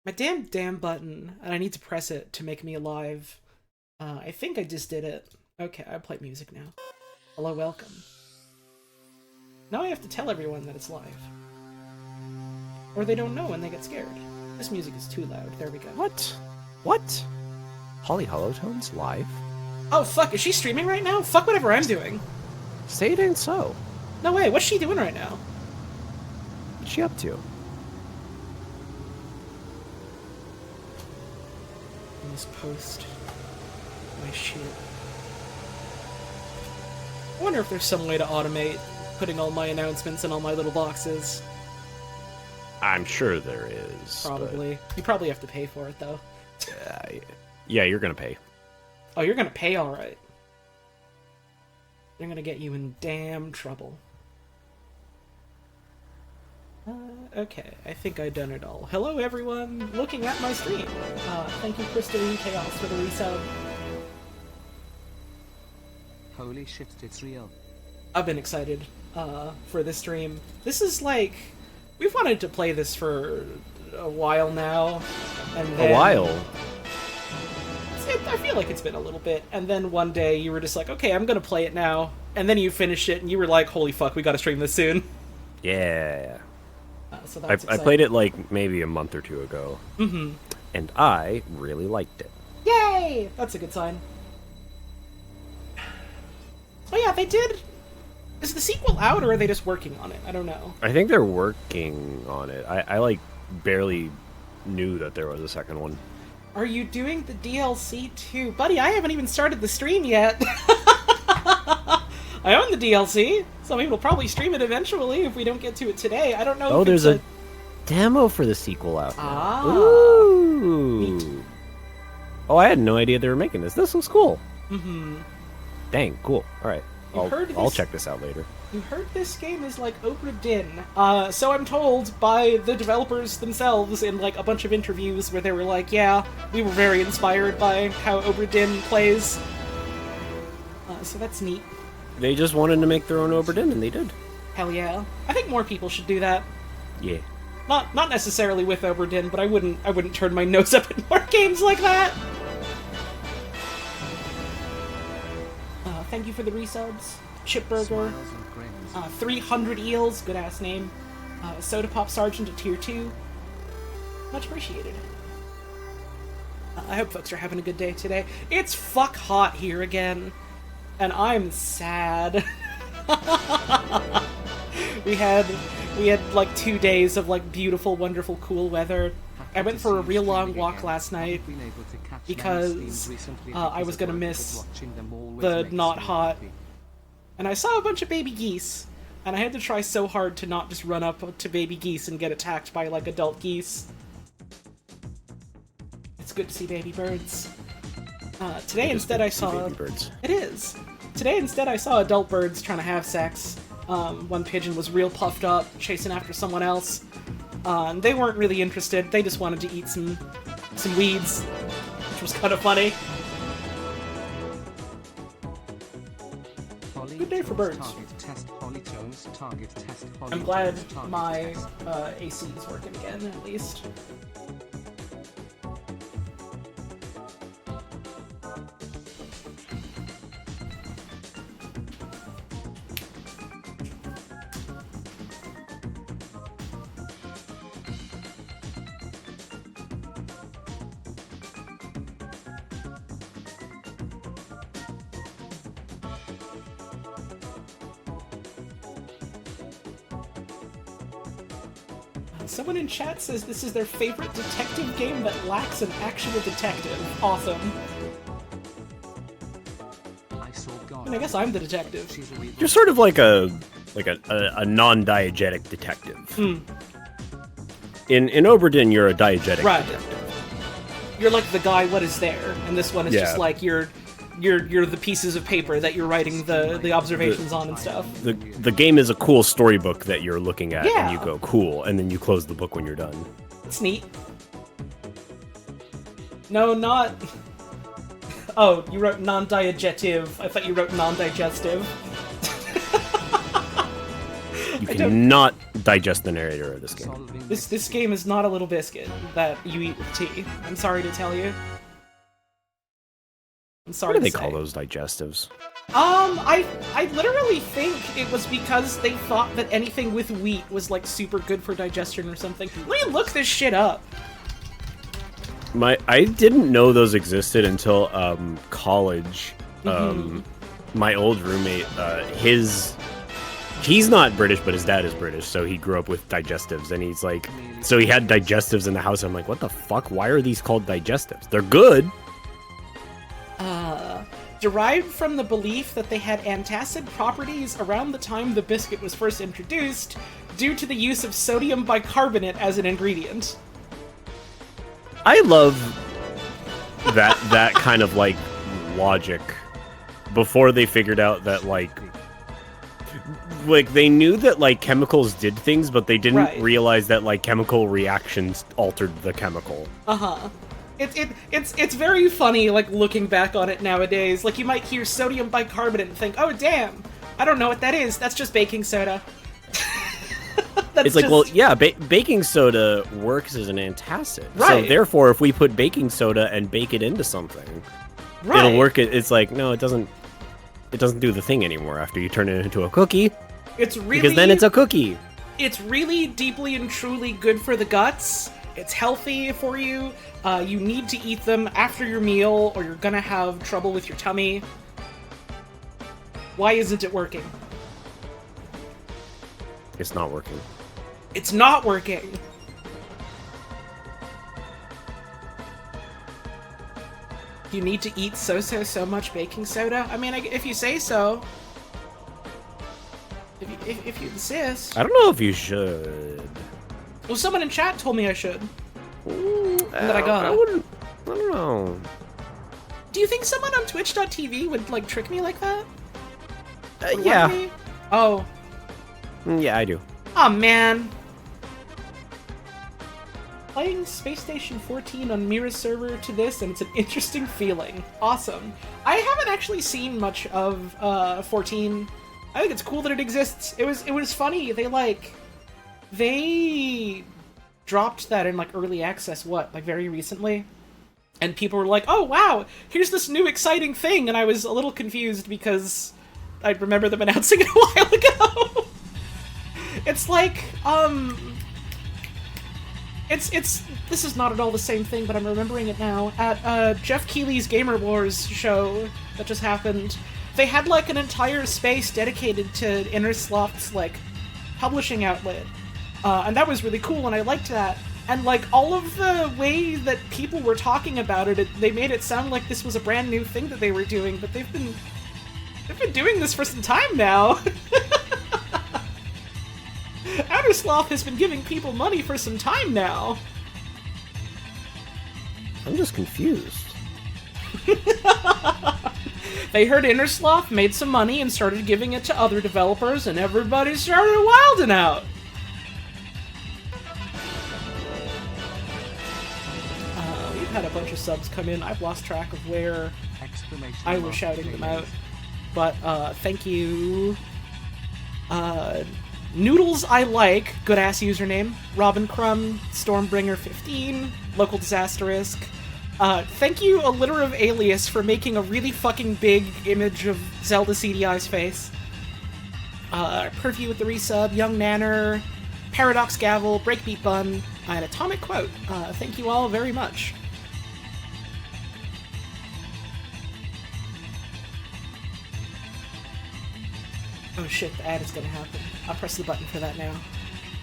My damn button, and I need to press it to make me alive. I think I just did it. Okay, I'll play music now. Hello, welcome. Now I have to tell everyone that it's live. Or they don't know when they get scared. This music is too loud. There we go. What? What? Holly Hollowtone's live? Oh, fuck, is she streaming right now? Fuck whatever I'm doing. Say it ain't so. No way, what's she doing right now? What's she up to? In this post. My shit. I wonder if there's some way to automate putting all my announcements in all my little boxes. I'm sure there is. Probably. You probably have to pay for it, though. Yeah, you're gonna pay. Oh, you're gonna pay alright. They're gonna get you in damn trouble. Okay, I think I've done it all. Hello, everyone looking at my stream. Thank you, Crystalline Chaos, for the resub. Holy shit, it's real. I've been excited for this stream. This is like... We've wanted to play this for a while now. And then, A while? I feel like it's been a little bit. And then one day you were just like, okay, I'm gonna play it now. And then you finished it and you were like, holy fuck, we gotta stream this soon. Yeah. So that's I played it like maybe a month or two ago. Mm-hmm. And I really liked it. Yay! That's a good sign. Oh yeah, they did... Is the sequel out, or are they just working on it? I don't know. I think they're working on it. I like barely knew that there was a second one. Are you doing the DLC too? Buddy, I haven't even started the stream yet. I own the DLC, so we will probably stream it eventually if we don't get to it today. I don't know Oh, if there's it's a demo for the sequel out now. Ah. Ooh. Oh, I had no idea they were making this. This looks cool. Mm-hmm. Dang, cool. All right. I'll check this out later. You heard this game is like Obra Dinn. So I'm told by the developers themselves in like a bunch of interviews where they were like, yeah, we were very inspired by how Obra Dinn plays. So that's neat. They just wanted to make their own Obra Dinn, and they did. Hell yeah. I think more people should do that. Yeah. Not necessarily with Obra Dinn, but I wouldn't turn my nose up at more games like that. Thank you for the resubs. Chipburger. 300 Eels, good ass name. Soda Pop Sergeant at tier 2. Much appreciated. I hope folks are having a good day today. It's fuck hot here again. And I'm sad. we had like 2 days of like beautiful, wonderful, cool weather. I went for a real long walk last night because I was gonna miss the not hot. And I saw a bunch of baby geese, and I had to try so hard to not just run up to baby geese and get attacked by like adult geese. It's good to see baby birds. Today instead I saw... Baby birds. It is. Today instead I saw adult birds trying to have sex. One pigeon was real puffed up, chasing after someone else. And they weren't really interested, they just wanted to eat some weeds, which was kind of funny. Good day for birds. I'm glad my AC is working again, at least. Someone in chat says this is their favorite detective game that lacks an actual detective. Awesome. And I guess I'm the detective. You're sort of like a non-diegetic detective. In Obra Dinn, you're a diegetic detective. You're like the guy, what is there? And this one is just like you're the pieces of paper that you're writing the observations on and stuff. The game is a cool storybook that you're looking at, and you go, cool, and then you close the book when you're done. It's neat. No, not... Oh, you wrote non-diegetive. I thought you wrote non-digestive. You cannot digest the narrator of this game. Solving This game is not a little biscuit that you eat with tea. I'm sorry to tell you. I'm sorry What do to they say. call those digestives? I literally think it was because they thought that anything with wheat was like super good for digestion or something. Let me look this shit up. I didn't know those existed until college. My old roommate, he's not British, but his dad is British, so he grew up with digestives, and he's like, so he had digestives in the house. I'm like, what the fuck? Why are these called digestives? They're good. Derived from the belief that they had antacid properties around the time the biscuit was first introduced, due to the use of sodium bicarbonate as an ingredient. I love that kind of like logic. Before they figured out that like they knew that like chemicals did things, but they didn't realize that like chemical reactions altered the chemical. It's very funny, like, looking back on it nowadays. Like, you might hear sodium bicarbonate and think, oh, damn, I don't know what that is. That's just baking soda. It's like, well, yeah, baking soda works as an antacid. Right. So, therefore, if we put baking soda and bake it into something, it'll work. It's like, no, it doesn't do the thing anymore after you turn it into a cookie. It's really... Because then it's a cookie. It's really deeply and truly good for the guts. It's healthy for you. You need to eat them after your meal, or you're gonna have trouble with your tummy. Why isn't it working? It's not working. It's not working! You need to eat so much baking soda? I mean, if you say so. If you insist. I don't know if you should. Well, someone in chat told me I should. And that I gotta. I don't know. Do you think someone on Twitch.tv would, like, trick me like that? Would Yeah. want me? Oh. Yeah, I do. Oh, man. Playing Space Station 14 on Mira's server to this, and it's an interesting feeling. Awesome. I haven't actually seen much of 14. I think it's cool that it exists. It was funny. They dropped that in, like, early access, like, very recently? And people were like, oh, wow, here's this new exciting thing, and I was a little confused because I remember them announcing it a while ago. It's like, this is not at all the same thing, but I'm remembering it now. At, Jeff Keighley's Gamer Wars show that just happened, they had, like, an entire space dedicated to Innersloth's, like, publishing outlet. And that was really cool, and I liked that. And, like, all of the way that people were talking about it, they made it sound like this was a brand new thing that they were doing, but they've been doing this for some time now. Outersloth has been giving people money for some time now. I'm just confused. They heard Innersloth made some money and started giving it to other developers, and everybody started wilding out. We've had a bunch of subs come in. I've lost track of where I was shouting them out. But, thank you. Noodles I Like, good-ass username. Robin Crumb, Stormbringer15, Local Disasterisk. Thank you, Alliterative Alias, for making a really fucking big image of Zelda CDI's face. Purview with the resub, Young Nanner, Paradox Gavel, Breakbeat Bun, and Atomic Quote. Thank you all very much. Oh shit, the ad is gonna happen. I'll press the button for that now.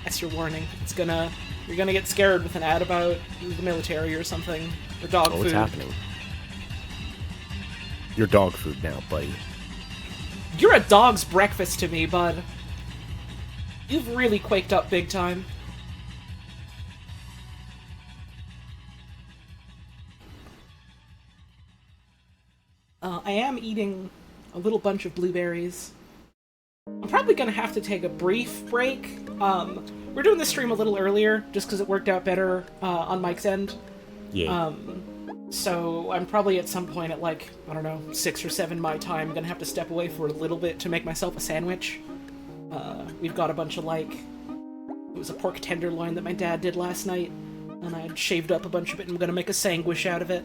That's your warning. You're gonna get scared with an ad about the military or something. Or dog food. What's happening? You're dog food now, buddy. You're a dog's breakfast to me, bud. You've really quaked up big time. I am eating a little bunch of blueberries. I'm probably gonna have to take a brief break. We're doing this stream a little earlier, just because it worked out better on Mike's end. Yeah. So I'm probably at some point at, like, I don't know, 6 or 7 my time, gonna have to step away for a little bit to make myself a sandwich. We've got a bunch of, like, It was a pork tenderloin that my dad did last night, and I had shaved up a bunch of it, and I'm gonna make a sandwich out of it.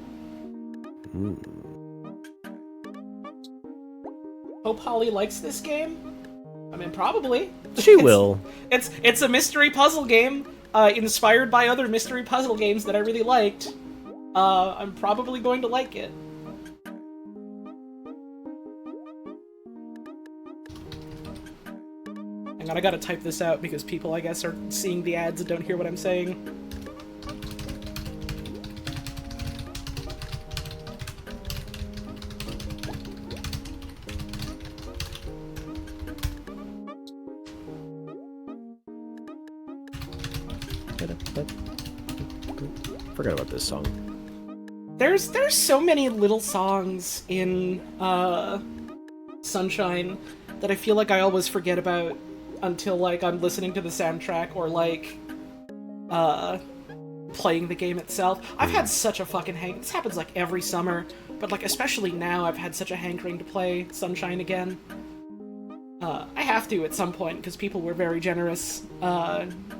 Hope Holly likes this game. I mean, probably. She will. It's a mystery puzzle game, inspired by other mystery puzzle games that I really liked. I'm probably going to like it. Hang on, I gotta type this out because people, I guess, are seeing the ads and don't hear what I'm saying. Forgot about this song. There's so many little songs in Sunshine that I feel like I always forget about until like I'm listening to the soundtrack or like playing the game itself. I've had such a fucking this happens like every summer, but like especially now I've had such a hankering to play Sunshine again. I have to at some point because people were very generous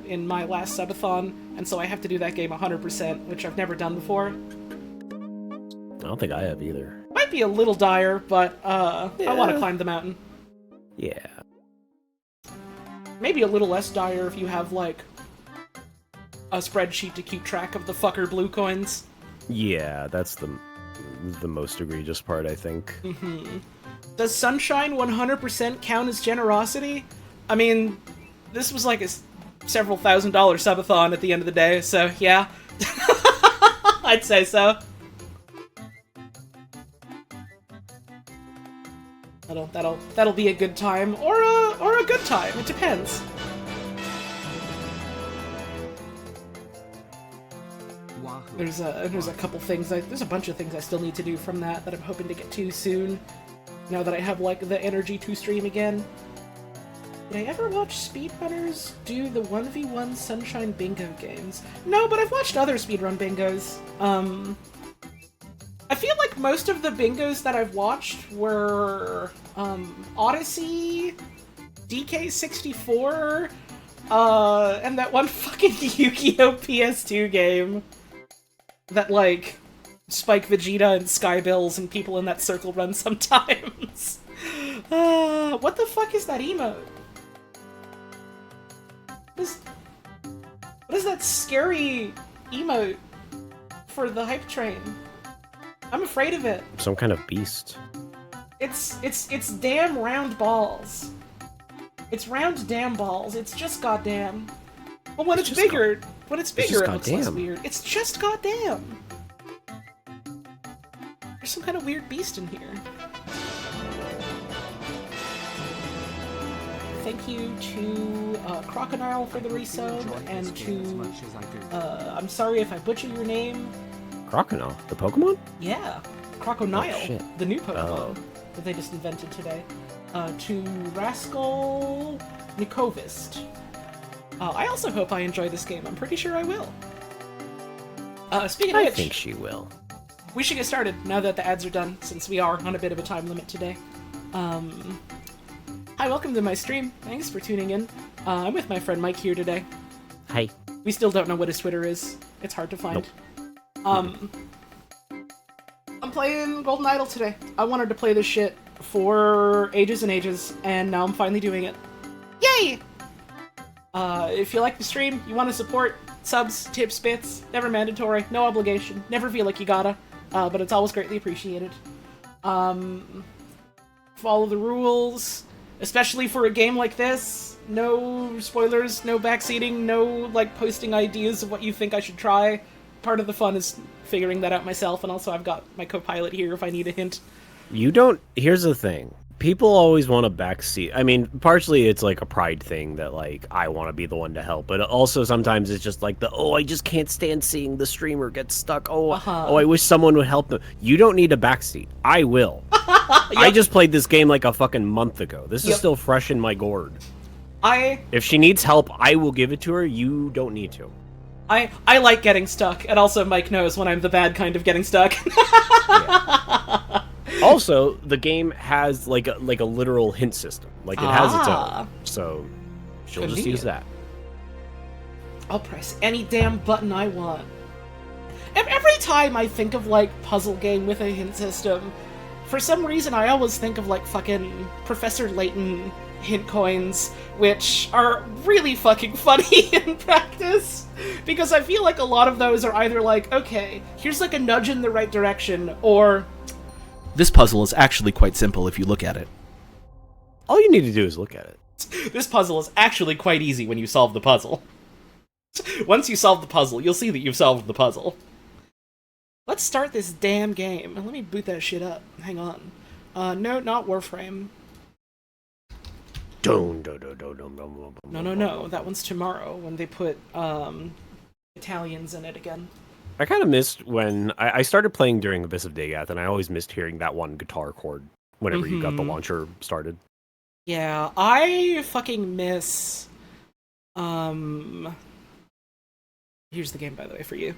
in my last subathon, and so I have to do that game 100%, which I've never done before. I don't think I have either. Might be a little dire, but I want to climb the mountain. Yeah. Maybe a little less dire if you have, like, a spreadsheet to keep track of the fucker blue coins. Yeah, that's the most egregious part, I think. Mm-hmm. Does Sunshine 100% count as generosity? I mean, this was like a several $1,000 subathon at the end of the day, so yeah. I'd say so. That'll be a good time, or a good time. It depends. There's a couple things. There's a bunch of things I still need to do from that I'm hoping to get to soon. Now that I have like the energy to stream again. Did I ever watch speedrunners do the 1v1 Sunshine bingo games? No, but I've watched other speedrun bingos. I feel like most of the bingos that I've watched were Odyssey, DK64, and that one fucking Yu-Gi-Oh! PS2 game that, like, Spike Vegeta and Skybills and people in that circle run sometimes. What the fuck is that emote? What is that scary emote for the hype train? I'm afraid of it. Some kind of beast. It's damn round balls. It's round damn balls. It's just goddamn. Well, when it's bigger, it looks less weird. It's just goddamn. There's some kind of weird beast in here. Thank you to Crocodile for the resub, and to I'm sorry if I butcher your name. Crocodile, the Pokemon? Yeah, Crocodile, the new Pokemon that they just invented today. To Rascal Nikovist. I also hope I enjoy this game. I'm pretty sure I will. Speaking of which, I think she will. We should get started now that the ads are done, since we are on a bit of a time limit today. Hi, welcome to my stream. Thanks for tuning in. I'm with my friend Mike here today. Hi. We still don't know what his Twitter is. It's hard to find. Nope. I'm playing Golden Idol today. I wanted to play this shit for ages and ages, and now I'm finally doing it. Yay! If you like the stream, you want to support, subs, tips, bits, never mandatory, no obligation, never feel like you gotta, but it's always greatly appreciated. Follow the rules, especially for a game like this. No spoilers, no backseating, no, like, posting ideas of what you think I should try. Part of the fun is figuring that out myself, and also I've got my co-pilot here if I need a hint. Here's the thing. People always want a backseat. I mean, partially it's like a pride thing that, like, I want to be the one to help, but also sometimes it's just like I just can't stand seeing the streamer get stuck. I wish someone would help them. You don't need a backseat. I will. Yep. I just played this game like a fucking month ago. This is still fresh in my gourd. If she needs help, I will give it to her. You don't need to. I like getting stuck, and also Mike knows when I'm the bad kind of getting stuck. Also, the game has like a literal hint system. Like, it has its own. So she'll just use that. I'll press any damn button I want. Every time I think of, like, puzzle game with a hint system, for some reason I always think of, like, fucking Professor Layton hint coins, which are really fucking funny in practice, because I feel like a lot of those are either like, okay, here's like a nudge in the right direction, or this puzzle is actually quite simple if you look at it. All you need to do is look at it. This puzzle is actually quite easy when you solve the puzzle. Once you solve the puzzle, you'll see that you've solved the puzzle. Let's start this damn game. Let me boot that shit up. Hang on. No, not Warframe. No, that one's tomorrow, when they put, Italians in it again. I kind of missed when... I started playing during Abyss of Dagath, and I always missed hearing that one guitar chord whenever you got the launcher started. Yeah, I fucking miss... Here's the game, by the way, for you.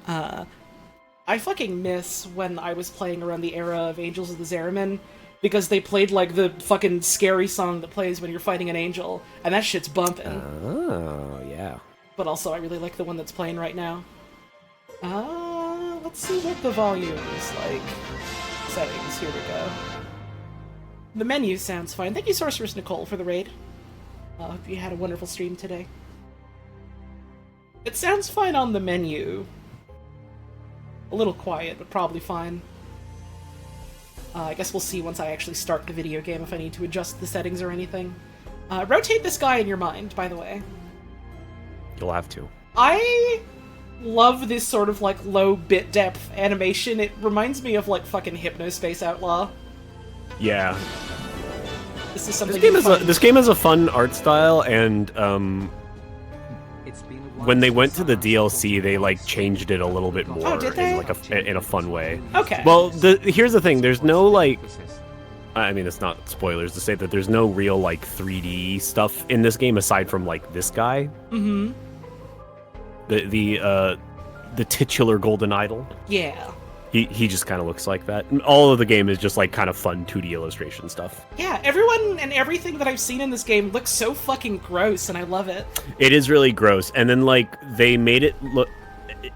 I fucking miss when I was playing around the era of Angels of the Zariman, because they played, like, the fucking scary song that plays when you're fighting an angel, and that shit's bumping. Oh, yeah. But also, I really like the one that's playing right now. Let's see what the volume is like. Settings, here we go. The menu sounds fine. Thank you, Sorceress Nicole, for the raid. Hope you had a wonderful stream today. It sounds fine on the menu. A little quiet, but probably fine. I guess we'll see once I actually start the video game if I need to adjust the settings or anything. Rotate this guy in your mind, by the way. You'll have to. I love this sort of, like, low bit depth animation. It reminds me of, like, fucking Hypnospace Outlaw. Yeah. This is something this game has a fun art style, and, when they went to the DLC, they, like, changed it a little bit more. Oh, did they? In a fun way. Okay. Well, here's the thing. There's no, like... I mean, it's not spoilers to say that there's no real, like, 3D stuff in this game aside from, like, this guy. Mm-hmm. The titular golden idol. Yeah. He just kind of looks like that. And all of the game is just, like, kind of fun 2D illustration stuff. Yeah, everyone and everything that I've seen in this game looks so fucking gross, and I love it. It is really gross. And then, like, they made it look...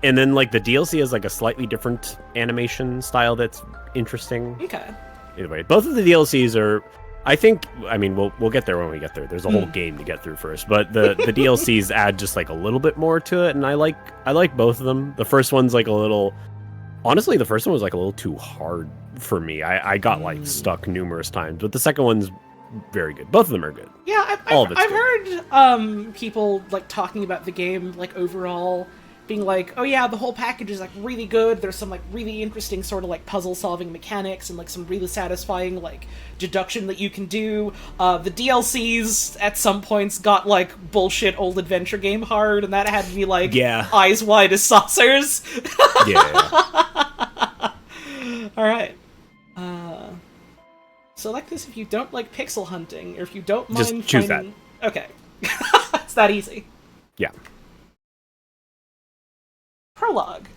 And then, like, the DLC has, like, a slightly different animation style that's interesting. Okay. Either way, both of the DLCs are... I mean, we'll get there when we get there. There's a whole game to get through first. But the DLCs add just, like, a little bit more to it, and I like both of them. The first one's, like, a little... Honestly, the first one was, like, a little too hard for me. I got, like, stuck numerous times. But the second one's very good. Both of them are good. Yeah, I've heard people, like, talking about the game, like, overall, being like, oh yeah, the whole package is, like, really good. There's some, like, really interesting sort of, like, puzzle-solving mechanics and, like, some really satisfying, like, deduction that you can do. The DLCs, at some points, got, like, bullshit old adventure game hard, and that had me, like, eyes wide as saucers. Yeah. Alright. Select this if you don't like pixel hunting, or if you don't mind just choose finding... that. Okay. It's that easy. Yeah. Prologue.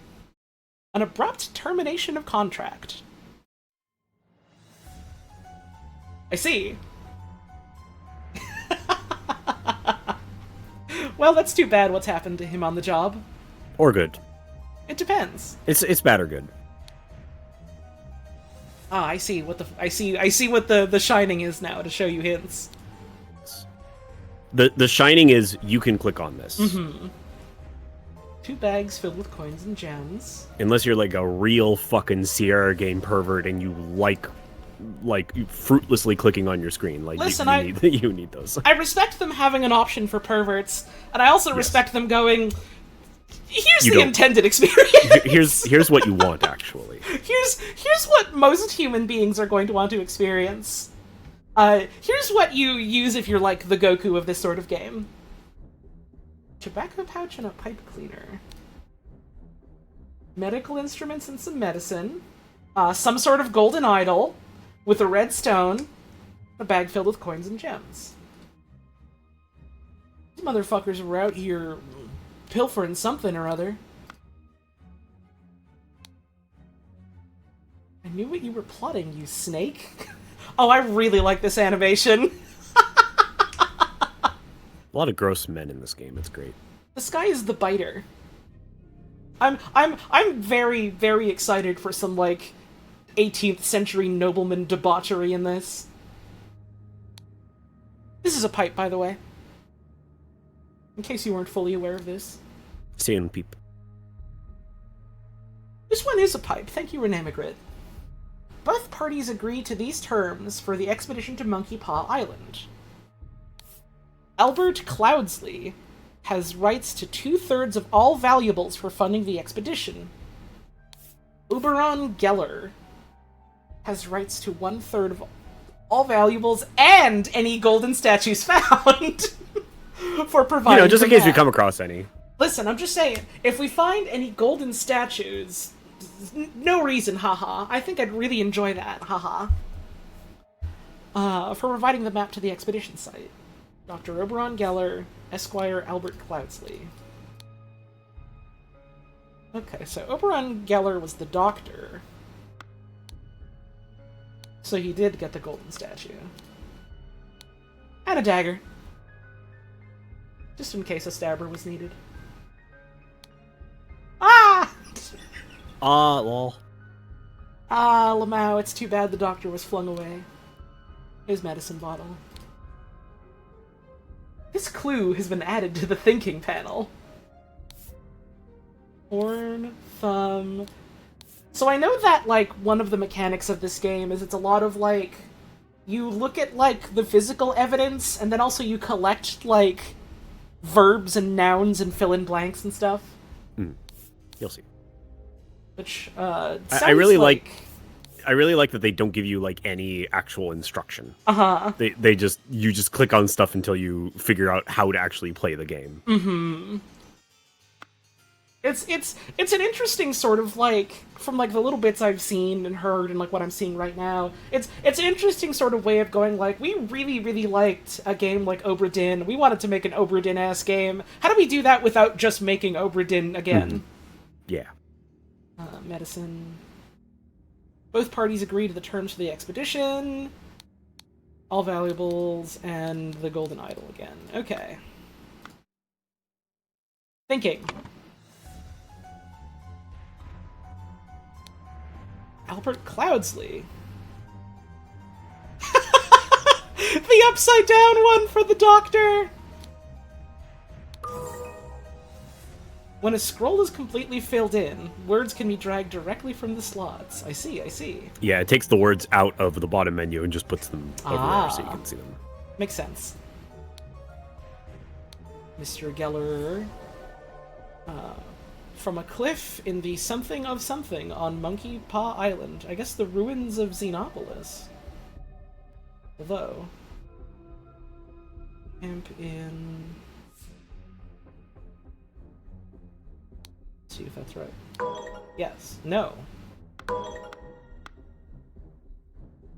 An abrupt termination of contract. I see. Well, that's too bad what's happened to him on the job. Or good. It depends. It's bad or good. Ah, I see what the Shining is now to show you hints. The Shining is you can click on this. Mm-hmm. 2 bags filled with coins and gems. Unless you're like a real fucking Sierra game pervert and you like fruitlessly clicking on your screen. Like, listen, you need those. I respect them having an option for perverts, and I also respect them going, here's the intended experience. Here's what you want, actually. Here's what most human beings are going to want to experience. Here's what you use if you're like the Goku of this sort of game. Tobacco pouch and a pipe cleaner. Medical instruments and some medicine. Some sort of golden idol with a red stone. A bag filled with coins and gems. These motherfuckers were out here pilfering something or other. I knew what you were plotting, you snake. Oh, I really like this animation. A lot of gross men in this game. It's great. This guy is the biter. I'm very, very excited for some, like, 18th century nobleman debauchery in this. This is a pipe, by the way. In case you weren't fully aware of this. Seeing people. This one is a pipe. Thank you, Renee Magritte. Both parties agreed to these terms for the expedition to Monkey Paw Island. Albert Cloudsley has rights to 2/3 of all valuables for funding the expedition. Oberon Geller has rights to 1/3 of all valuables and any golden statues found for providing. You know, just in case we that. come across any. Listen, I'm just saying, if we find any golden statues, no reason, haha. I think I'd really enjoy that, haha. For providing the map to the expedition site. Dr. Oberon Geller, Esquire Albert Cloudsley. Okay, so Oberon Geller was the doctor. So he did get the golden statue. And a dagger. Just in case a stabber was needed. Ah! Lol. Ah, Lamau, it's too bad the doctor was flung away. His medicine bottle. This clue has been added to the thinking panel. Horn, thumb... So I know that, like, one of the mechanics of this game is it's a lot of, like... You look at, like, the physical evidence, and then also you collect, like, verbs and nouns and fill in blanks and stuff. You'll see. Which, I really like that they don't give you like any actual instruction. You just click on stuff until you figure out how to actually play the game. Mm-hmm. It's an interesting sort of, like, from, like, the little bits I've seen and heard and, like, what I'm seeing right now, it's an interesting sort of way of going, like, we really, really liked a game like Obra Dinn. We wanted to make an Obra Dinn-ass game. How do we do that without just making Obra Dinn again? Yeah. Medicine. Both parties agree to the terms for the expedition. All valuables, and the golden idol again. Okay. Thinking. Albert Cloudsley. The upside down one for the doctor! When a scroll is completely filled in, words can be dragged directly from the slots. I see, I see. Yeah, it takes the words out of the bottom menu and just puts them over there so you can see them. Makes sense. Mr. Geller. From a cliff in the something of something on Monkey Paw Island. I guess the ruins of Xenopolis. Although... Camp in... See if that's right. Yes. No.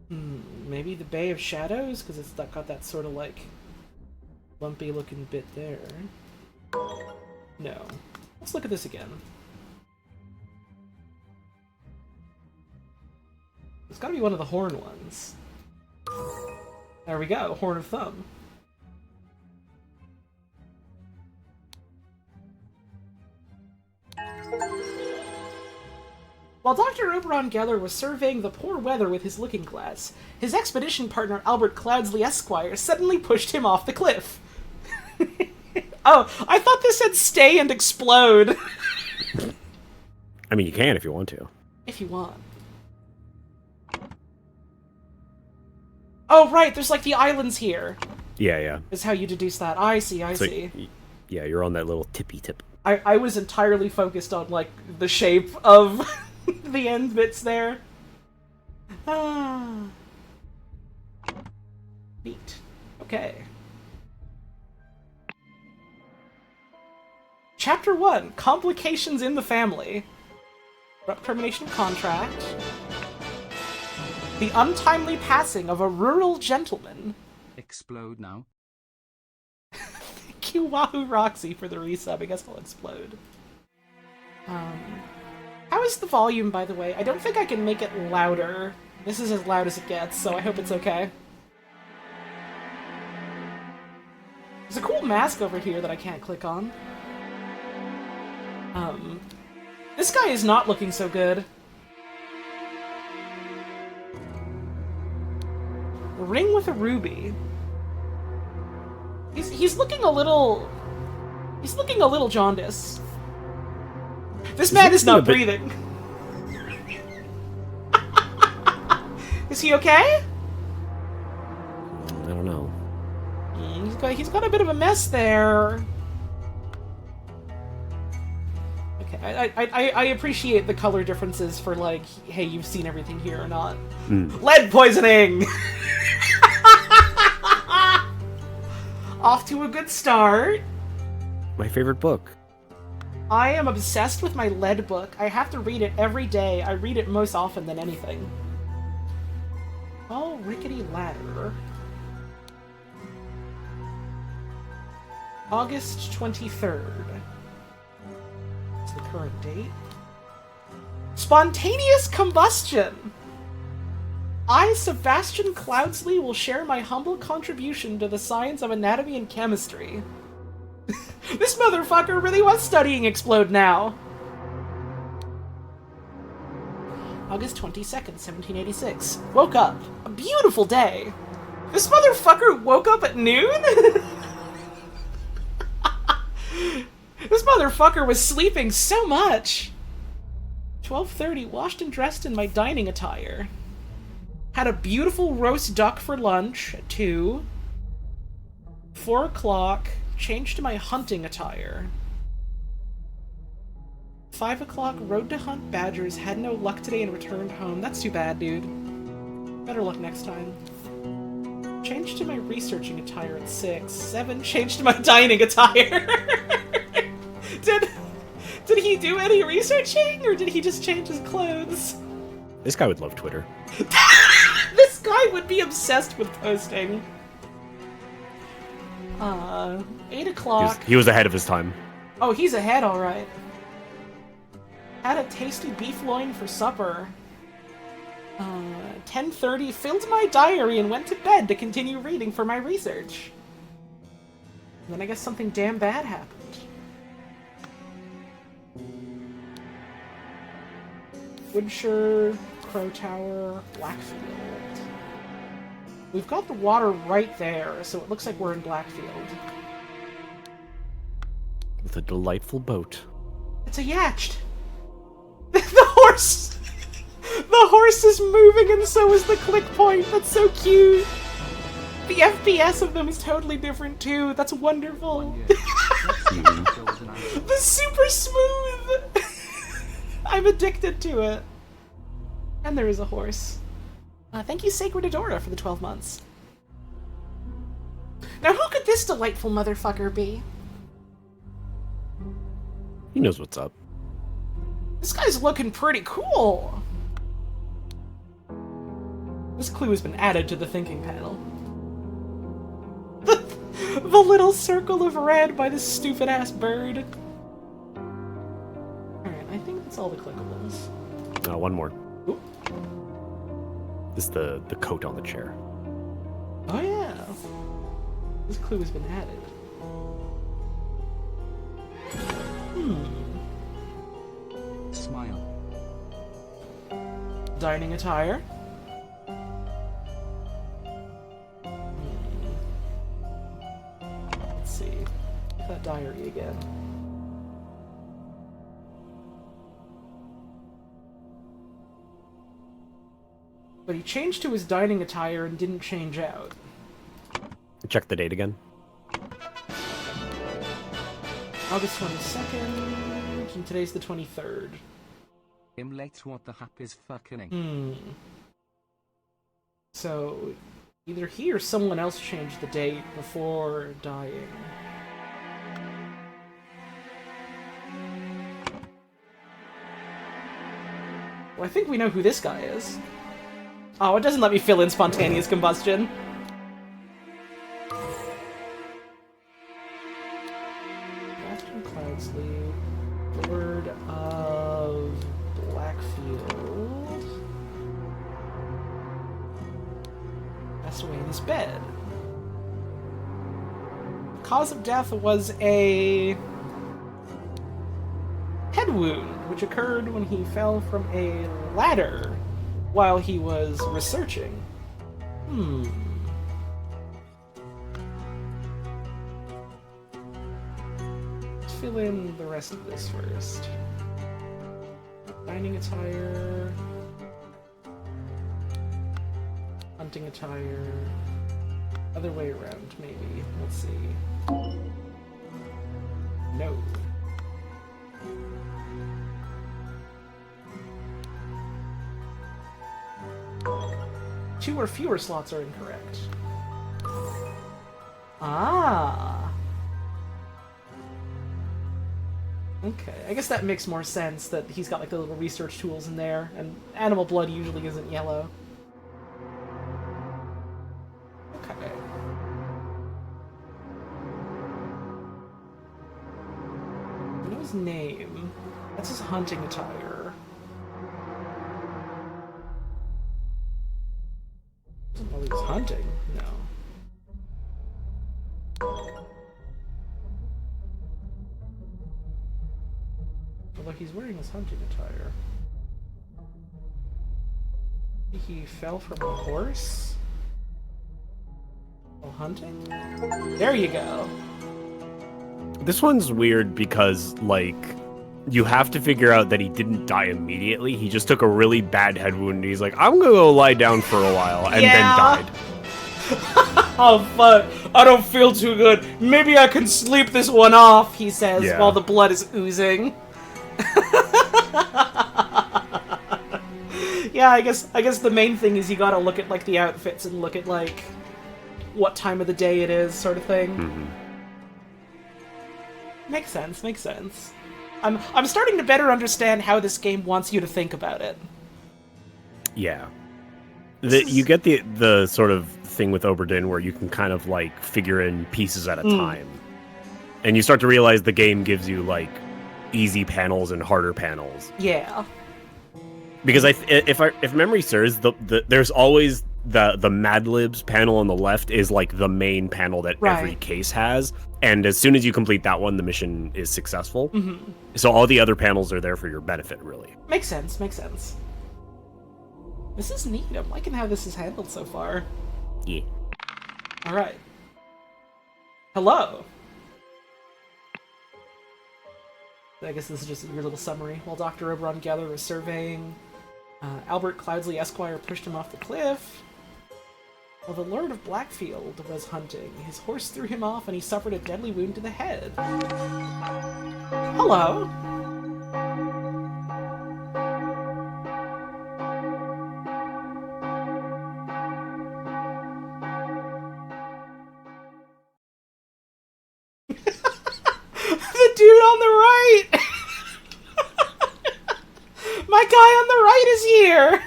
Maybe the Bay of Shadows? Because it's got that sort of, like, lumpy looking bit there. No. Let's look at this again. It's gotta be one of the horn ones. There we go. Horn of Thumb. While Dr. Oberon Geller was surveying the poor weather with his looking glass, his expedition partner Albert Cloudsley Esquire suddenly pushed him off the cliff. Oh, I thought this said stay and explode. I mean, you can if you want to. If you want. Oh, right, there's like the islands here. Yeah, yeah. Is how you deduce that. I see, I see. Yeah, you're on that little tippy tip. I was entirely focused on, like, the shape of the end bits there. Ah. Neat. Okay. Chapter 1, Complications in the Family. Abrupt termination of contract. The untimely passing of a rural gentleman. Explode now. Thank you, Wahoo Roxy, for the resub. I guess I'll explode. How is the volume, by the way? I don't think I can make it louder. This is as loud as it gets, so I hope it's okay. There's a cool mask over here that I can't click on. This guy is not looking so good. Ring with a ruby. He's looking a little... He's looking a little jaundiced. This man is not breathing. Is he okay? I don't know. He's got a bit of a mess there. Okay, I appreciate the color differences for, like, hey, you've seen everything here or not. Lead poisoning! Off to a good start. My favorite book. I am obsessed with my lead book. I have to read it every day. I read it most often than anything. Oh, rickety ladder. August 23rd. What's the current date? Spontaneous combustion! I, Sebastian Cloudsley, will share my humble contribution to the science of anatomy and chemistry. This motherfucker really was studying Explode Now! August 22nd, 1786. Woke up. A beautiful day. This motherfucker woke up at noon? This motherfucker was sleeping so much. 12:30, washed and dressed in my dining attire. Had a beautiful roast duck for lunch at 2. 4 o'clock, changed to my hunting attire. 5 o'clock, rode to hunt badgers, had no luck today and returned home. That's too bad, dude. Better luck next time. Changed to my researching attire at 6. 7, changed to my dining attire. Did he do any researching, or did he just change his clothes? This guy would love Twitter. This guy would be obsessed with posting. 8 o'clock. He was ahead of his time. Oh, he's ahead, alright. Had a tasty beef loin for supper. 10:30, filled my diary and went to bed to continue reading for my research. And then I guess something damn bad happened. Woodshire, Crow Tower, Blackfield. We've got the water right there, so it looks like we're in Blackfield. With a delightful boat. It's a yacht! The horse! The horse is moving and so is the click point! That's so cute! The FPS of them is totally different too. That's wonderful. The super smooth! I'm addicted to it. And there is a horse. Thank you, Sacred Adora, for the 12 months. Now who could this delightful motherfucker be? He knows what's up. This guy's looking pretty cool. This clue has been added to the thinking panel. The little circle of red by this stupid-ass bird. Alright, I think that's all the clickables. One more. Oop. This is the coat on the chair. Oh yeah. This clue has been added. Smile. Dining attire. Let's see. That diary again. But he changed to his dining attire and didn't change out. Check the date again. August 22nd, and today's the 23rd. I'm late, what the hap is fucking. So, either he or someone else changed the date before dying. Well, I think we know who this guy is. Oh, it doesn't let me fill in spontaneous combustion. Sebastian Cloudsley, Lord of Blackfield. Passed away in his bed. The cause of death was a head wound, which occurred when he fell from a ladder while he was researching. Let's fill in the rest of this first. Dining attire. Hunting attire. Other way around, maybe. Let's see. No. 2 or fewer slots are incorrect. Ah. Okay, I guess that makes more sense that he's got like the little research tools in there, and animal blood usually isn't yellow. Okay. I know his name. That's his hunting attire. Doesn't know he was hunting. No. Although he's wearing his hunting attire. He fell from a horse? While hunting? There you go. This one's weird because, like, you have to figure out that he didn't die immediately. He just took a really bad head wound and he's like, I'm gonna go lie down for a while, and then died. Oh, fuck. I don't feel too good. Maybe I can sleep this one off, he says, while the blood is oozing. Yeah, I guess the main thing is you gotta look at, like, the outfits and look at, like, what time of the day it is, sort of thing. Mm-hmm. Makes sense, makes sense. I'm starting to better understand how this game wants you to think about it. Yeah. You get the sort of thing with Oberdin where you can kind of, like, figure in pieces at a time. And you start to realize the game gives you, like, easy panels and harder panels. Yeah. Because if memory serves, there's always the Mad Libs panel on the left is like the main panel that every case has, and as soon as you complete that one, the mission is successful. Mm-hmm. So all the other panels are there for your benefit, really. Makes sense, makes sense. This is neat. I'm liking how this is handled so far. Yeah. Alright. Hello. I guess this is just your little summary. While Dr. Oberon Geller was surveying, Albert Cloudsley Esquire pushed him off the cliff. While the Lord of Blackfield was hunting, his horse threw him off and he suffered a deadly wound to the head. Hello. The dude on the right! My guy on the right is here!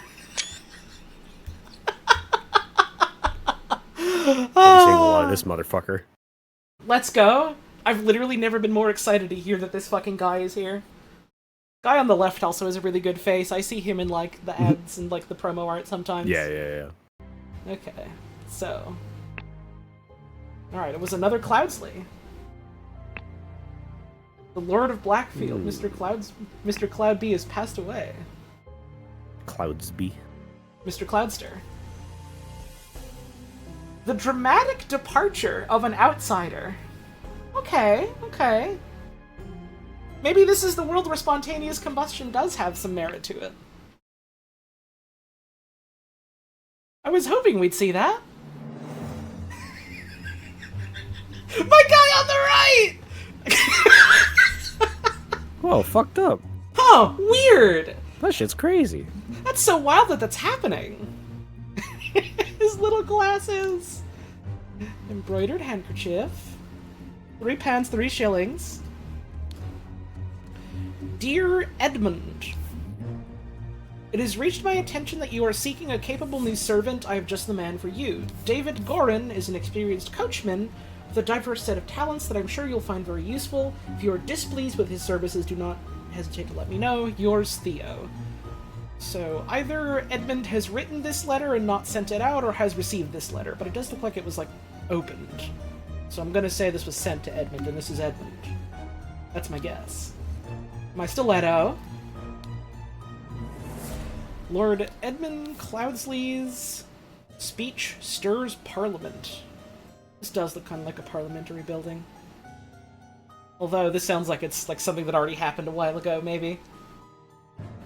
I'm seeing a lot of this motherfucker. Let's go. I've literally never been more excited to hear that this fucking guy is here. Guy on the left also has a really good face. I see him in, like, the ads and, like, the promo art sometimes. Yeah. Okay, so... Alright, it was another Cloudsley. The Lord of Blackfield, Mr. Cloudby has passed away. Cloudsby. Mr. Cloudster. The dramatic departure of an outsider. Okay. Maybe this is the world where spontaneous combustion does have some merit to it. I was hoping we'd see that. My guy on the right! Whoa, fucked up. Huh, weird! That shit's crazy. That's so wild that that's happening. His little glasses. Embroidered handkerchief. 3 pounds, 3 shillings. Dear Edmund, it has reached my attention that you are seeking a capable new servant. I have just the man for you. David Gorin is an experienced coachman with a diverse set of talents that I'm sure you'll find very useful. If you are displeased with his services, do not hesitate to let me know. Yours, Theo. So, either Edmund has written this letter and not sent it out, or has received this letter, but it does look like it was, like, opened. So I'm gonna say this was sent to Edmund, and this is Edmund. That's my guess. My stiletto. Lord Edmund Cloudsley's speech stirs Parliament. This does look kind of like a parliamentary building. Although this sounds like it's like something that already happened a while ago, maybe.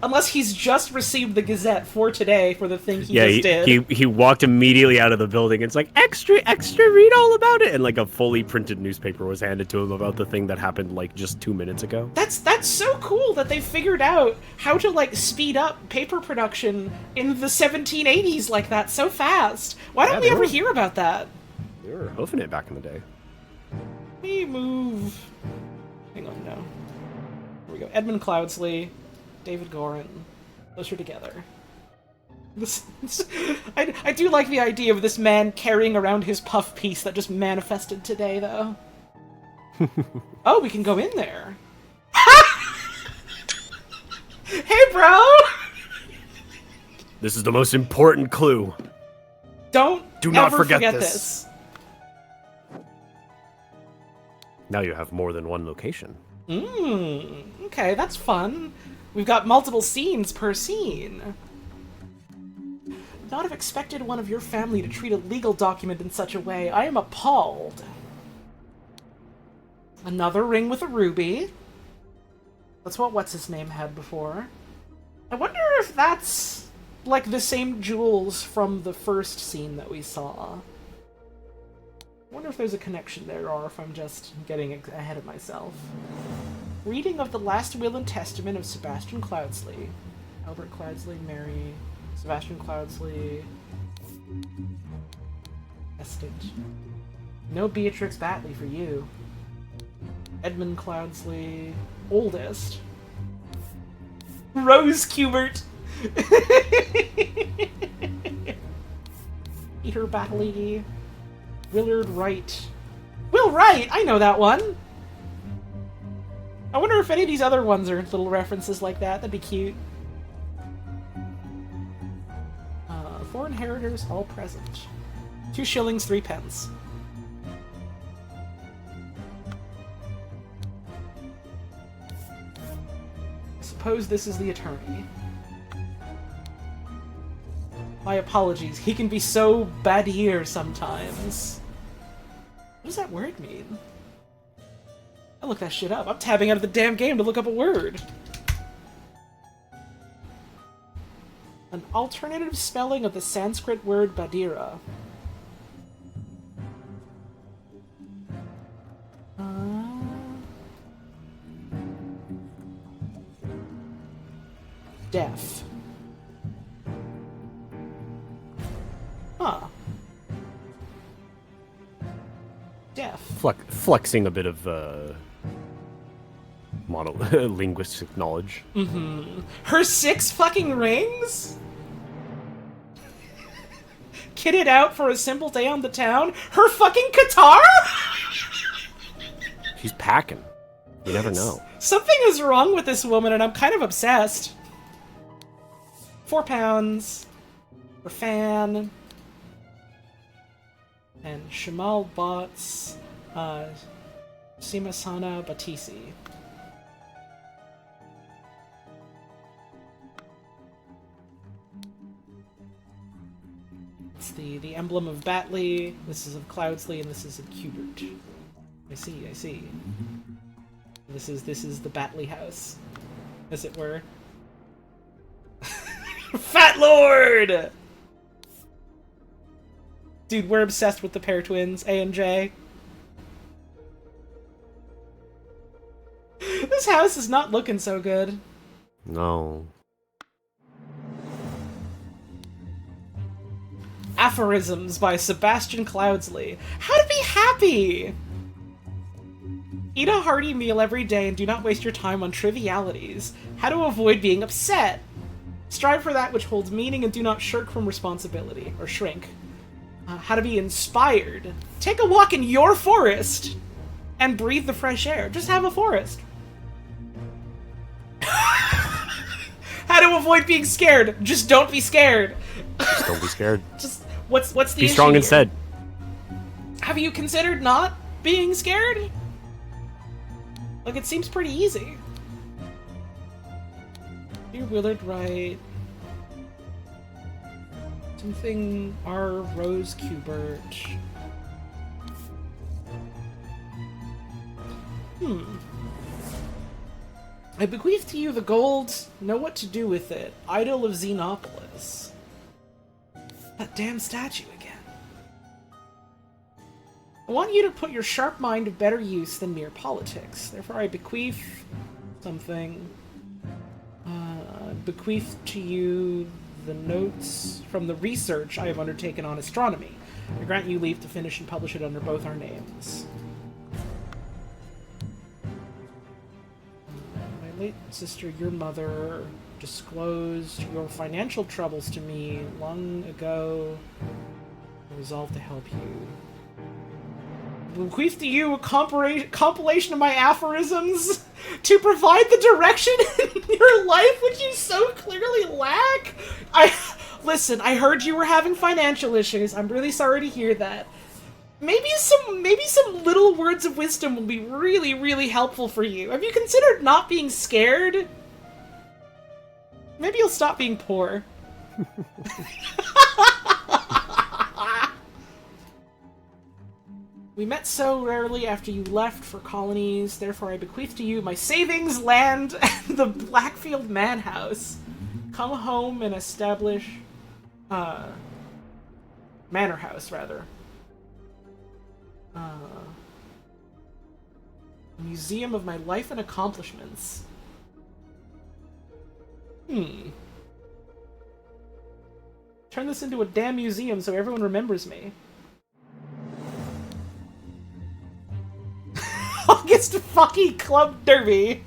Unless he's just received the Gazette for today for the thing he just did. He walked immediately out of the building. It's like, extra, read all about it. And like a fully printed newspaper was handed to him about the thing that happened like just 2 minutes ago. That's so cool that they figured out how to like speed up paper production in the 1780s like that so fast. Why don't we ever hear about that? They were hoofing it back in the day. We move. Hang on, no. Here we go. Edmund Cloudsley. David Gorin. Those are together. I do like the idea of this man carrying around his puff piece that just manifested today, though. Oh, we can go in there. Hey, bro! This is the most important clue. Do not forget this. Now you have more than one location. Okay, that's fun. We've got multiple scenes per scene. Not have expected one of your family to treat a legal document in such a way. I am appalled. Another ring with a ruby. That's what what's-his-name had before. I wonder if that's like the same jewels from the first scene that we saw. I wonder if there's a connection there, or if I'm just getting ahead of myself. Reading of the last will and testament of Sebastian Cloudsley. Albert Cloudsley, Mary, Sebastian Cloudsley. Estate. No Beatrix Batley for you. Edmund Cloudsley, oldest. Rose Cubert. Peter Batley. Willard Wright. Will Wright! I know that one! I wonder if any of these other ones are little references like that. That'd be cute. Four inheritors, all present. 2 shillings, 3 pence. I suppose this is the attorney. My apologies. He can be so bad-ear sometimes. What does that word mean? I look that shit up. I'm tabbing out of the damn game to look up a word. An alternative spelling of the Sanskrit word Badira. Deaf. Huh. Deaf. Flexing a bit of linguistic knowledge. Her 6 fucking rings? Kitted out for a simple day on the town? Her fucking guitar? She's packing. You never know. Something is wrong with this woman, and I'm kind of obsessed. £4. Her fan. And Shamal Bots. Simasana Batisi. It's the emblem of Batley, this is of Cloudsley, and this is of Cubert. I see. This is the Batley house, as it were. Fat Lord! Dude, we're obsessed with the pair twins, A and J. This house is not looking so good. No. Aphorisms by Sebastian Cloudsley. How to be happy! Eat a hearty meal every day and do not waste your time on trivialities. How to avoid being upset. Strive for that which holds meaning and do not shirk from responsibility, or shrink. How to be inspired. Take a walk in your forest and breathe the fresh air. Just have a forest. How to avoid being scared. Just don't be scared. Just don't be scared. Just what's the issue? Be strong here? instead. Have you considered not being scared? Like, it seems pretty easy. Dear Willard Wright. Something R. Rose Kubert. I bequeath to you the gold. Know what to do with it. Idol of Xenopolis. That damn statue again. I want you to put your sharp mind to better use than mere politics. Therefore, I bequeath something. Bequeath to you the notes from the research I have undertaken on astronomy. I grant you leave to finish and publish it under both our names. My late sister, your mother, disclosed your financial troubles to me long ago. I resolved to help you. Bequeath to you a compilation of my aphorisms to provide the direction in your life which you so clearly lack. Listen, I heard you were having financial issues. I'm really sorry to hear that. Maybe some little words of wisdom will be really, really helpful for you. Have you considered not being scared? Maybe you'll stop being poor. We met so rarely after you left for colonies, therefore I bequeath to you my savings, land, and the Blackfield Manhouse. Come home and establish... Manor House, rather. Museum of my life and accomplishments. Turn this into a damn museum so everyone remembers me. August fucking Club Derby.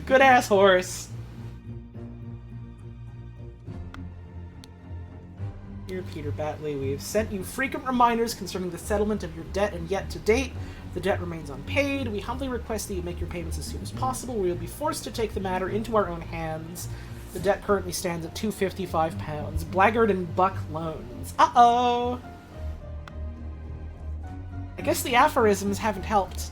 Good ass horse. Dear Peter Batley, we have sent you frequent reminders concerning the settlement of your debt, and yet to date, the debt remains unpaid. We humbly request that you make your payments as soon as possible. We will be forced to take the matter into our own hands. The debt currently stands at £255. Blackguard and Buck loans. Uh-oh! I guess the aphorisms haven't helped.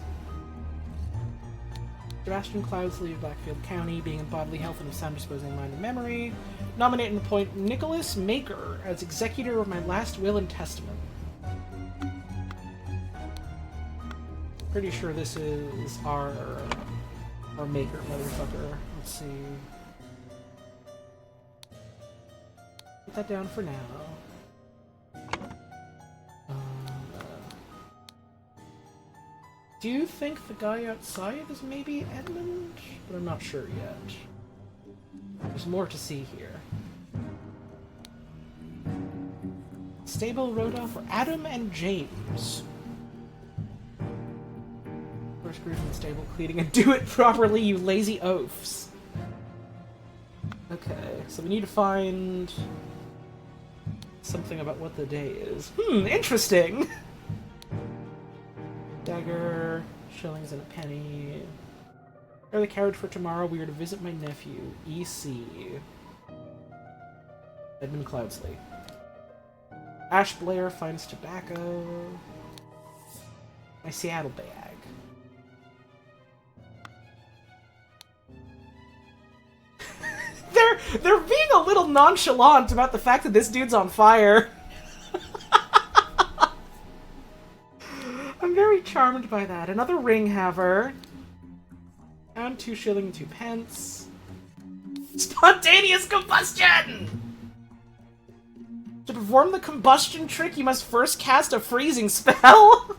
Sebastian Cloudsley of Blackfield County, being in bodily health and of sound disposing mind and memory. Nominate and appoint Nicholas Maker as executor of my last will and testament. Pretty sure this is our Maker, motherfucker. Let's see. Put that down for now. Do you think the guy outside is maybe Edmund? But I'm not sure yet. There's more to see here. Stable Rhoda for Adam and James. First group in the stable cleaning and do it properly, you lazy oafs. Okay, so we need to find something about what the day is. Interesting! Dagger, shillings and a penny. Prepare the carriage for tomorrow. We are to visit my nephew, E.C. Edmund Cloudsley. Ash Blair finds tobacco. My Seattle bag. They're being a little nonchalant about the fact that this dude's on fire. I'm very charmed by that. Another ring haver. Down 2 shillings 2 pence. Spontaneous combustion! To perform the combustion trick, you must first cast a freezing spell.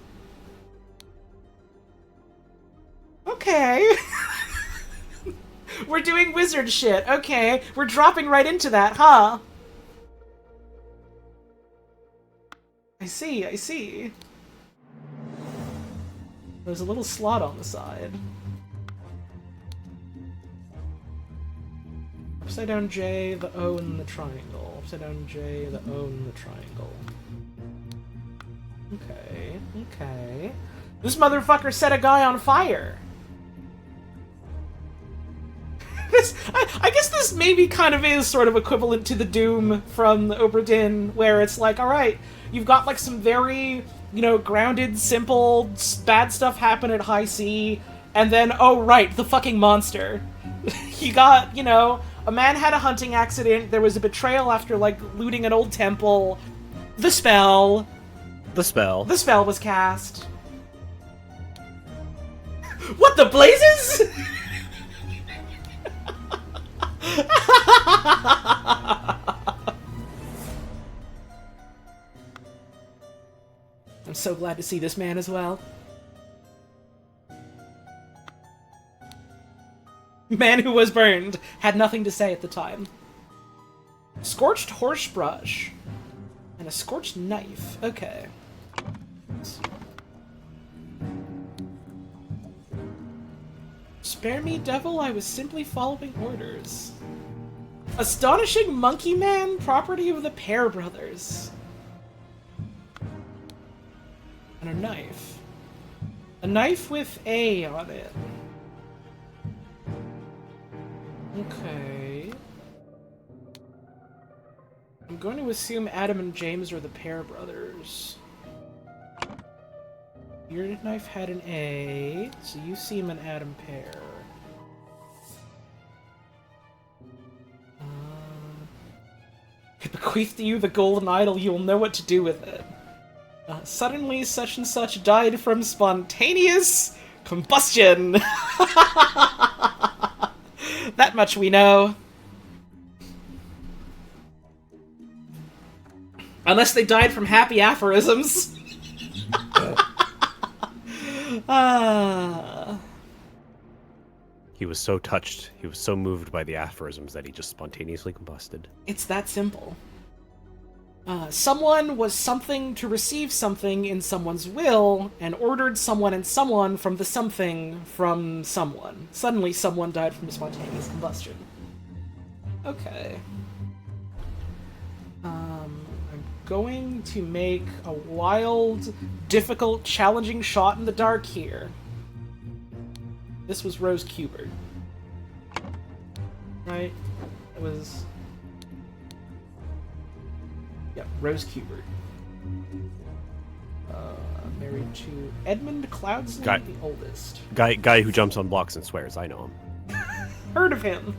Okay. We're doing wizard shit. Okay. We're dropping right into that, huh? I see, I see. There's a little slot on the side. Upside down J, the O, and the triangle. Upside down J, the O, and the triangle. Okay, okay. This motherfucker set a guy on fire! I guess this maybe kind of is sort of equivalent to the Doom from the Obra Dinn, where it's like, alright, you've got like some very, you know, grounded, simple, bad stuff happen at high C, And then, oh right, the fucking monster. He got, you know, a man had a hunting accident, there was a betrayal after, like, looting an old temple. The spell. The spell. The spell was cast. What the blazes?! I'm so glad to see this man as well. Man who was burned had nothing to say at the time. Scorched horsebrush. And a scorched knife. Okay. Spare me, devil, I was simply following orders. Astonishing Monkey Man, property of the Pear Brothers. And a knife. A knife with A on it. Okay. I'm going to assume Adam and James are the Pear Brothers. Your knife had an A, so you seem an Adam Pear. I bequeath to you the golden idol, you will know what to do with it. Suddenly, such and such died from spontaneous combustion. That much we know. Unless they died from happy aphorisms. He was so touched, he was so moved by the aphorisms that he just spontaneously combusted. It's that simple. Someone was something to receive something in someone's will, and ordered someone and someone from the something from someone. Suddenly someone died from spontaneous combustion. Okay. I'm going to make a wild, difficult, challenging shot in the dark here. This was Rose Kubert. Right? It was... yeah, Rose Kubert. Married to Edmund Cloudsley, the oldest. Guy who jumps on blocks and swears, I know him. Heard of him.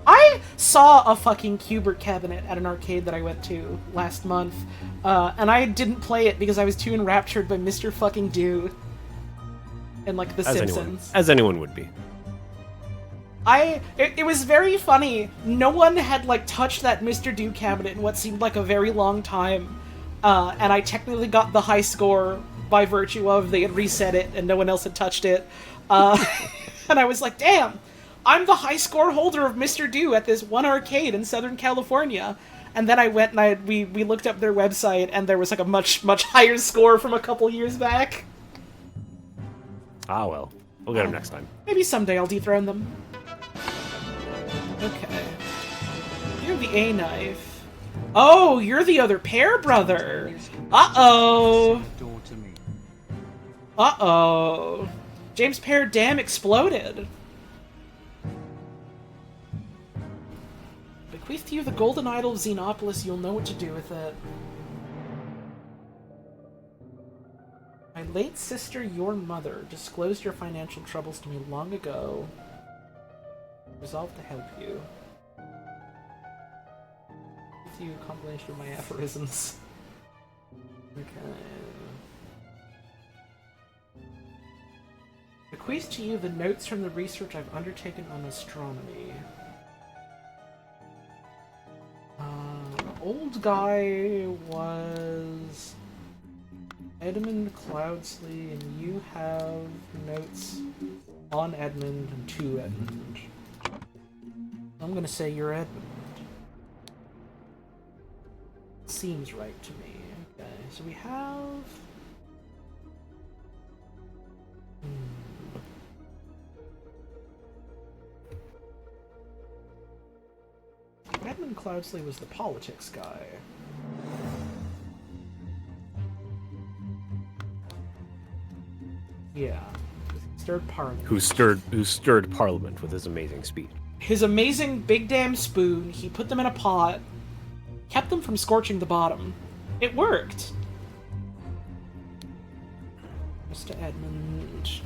I saw a fucking Kubert cabinet at an arcade that I went to last month, and I didn't play it because I was too enraptured by Mr. fucking Do and, like, The Simpsons. As anyone would be. It was very funny. No one had, like, touched that Mr. Do cabinet in what seemed like a very long time, and I technically got the high score by virtue of they had reset it and no one else had touched it. And I was like, damn! I'm the high score holder of Mr. Do at this one arcade in Southern California. And then I went and we looked up their website, and there was like a much higher score from a couple years back. Ah well, we'll get them next time. Maybe someday I'll dethrone them. Okay. You're the A knife. Oh, you're the other Pear brother. Uh-oh. Uh-oh. James Pear Dam exploded. Bequeath to you the golden idol of Xenopolis, you'll know what to do with it. My late sister, your mother, disclosed your financial troubles to me long ago. Resolved to help you. With you, a combination of my aphorisms. Okay. Bequeath to you the notes from the research I've undertaken on astronomy. Old guy was Edmund Cloudsley, and you have notes on Edmund and to Edmund. I'm gonna say you're Edmund. Seems right to me. Okay, so we have... Edmund Cloudsley was the politics guy. Yeah. Stirred Parliament. Who stirred Parliament with his amazing speech. His amazing big damn spoon, he put them in a pot, kept them from scorching the bottom. It worked! Mr. Edmund...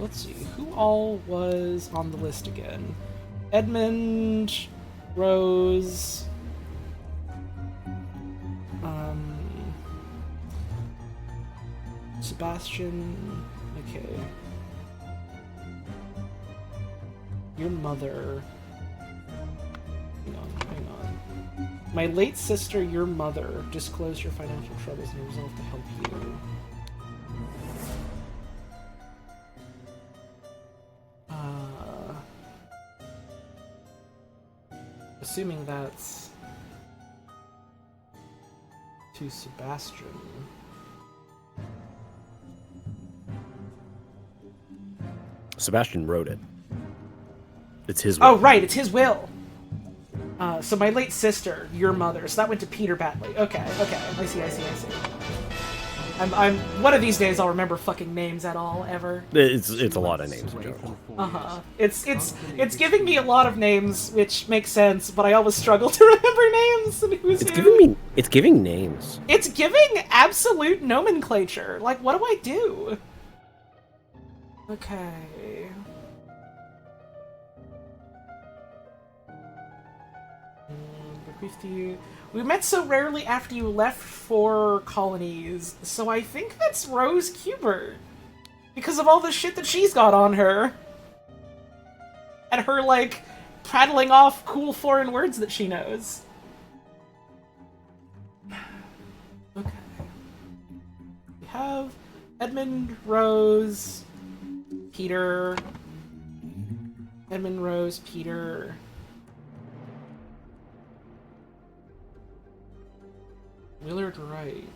let's see. Who all was on the list again? Edmund, Rose, Sebastian, okay. Your mother. Hang on. My late sister, your mother, disclosed your financial troubles and resolved to help you. Assuming that's to Sebastian. Sebastian wrote it. It's his will. Oh, right, it's his will. So my late sister, your mother. So that went to Peter Batley. Okay. I see. I'm one of these days I'll remember fucking names at all, ever. It's a lot of names in general. It's giving me a lot of names, which makes sense, but I always struggle to remember names and who's who. It's giving names. It's giving absolute nomenclature. Like, what do I do? Okay. Bequeath to you. We met so rarely after you left for colonies, so I think that's Rose Kubert. Because of all the shit that she's got on her. And her, like, prattling off cool foreign words that she knows. Okay. We have Edmund, Rose, Peter. Edmund, Rose, Peter. Willard Wright.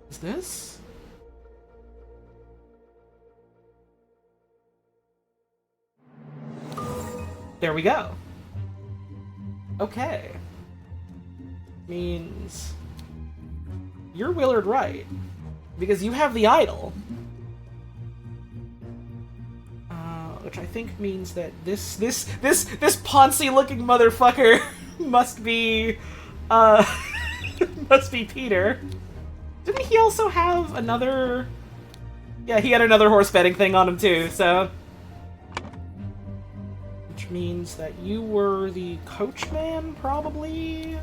Is this? There we go. Okay. Means you're Willard Wright because you have the idol. Which I think means that this Ponzi-looking motherfucker must be Peter. Didn't he also have another? Yeah, he had another horse betting thing on him too. So, which means that you were the coachman, probably.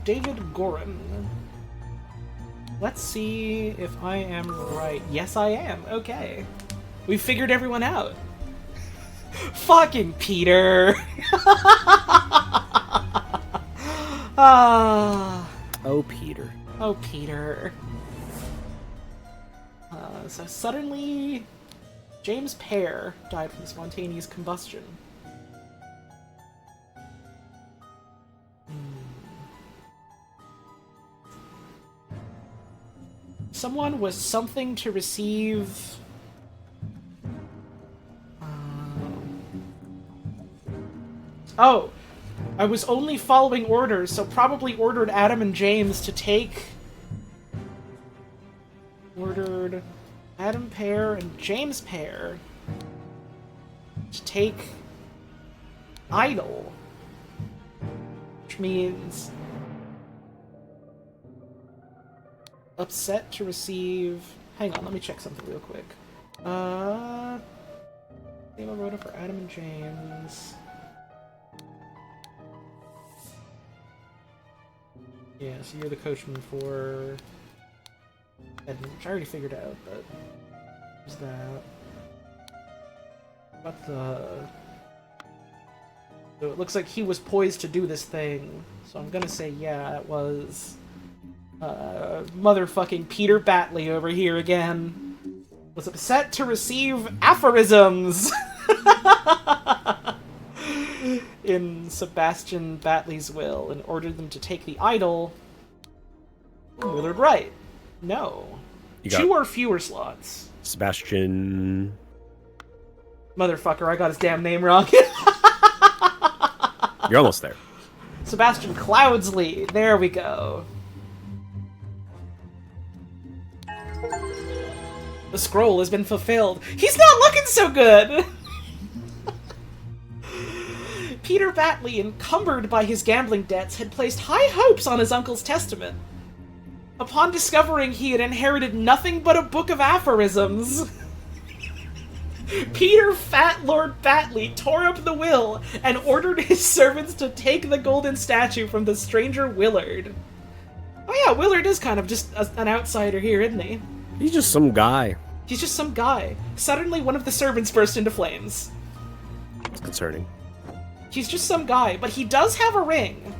David Gorin. Let's see if I am right. Yes, I am. Okay. We figured everyone out. Fucking Peter. Oh, Peter. Oh, Peter. So suddenly, James Pear died from spontaneous combustion. Someone was something to receive. Oh, I was only following orders, so probably ordered Adam and James to take... Ordered Adam Pear and James Pear to take Idol. Which means... Upset to receive... Hang on, let me check something real quick. Name I wrote up for Adam and James... Yeah, so you're the coachman for Edmund, which I already figured out, but there's that. What the... So it looks like he was poised to do this thing, so I'm gonna say yeah, it was motherfucking Peter Batley over here again. Was upset to receive aphorisms in Sebastian Batley's will and ordered them to take the idol. Willard Wright. No. Two or fewer slots. Sebastian... Motherfucker, I got his damn name wrong. You're almost there. Sebastian Cloudsley. There we go. The scroll has been fulfilled. He's not looking so good! Peter Batley, encumbered by his gambling debts, had placed high hopes on his uncle's testament. Upon discovering he had inherited nothing but a book of aphorisms, Peter Fat Lord Batley tore up the will and ordered his servants to take the golden statue from the stranger Willard. Oh yeah, Willard is kind of just an outsider here, isn't he? He's just some guy. He's just some guy. Suddenly, one of the servants burst into flames. It's concerning. He's just some guy, but he does have a ring.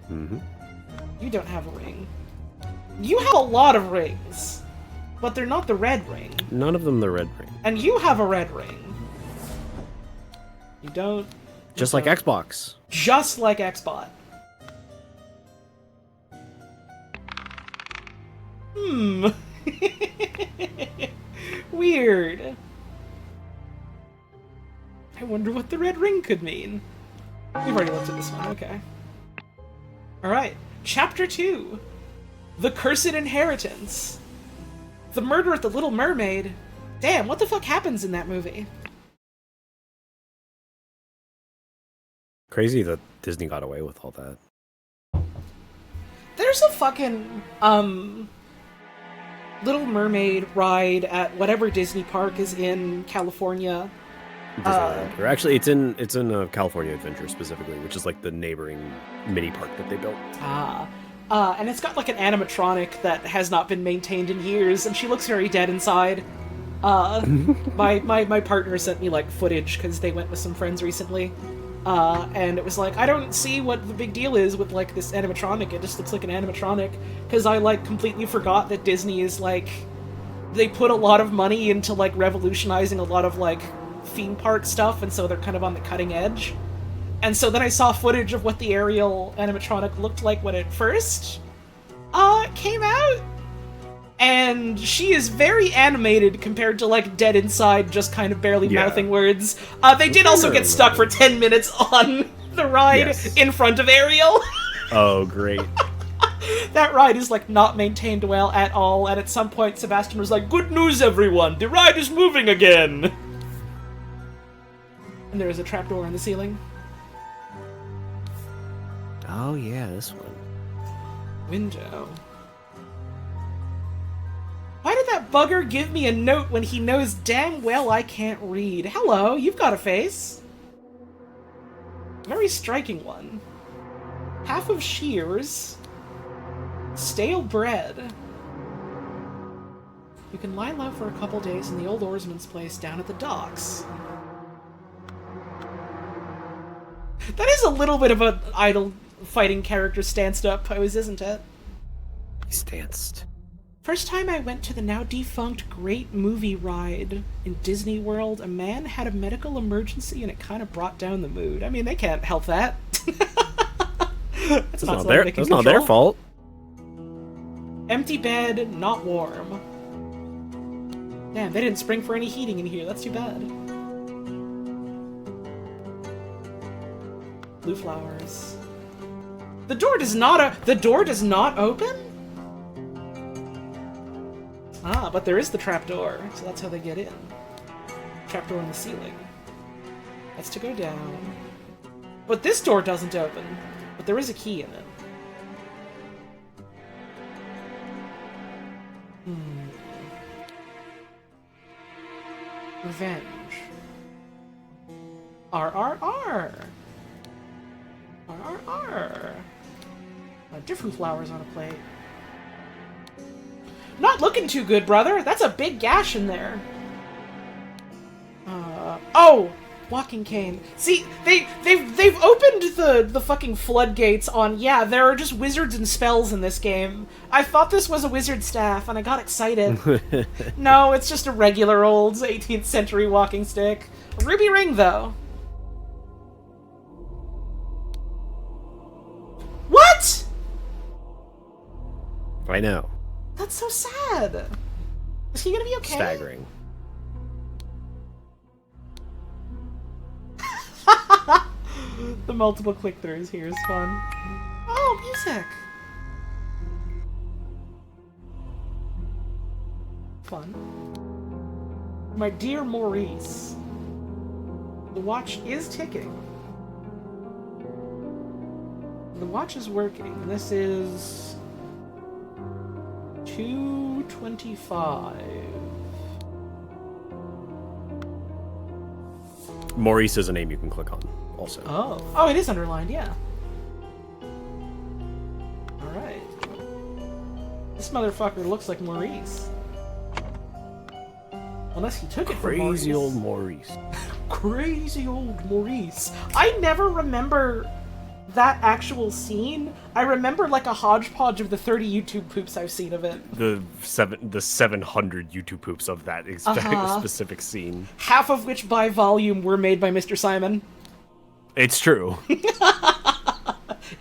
Mm-hmm. You don't have a ring. You have a lot of rings, but they're not the red ring. None of them the red ring. And you have a red ring. You don't... Just like Xbox. Just like Xbox. Weird. I wonder what the red ring could mean. We've already looked at this one, okay. Alright, Chapter 2. The Cursed Inheritance. The Murder at the Little Mermaid. Damn, what the fuck happens in that movie? Crazy that Disney got away with all that. There's a fucking, Little Mermaid ride at whatever Disney park is in California. Disneyland. Or actually, it's in California Adventure specifically, which is like the neighboring mini park that they built. And it's got like an animatronic that has not been maintained in years, and she looks very dead inside. My partner sent me like footage because they went with some friends recently. And it was like, I don't see what the big deal is with like this animatronic. It just looks like an animatronic. Because I like completely forgot that Disney is like, they put a lot of money into like revolutionizing a lot of like theme park stuff, and so they're kind of on the cutting edge. And so then I saw footage of what the Ariel animatronic looked like when it first came out. And she is very animated compared to, like, dead inside, just kind of barely mouthing words. They did also get stuck for 10 minutes on the ride in front of Ariel. Oh, great. That ride is, like, not maintained well at all, and at some point Sebastian was like, "Good news, everyone! The ride is moving again!" And there is a trapdoor in the ceiling. Oh, yeah, this one. Window. Why did that bugger give me a note when he knows damn well I can't read? Hello, you've got a face. Very striking one. Half of shears. Stale bread. You can lie low for a couple days in the old oarsman's place down at the docks. That is a little bit of an idle fighting character stanced up pose, isn't it? He stanced. First time I went to the now defunct Great Movie Ride in Disney World, a man had a medical emergency and it kind of brought down the mood. I mean, they can't help that. That's not their fault. Empty bed, not warm. Damn, they didn't spring for any heating in here. That's too bad. Blue flowers. The door does not open? Ah, but there is the trapdoor, so that's how they get in. Trapdoor in the ceiling. That's to go down. But this door doesn't open, but there is a key in it. Revenge. R. Different flowers on a plate. Not looking too good, brother. That's a big gash in there. Oh! Walking cane. See, they've opened the fucking floodgates on, yeah, there are just wizards and spells in this game. I thought this was a wizard staff, and I got excited. No, it's just a regular old 18th century walking stick. A ruby ring, though. What?! I know. That's so sad. Is he gonna be okay? Staggering. The multiple click-throughs here is fun. Oh, music! Fun. My dear Maurice, the watch is ticking. The watch is working. This is 2:25. Maurice is a name you can click on, also. Oh, it is underlined, yeah. Alright. This motherfucker looks like Maurice. Unless he took it from Maurice. Crazy old Maurice. Crazy old Maurice. I never remember that actual scene. I remember like a hodgepodge of the 30 YouTube poops I've seen of it. The 700 YouTube poops of that specific scene. Half of which by volume were made by Mr. Simon. It's true.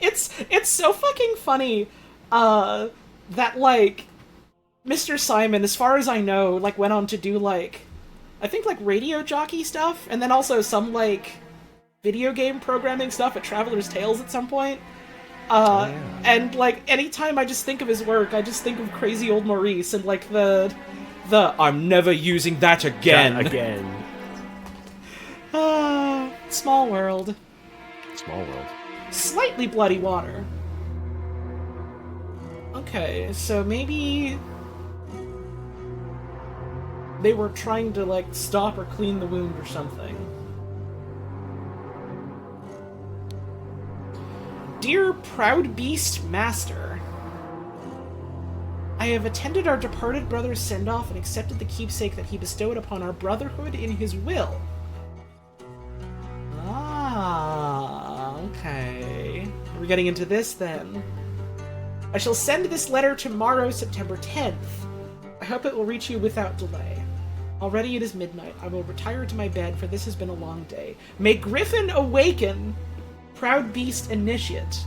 It's so fucking funny that like Mr. Simon, as far as I know, like went on to do like I think like radio jockey stuff, and then also some like video game programming stuff at Traveler's Tales at some point. And like anytime I just think of his work, I just think of crazy old Maurice and like the I'm never using that again. Small world. Small world. Slightly bloody water. Okay, so maybe they were trying to like stop or clean the wound or something. Dear Proud Beast Master, I have attended our departed brother's send-off and accepted the keepsake that he bestowed upon our brotherhood in his will. Ah, okay. We're getting into this then. I shall send this letter tomorrow, September 10th. I hope it will reach you without delay. Already it is midnight. I will retire to my bed, for this has been a long day. May Griffin awaken! Proud Beast Initiate.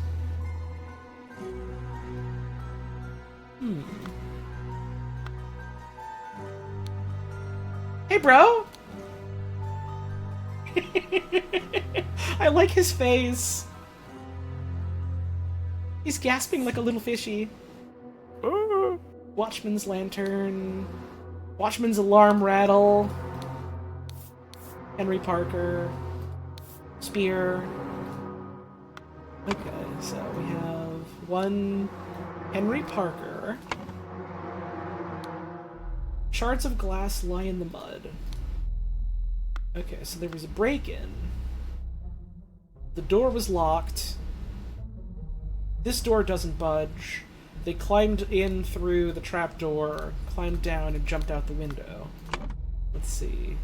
Hey, bro! I like his face. He's gasping like a little fishy. Watchman's lantern. Watchman's alarm rattle. Henry Parker. Spear. Okay, so we have one Henry Parker. Shards of glass lie in the mud. Okay, so there was a break-in. The door was locked. This door doesn't budge. They climbed in through the trapdoor, climbed down, and jumped out the window. Let's see.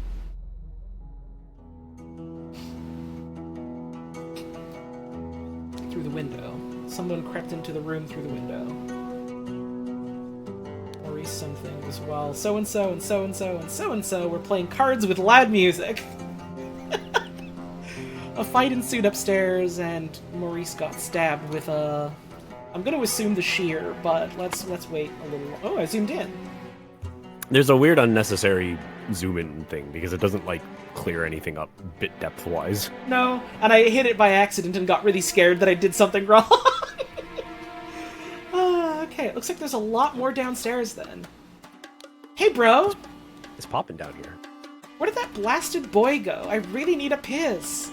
Through the window. Someone crept into the room through the window. Maurice something as well. So-and-so and so-and-so and so-and-so were playing cards with loud music. A fight ensued upstairs, and Maurice got stabbed with a... I'm going to assume the shear, but let's wait a little... Oh, I zoomed in. There's a weird unnecessary zoom in thing, because it doesn't, like, clear anything up bit depth-wise. No, and I hit it by accident and got really scared that I did something wrong. Okay, it looks like there's a lot more downstairs then. Hey, bro! It's popping down here. Where did that blasted boy go? I really need a piss.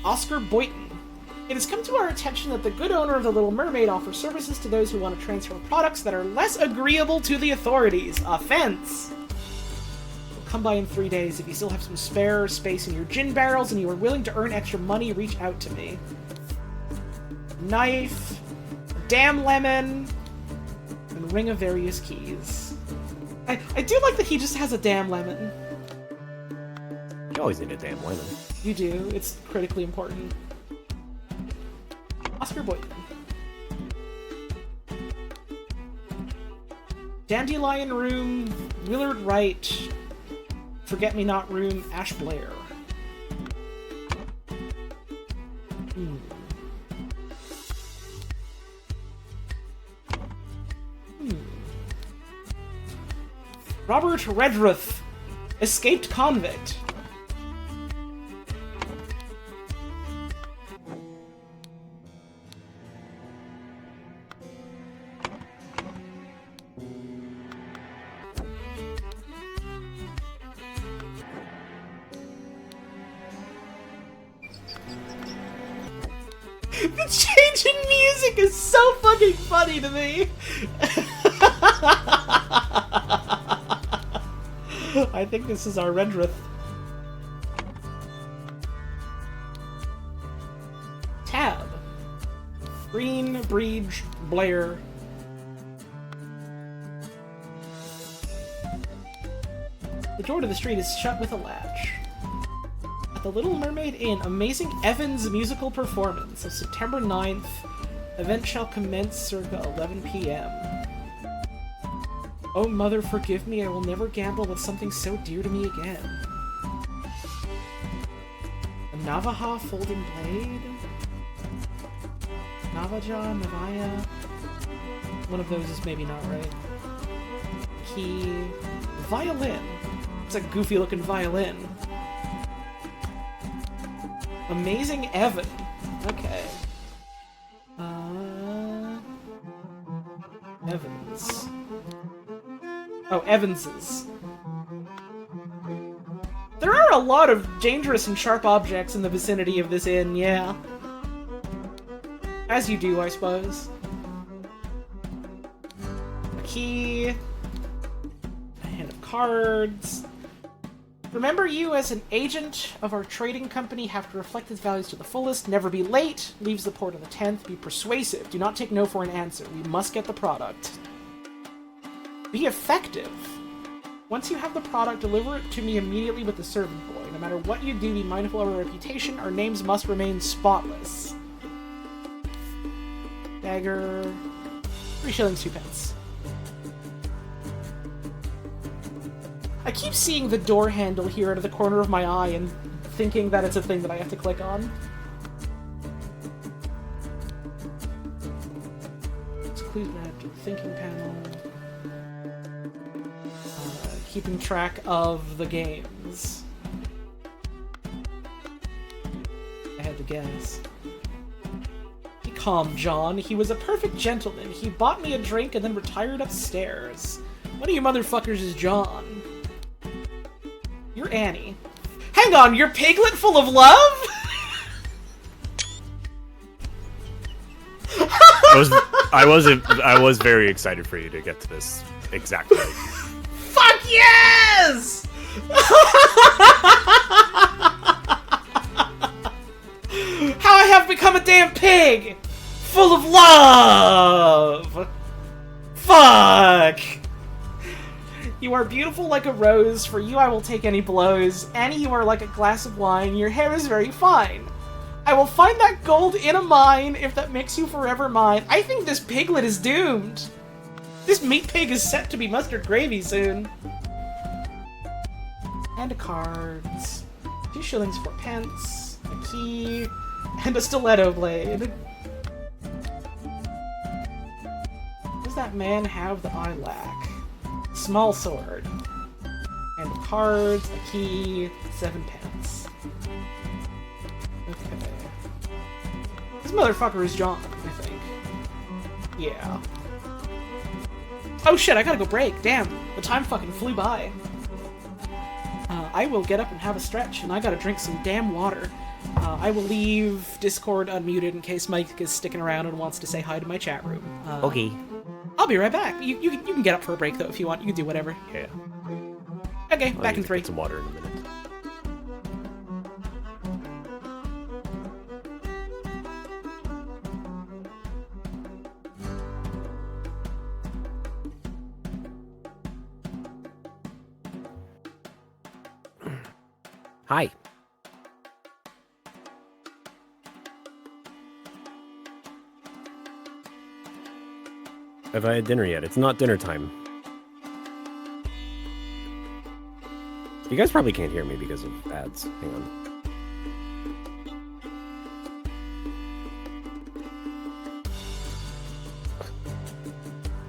Oscar Boynton. It has come to our attention that the good owner of the Little Mermaid offers services to those who want to transfer products that are less agreeable to the authorities. Offense! We'll come by in 3 days. If you still have some spare space in your gin barrels and you are willing to earn extra money, reach out to me. Knife, a damn lemon, and a ring of various keys. I do like that he just has a damn lemon. You always need a damn lemon. You do. It's critically important. Oscar Boynton. Dandelion Room, Willard Wright, Forget-Me-Not Room, Ash Blair. Robert Redruth, escaped convict. The change in music is so fucking funny to me. I think this is our Rendrith. Tab. Green, Breege, Blair. The door to the street is shut with a latch. At the Little Mermaid Inn, Amazing Evans musical performance of September 9th. Event shall commence circa 11 p.m. Oh, mother, forgive me. I will never gamble with something so dear to me again. A Navaja folding blade? Navaja, Navaya? One of those is maybe not right. Key. Violin. It's a goofy looking violin. Amazing Evan. Okay. Evans. Oh, Evans's. There are a lot of dangerous and sharp objects in the vicinity of this inn, yeah. As you do, I suppose. A key. A hand of cards. Remember, you as an agent of our trading company have to reflect its values to the fullest, never be late, leaves the port on the 10th, be persuasive, do not take no for an answer, we must get the product. Be effective. Once you have the product, deliver it to me immediately with the servant boy. No matter what you do, be mindful of our reputation, our names must remain spotless. Dagger. 3 shillings, 2 pence. I keep seeing the door handle here out of the corner of my eye and thinking that it's a thing that I have to click on. Let's include that to the thinking panel. Keeping track of the games. I had to guess. Be calm, John. He was a perfect gentleman. He bought me a drink and then retired upstairs. One of you motherfuckers is John. You're Annie. Hang on, you're Piglet full of love? I was very excited for you to get to this exactly. Fuck yes! How I have become a damn pig! Full of love! Fuck! You are beautiful like a rose, for you I will take any blows. Annie, you are like a glass of wine, your hair is very fine. I will find that gold in a mine, if that makes you forever mine. I think this piglet is doomed. This meat pig is set to be mustard gravy soon. And cards. 2 shillings, 4 pence. A key. And a stiletto blade. Does that man have that I lack? Small sword. And cards, a key, 7 pence. Okay. This motherfucker is John, I think. Yeah. Oh shit, I gotta go break. Damn, the time fucking flew by. I will get up and have a stretch, and I gotta drink some damn water. I will leave Discord unmuted in case Mike is sticking around and wants to say hi to my chat room. Okay. I'll be right back. You can get up for a break, though, if you want. You can do whatever. Yeah. Okay, back in 3. Get some water in a minute. Hi. Have I had dinner yet? It's not dinner time. You guys probably can't hear me because of ads. Hang on.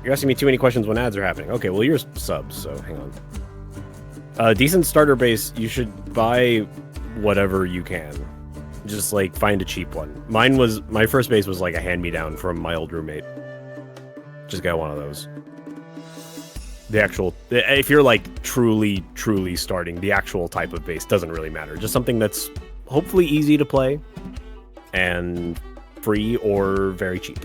You're asking me too many questions when ads are happening. Okay, well, you're subs, so hang on. Decent starter base, you should buy whatever you can. Just, like, find a cheap one. My first base was, like, a hand-me-down from my old roommate. Just got one of those. If you're, like, truly starting, the actual type of base doesn't really matter. Just something that's hopefully easy to play and free or very cheap.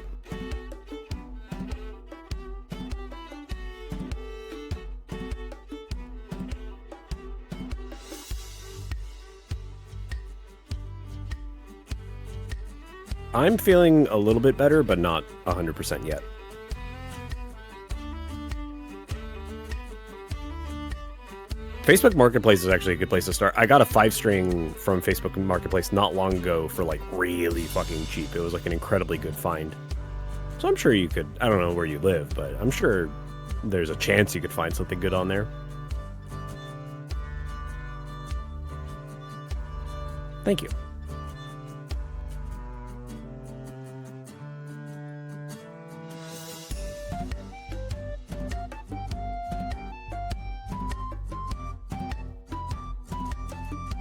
I'm feeling a little bit better, but not 100% yet. Facebook Marketplace is actually a good place to start. I got a 5-string from Facebook Marketplace not long ago for like really fucking cheap. It was like an incredibly good find. So I'm sure you could, I don't know where you live, but I'm sure there's a chance you could find something good on there. Thank you.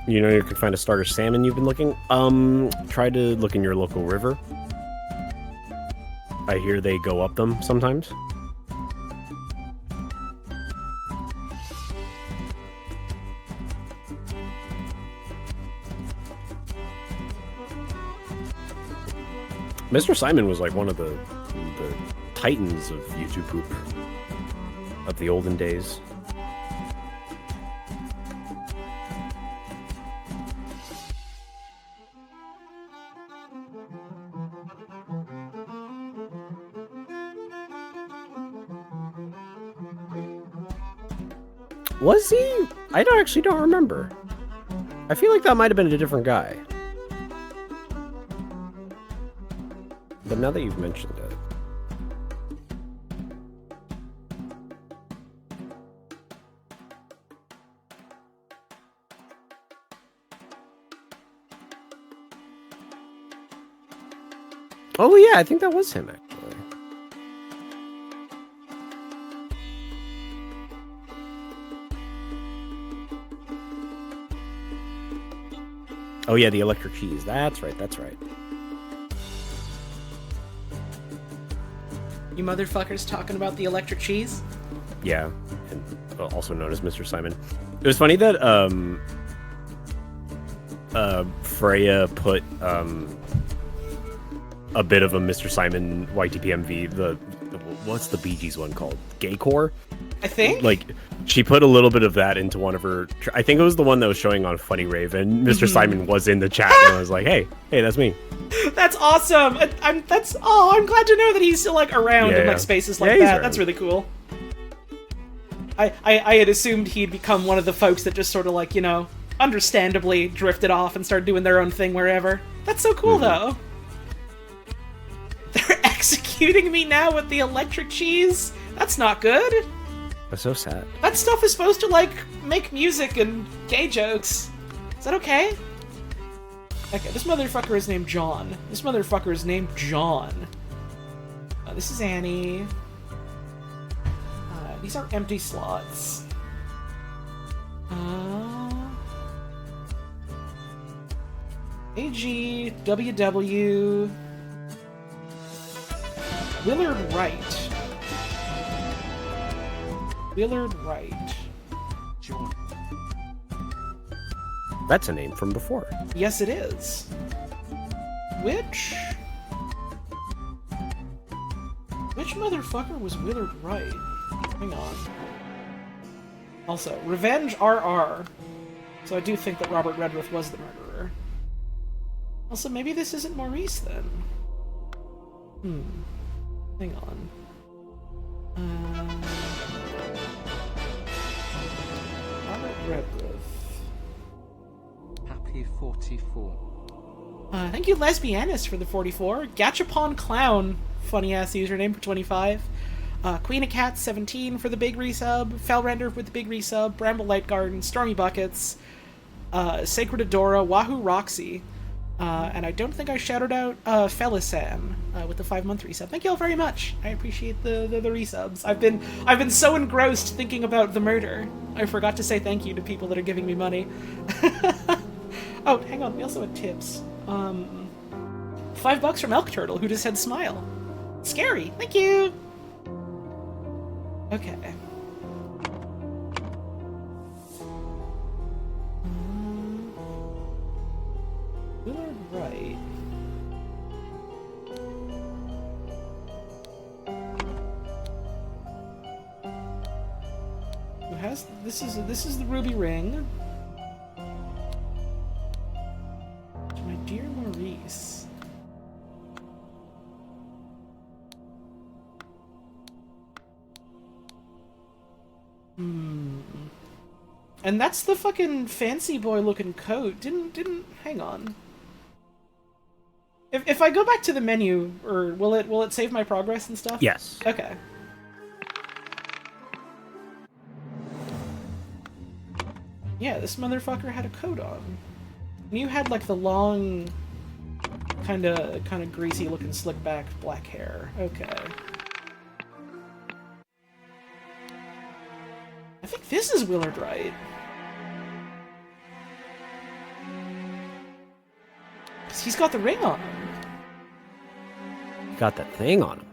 You know you can find a starter salmon you've been looking? Try to look in your local river. I hear they go up them sometimes. Mr. Simon was like one of the titans of YouTube poop of the olden days. Was he? I don't remember. I feel like that might have been a different guy. But now that you've mentioned it. Oh yeah, I think that was him actually. Oh yeah, the electric cheese. That's right, that's right. You motherfuckers talking about the electric cheese? Yeah, and also known as Mr. Simon. It was funny that Freya put a bit of a Mr. Simon YTPMV, what's the Bee Gees one called? Gaycore? I think? Like, she put a little bit of that into one of her... I think it was the one that was showing on Funny Rave, and Mr. Simon was in the chat, and I was like, hey, that's me. That's awesome! I'm glad to know that he's still, like, around in, like, spaces like that. That's really cool. I had assumed he'd become one of the folks that just sort of, like, you know, understandably drifted off and started doing their own thing wherever. That's so cool, though. They're executing me now with the electric cheese? That's not good. That's so sad. That stuff is supposed to, like, make music and gay jokes. Is that okay? Okay, this motherfucker is named John. This is Annie. These are empty slots. AG, WW... Willard Wright. John. That's a name from before. Yes, it is. Which motherfucker was Willard Wright? Hang on. Also, Revenge RR. So I do think that Robert Redruth was the murderer. Also, maybe this isn't Maurice then. Hang on. Robert Redruth. Happy 44. Thank you, Lesbianist, for the 44. Gachapon Clown, funny-ass username for 25. Queen of Cats, 17 for the big resub. Felrender with the big resub. Bramble Light Garden, Stormy Buckets. Sacred Adora, Wahoo Roxy. And I don't think I shouted out Felisan with the 5-month resub. Thank you all very much. I appreciate the resubs. I've been so engrossed thinking about the murder. I forgot to say thank you to people that are giving me money. Oh, hang on. We also had tips. $5 from Elk Turtle, who just said smile. Scary. Thank you. Okay. Willard Wright. has this is the ruby ring. To my dear Maurice. And that's the fucking fancy boy looking coat. Didn't hang on. If I go back to the menu, or will it save my progress and stuff? Yes. Okay. Yeah, this motherfucker had a coat on. And you had like the long, kinda greasy looking slick back black hair. Okay. I think this is Willard Wright. Cause he's got the ring on him. He got that thing on him.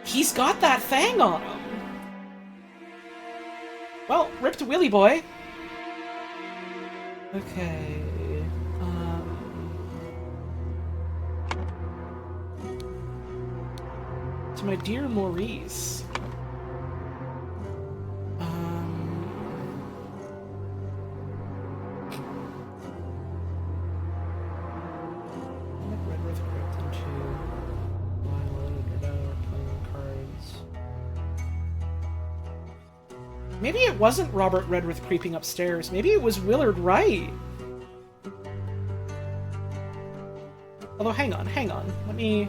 He's got that thing on him! Well, rip to Willy Boy. Okay, to my dear Maurice. Redworth crept into playing cards. Maybe it wasn't Robert Redworth creeping upstairs. Maybe it was Willard Wright. Although, hang on. Let me...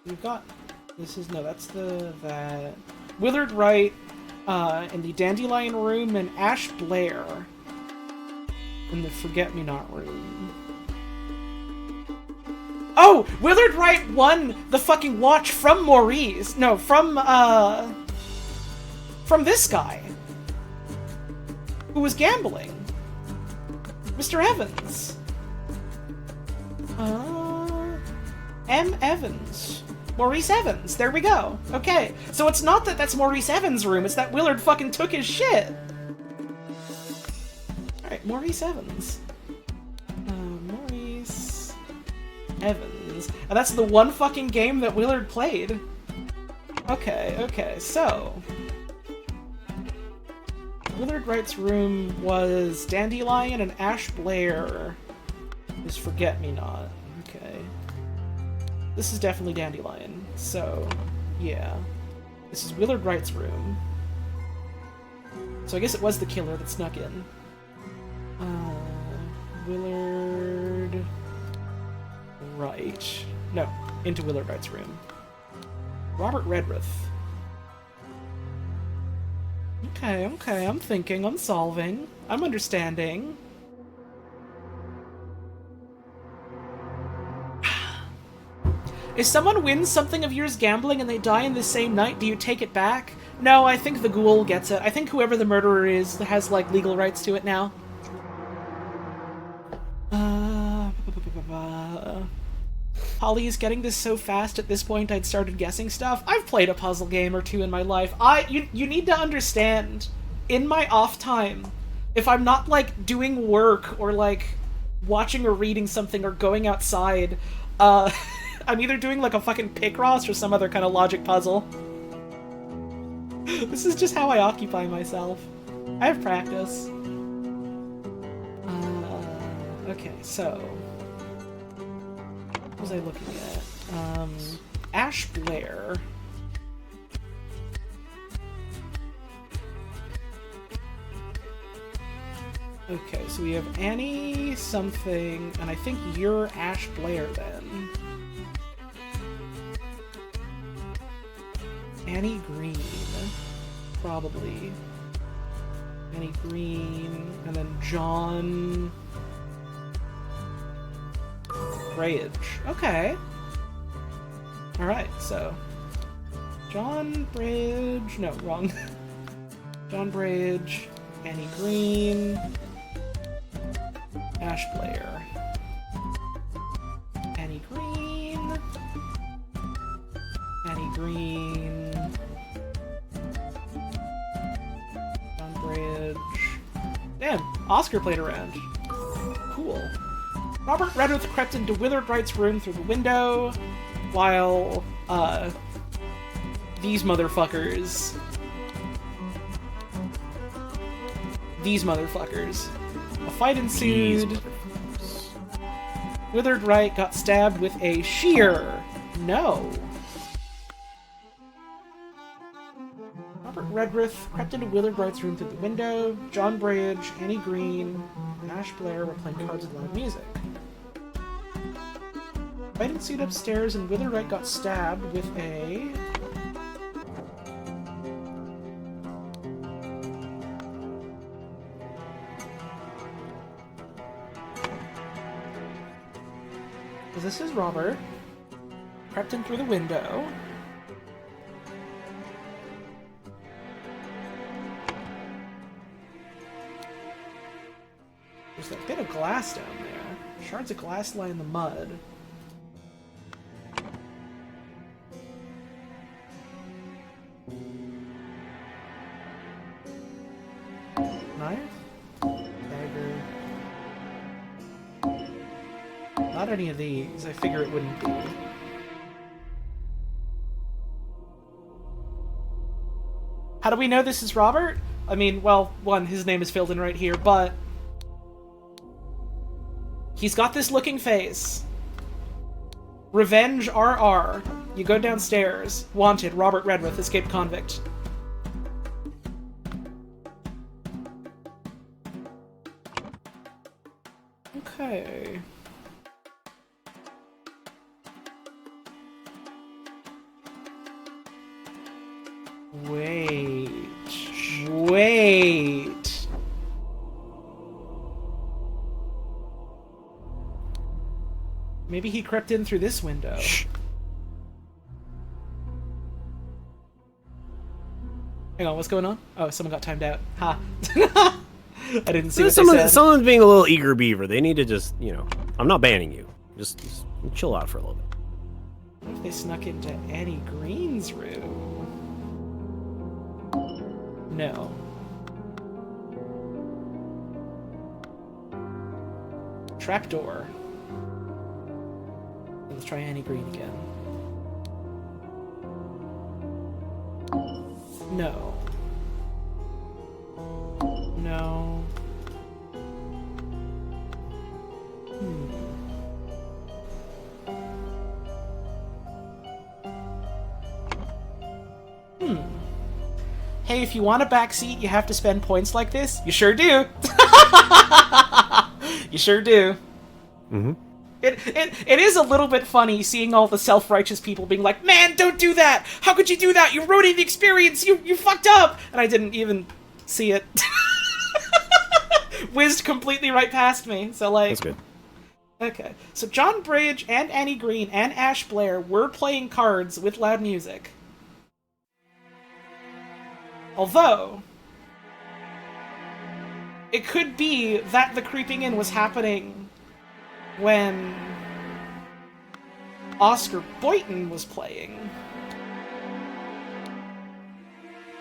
We've got... This is... No, that's that... Willard Wright in the Dandelion Room and Ash Blair in the Forget-Me-Not Room. Oh! Willard Wright won the fucking watch from Maurice! No, from this guy. Who was gambling. Mr. Evans. M. Evans. Maurice Evans. There we go. Okay. So it's not that that's Maurice Evans' room, it's that Willard fucking took his shit. Alright, Maurice Evans. Maurice Evans. And that's the one fucking game that Willard played. Okay, so... Willard Wright's room was Dandelion and Ash Blair is Forget-Me-Not. Okay. This is definitely Dandelion, so yeah. This is Willard Wright's room. So I guess it was the killer that snuck in. Willard Wright. No, into Willard Wright's room. Robert Redworth. Okay, I'm thinking, I'm solving, I'm understanding. If someone wins something of yours gambling and they die in the same night, do you take it back? No, I think the ghoul gets it. I think whoever the murderer is has, like, legal rights to it now. Holly is getting this so fast at this point I'd started guessing stuff. I've played a puzzle game or two in my life. You need to understand, in my off time, if I'm not, like, doing work or, like, watching or reading something or going outside, I'm either doing, like, a fucking Picross or some other kind of logic puzzle. This is just how I occupy myself. I have practice. Okay, so... What was I looking at? Ash Blair. Okay, so we have Annie something, and I think you're Ash Blair then. Annie Green. Probably. Annie Green, and then John... Bridge. Okay. Alright, so... John Bridge... No, wrong. John Bridge, Annie Green, Ash Blair. Annie Green... Annie Green... John Bridge... Damn, Oscar played around. Cool. Robert Redworth crept into Willard Wright's room through the window, while, these motherfuckers these motherfuckers. A fight ensued. These Withered Right got stabbed with a shear. No. Robert Redruth crept into Withered Right's room through the window. John Bridge, Annie Green, and Ash Blair were playing cards with loud music. Fight ensued upstairs, and Withered Right got stabbed with a... This is Robert. Crept in through the window. There's that bit of glass down there. Shards of glass lie in the mud. Knife? Dagger. Not any of these. I figure it wouldn't be. How do we know this is Robert? I mean, well, one, his name is filled in right here, but... he's got this looking face. Revenge RR. You go downstairs. Wanted, Robert Redruth, escaped convict. Okay. Wait. Maybe he crept in through this window. Shh. Hang on, what's going on? Oh, someone got timed out. Ha. I didn't see what they said. Someone's being a little eager beaver. They need to just, you know... I'm not banning you. Just chill out for a little bit. What if they snuck into Annie Green's room? No. Trapdoor. Let's try Annie Green again. No. No. Hey, if you want a backseat, you have to spend points like this? You sure do. You sure do. Mm-hmm. It is a little bit funny seeing all the self-righteous people being like, man, don't do that! How could you do that? You're ruining the experience! You fucked up! And I didn't even see it. Whizzed completely right past me, so like... That's good. Okay, so John Bridge and Annie Green and Ash Blair were playing cards with loud music. Although, it could be that the creeping in was happening when Oscar Boynton was playing.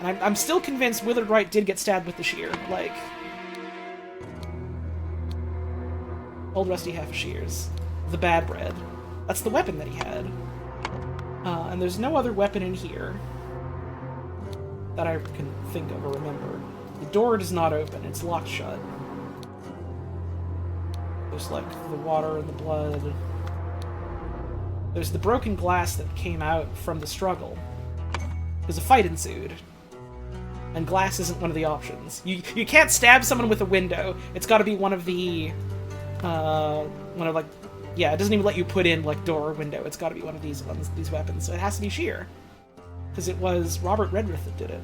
And I'm still convinced Withered Right did get stabbed with the shear. Like, old rusty half shears. The bad bread. That's the weapon that he had. And there's no other weapon in here that I can think of or remember. The door does not open, it's locked shut. There's like the water and the blood. There's the broken glass that came out from the struggle. There's a fight ensued. And glass isn't one of the options. You can't stab someone with a window. It's gotta be one of the... one of like... Yeah, it doesn't even let you put in like door or window. It's gotta be one of these ones, these weapons. So it has to be sheer. Because it was Robert Redruth that did it.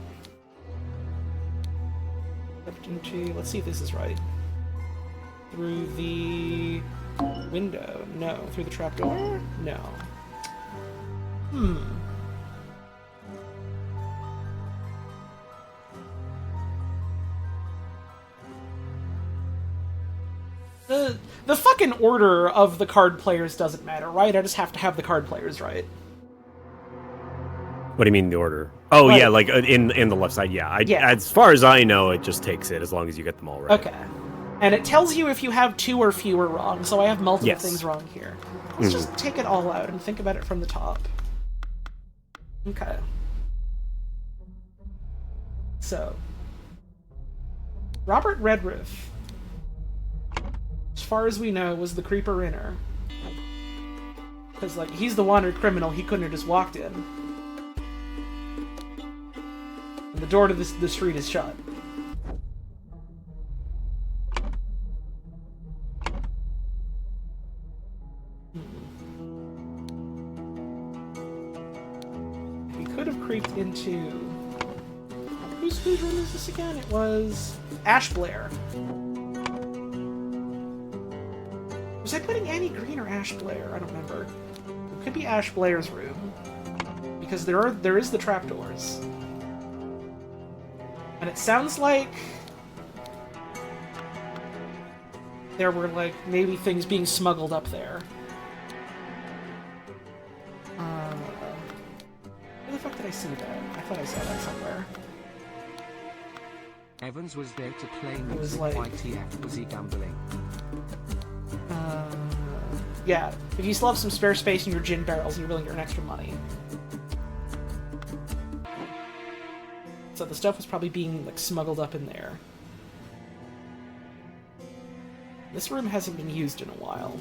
Let's see if this is right. Through the window. No. Through the trapdoor? No. The fucking order of the card players doesn't matter, right? I just have to have the card players right. What do you mean the order? Oh, Like, yeah, like in the left side, yeah. Yeah. As far as I know, it just takes it as long as you get them all right. Okay. And it tells you if you have 2 or fewer wrong, so I have multiple Yes. things wrong here. Let's just take it all out and think about it from the top. Okay. So. Robert Redruth, as far as we know, was the creeper inner. Because, like, he's the wanted criminal, he couldn't have just walked in. And the door to the street is shut. He could have creeped into... Whose room is this again? It was... Ash Blair. Was I putting Annie Green or Ash Blair? I don't remember. It could be Ash Blair's room. Because there is the trapdoors. And it sounds like... there were, like, maybe things being smuggled up there. Where the fuck did I see that? I thought I saw that somewhere. Evans was there to play It was music. like- YTF, was he gambling? Yeah, if you still have some spare space in your gin barrels, you're willing to earn extra money. So the stuff was probably being, like, smuggled up in there. This room hasn't been used in a while.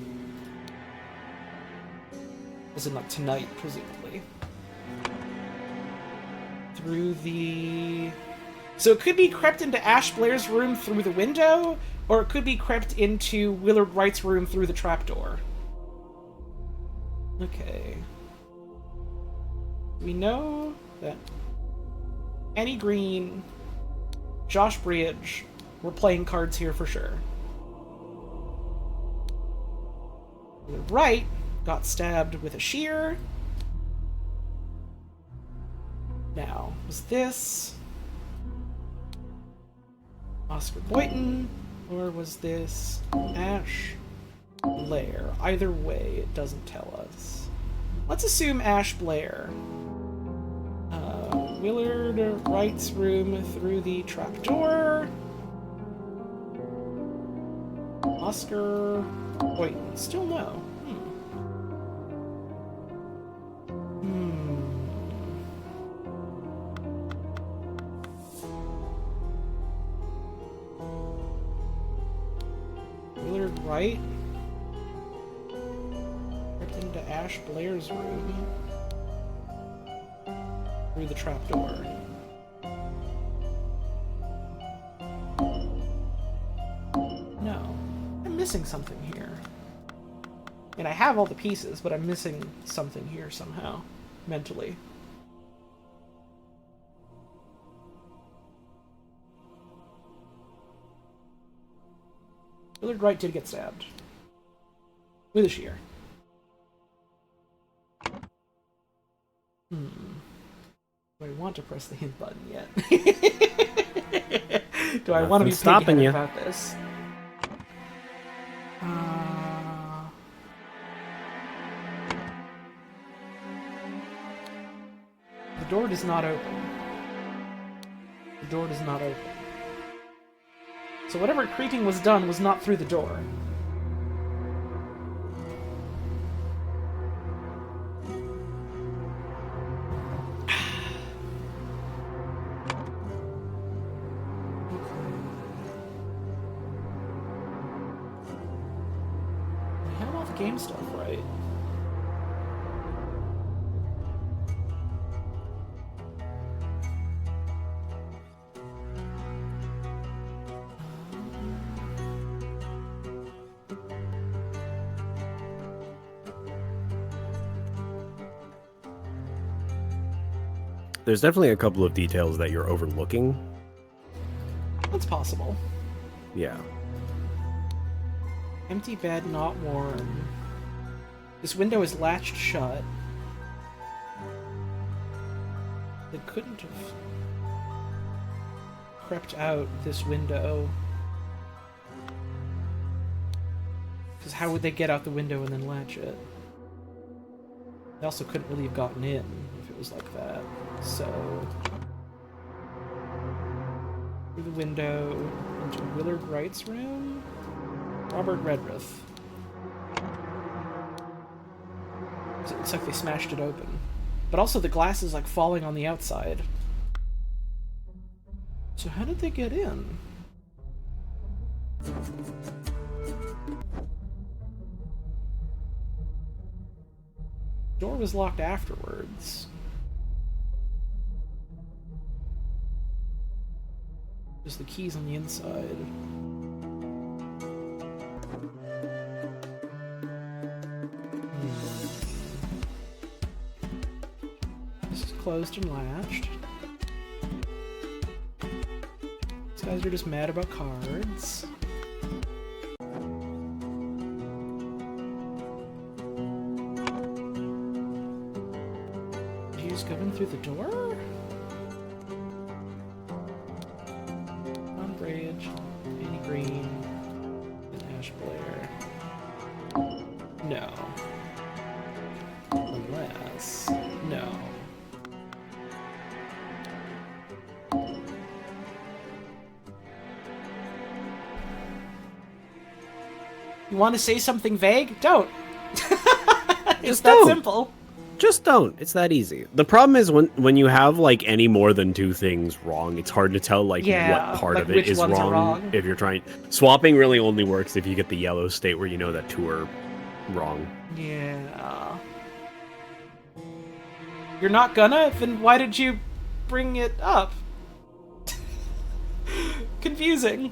As in, like, tonight, presumably. Through the... So it could be crept into Ash Blair's room through the window, or it could be crept into Willard Wright's room through the trapdoor. Okay. We know that Annie Green, Josh Bridge were playing cards here for sure. Willard Wright got stabbed with a shear. Now, was this Oscar Boynton, or was this Ash Blair? Either way, it doesn't tell us. Let's assume Ash Blair. Willard Wright's room through the trapdoor. Oscar Boynton. Still no. Willard Wright crept into Ash Blair's room through the trapdoor. No. I'm missing something here. And I have all the pieces, but I'm missing something here somehow. Mentally. Willard Wright did get stabbed. With a shear. Do I want to press the hint button yet? Do I want to be stopping you about this? The door does not open. The door does not open. So whatever creeping was done was not through the door. I have all the game stuff right. There's definitely a couple of details that you're overlooking. That's possible. Yeah. Empty bed, not warm. This window is latched shut. They couldn't have crept out this window. Because how would they get out the window and then latch it? They also couldn't really have gotten in if it was like that. So... through the window into Willard Wright's room? Robert Redruth. It looks like they smashed it open. But also the glass is like falling on the outside. So how did they get in? Door was locked afterwards. Just the keys on the inside. This is closed and latched. These guys are just mad about cards. He's going through the door? On Bridge, Annie Green, and Ash Blair. No. Unless... No. You want to say something vague? Don't! It's that don't. simple. Just don't. It's that easy. The problem is when you have like any more than two things wrong, it's hard to tell like what part like of it which is ones are wrong. wrong. If you're trying, swapping really only works if you get the yellow state where you know that two are wrong. Yeah. You're not gonna? Then why did you bring it up? Confusing.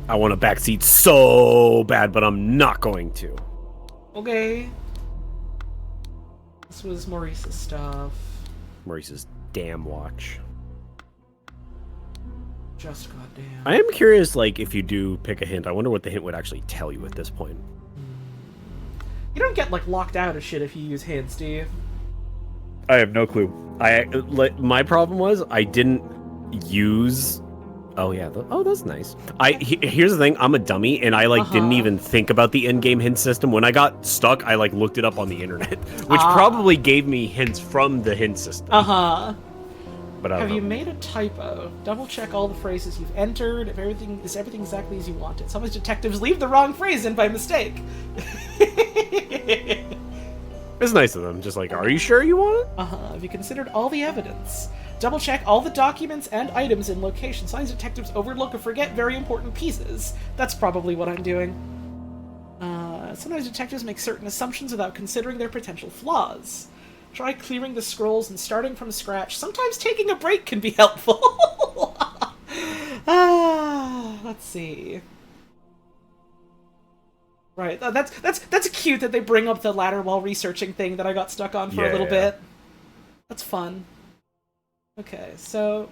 I want a backseat so bad, but I'm not going to. Okay. This was Maurice's stuff. Maurice's damn watch. Just goddamn. I am curious, like, if you do pick a hint, I wonder what the hint would actually tell you at this point. You don't get, like, locked out of shit if you use hints, do you? I have no clue. My problem was I didn't use... Oh, yeah. Oh, that's nice. Here's the thing. I'm a dummy, and I, didn't even think about the in-game hint system. When I got stuck, I, looked it up on the internet, which probably gave me hints from the hint system. But I don't Have you know. made a typo? Double check all the phrases you've entered. If everything is exactly as you want it. Sometimes detectives leave the wrong phrase in by mistake. It's nice of them. Just like, are you sure you want it? Have you considered all the evidence? Double check all the documents and items in location. Sometimes detectives overlook or forget very important pieces. That's probably what I'm doing. Sometimes detectives make certain assumptions without considering their potential flaws. Try clearing the scrolls and starting from scratch. Sometimes taking a break can be helpful. Let's see. Right, that's cute that they bring up the ladder while researching thing that I got stuck on for a little bit. That's fun. Okay, so...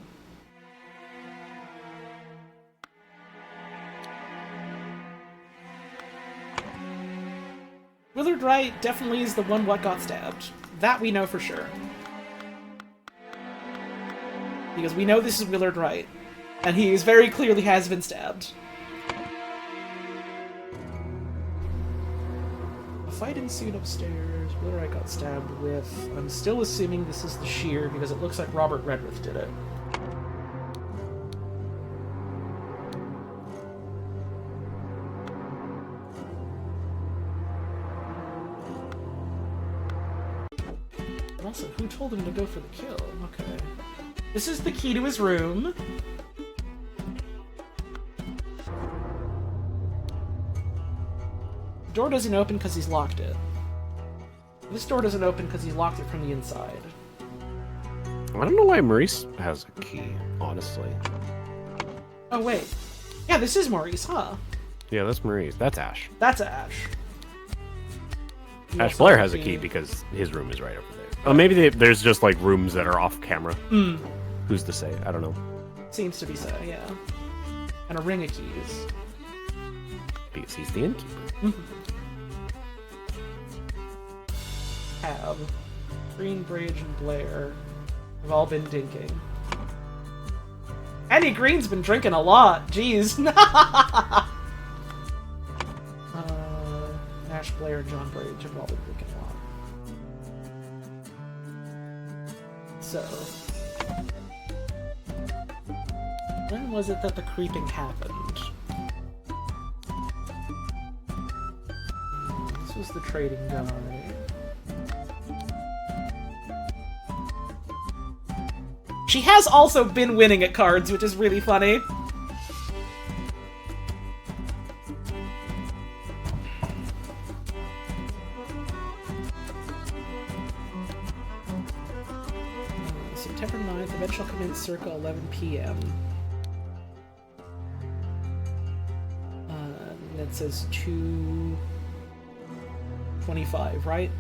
Willard Wright definitely is the one what got stabbed. That we know for sure. Because we know this is Willard Wright. And he is very clearly has been stabbed. A fight ensued upstairs. Willard Wright got stabbed with... I'm still assuming this is the shear because it looks like Robert Redruth did it. And also, who told him to go for the kill? Okay. This is the key to his room. The door doesn't open because he's locked it. This door doesn't open because he locked it from the inside. I don't know why Maurice has a key, honestly. Oh, wait. Yeah, this is Maurice, huh? Yeah, that's Maurice. That's Ash. That's Ash. He Ash also Blair has has a a key key. because his room is right over there. Oh, maybe there's just, rooms that are off camera. Who's to say? I don't know. Seems to be so, yeah. And a ring of keys. Because he's the innkeeper. Tab. Greenbridge and Blair have all been dinking. Annie Green's been drinking a lot. Jeez. Ash Blair and John Bridge have all been drinking a lot. So, when was it that the creeping happened? This was the trading guy. She has also been winning at cards, which is really funny. September 9th, event shall commence circa 11 p.m. That says 2:25, right?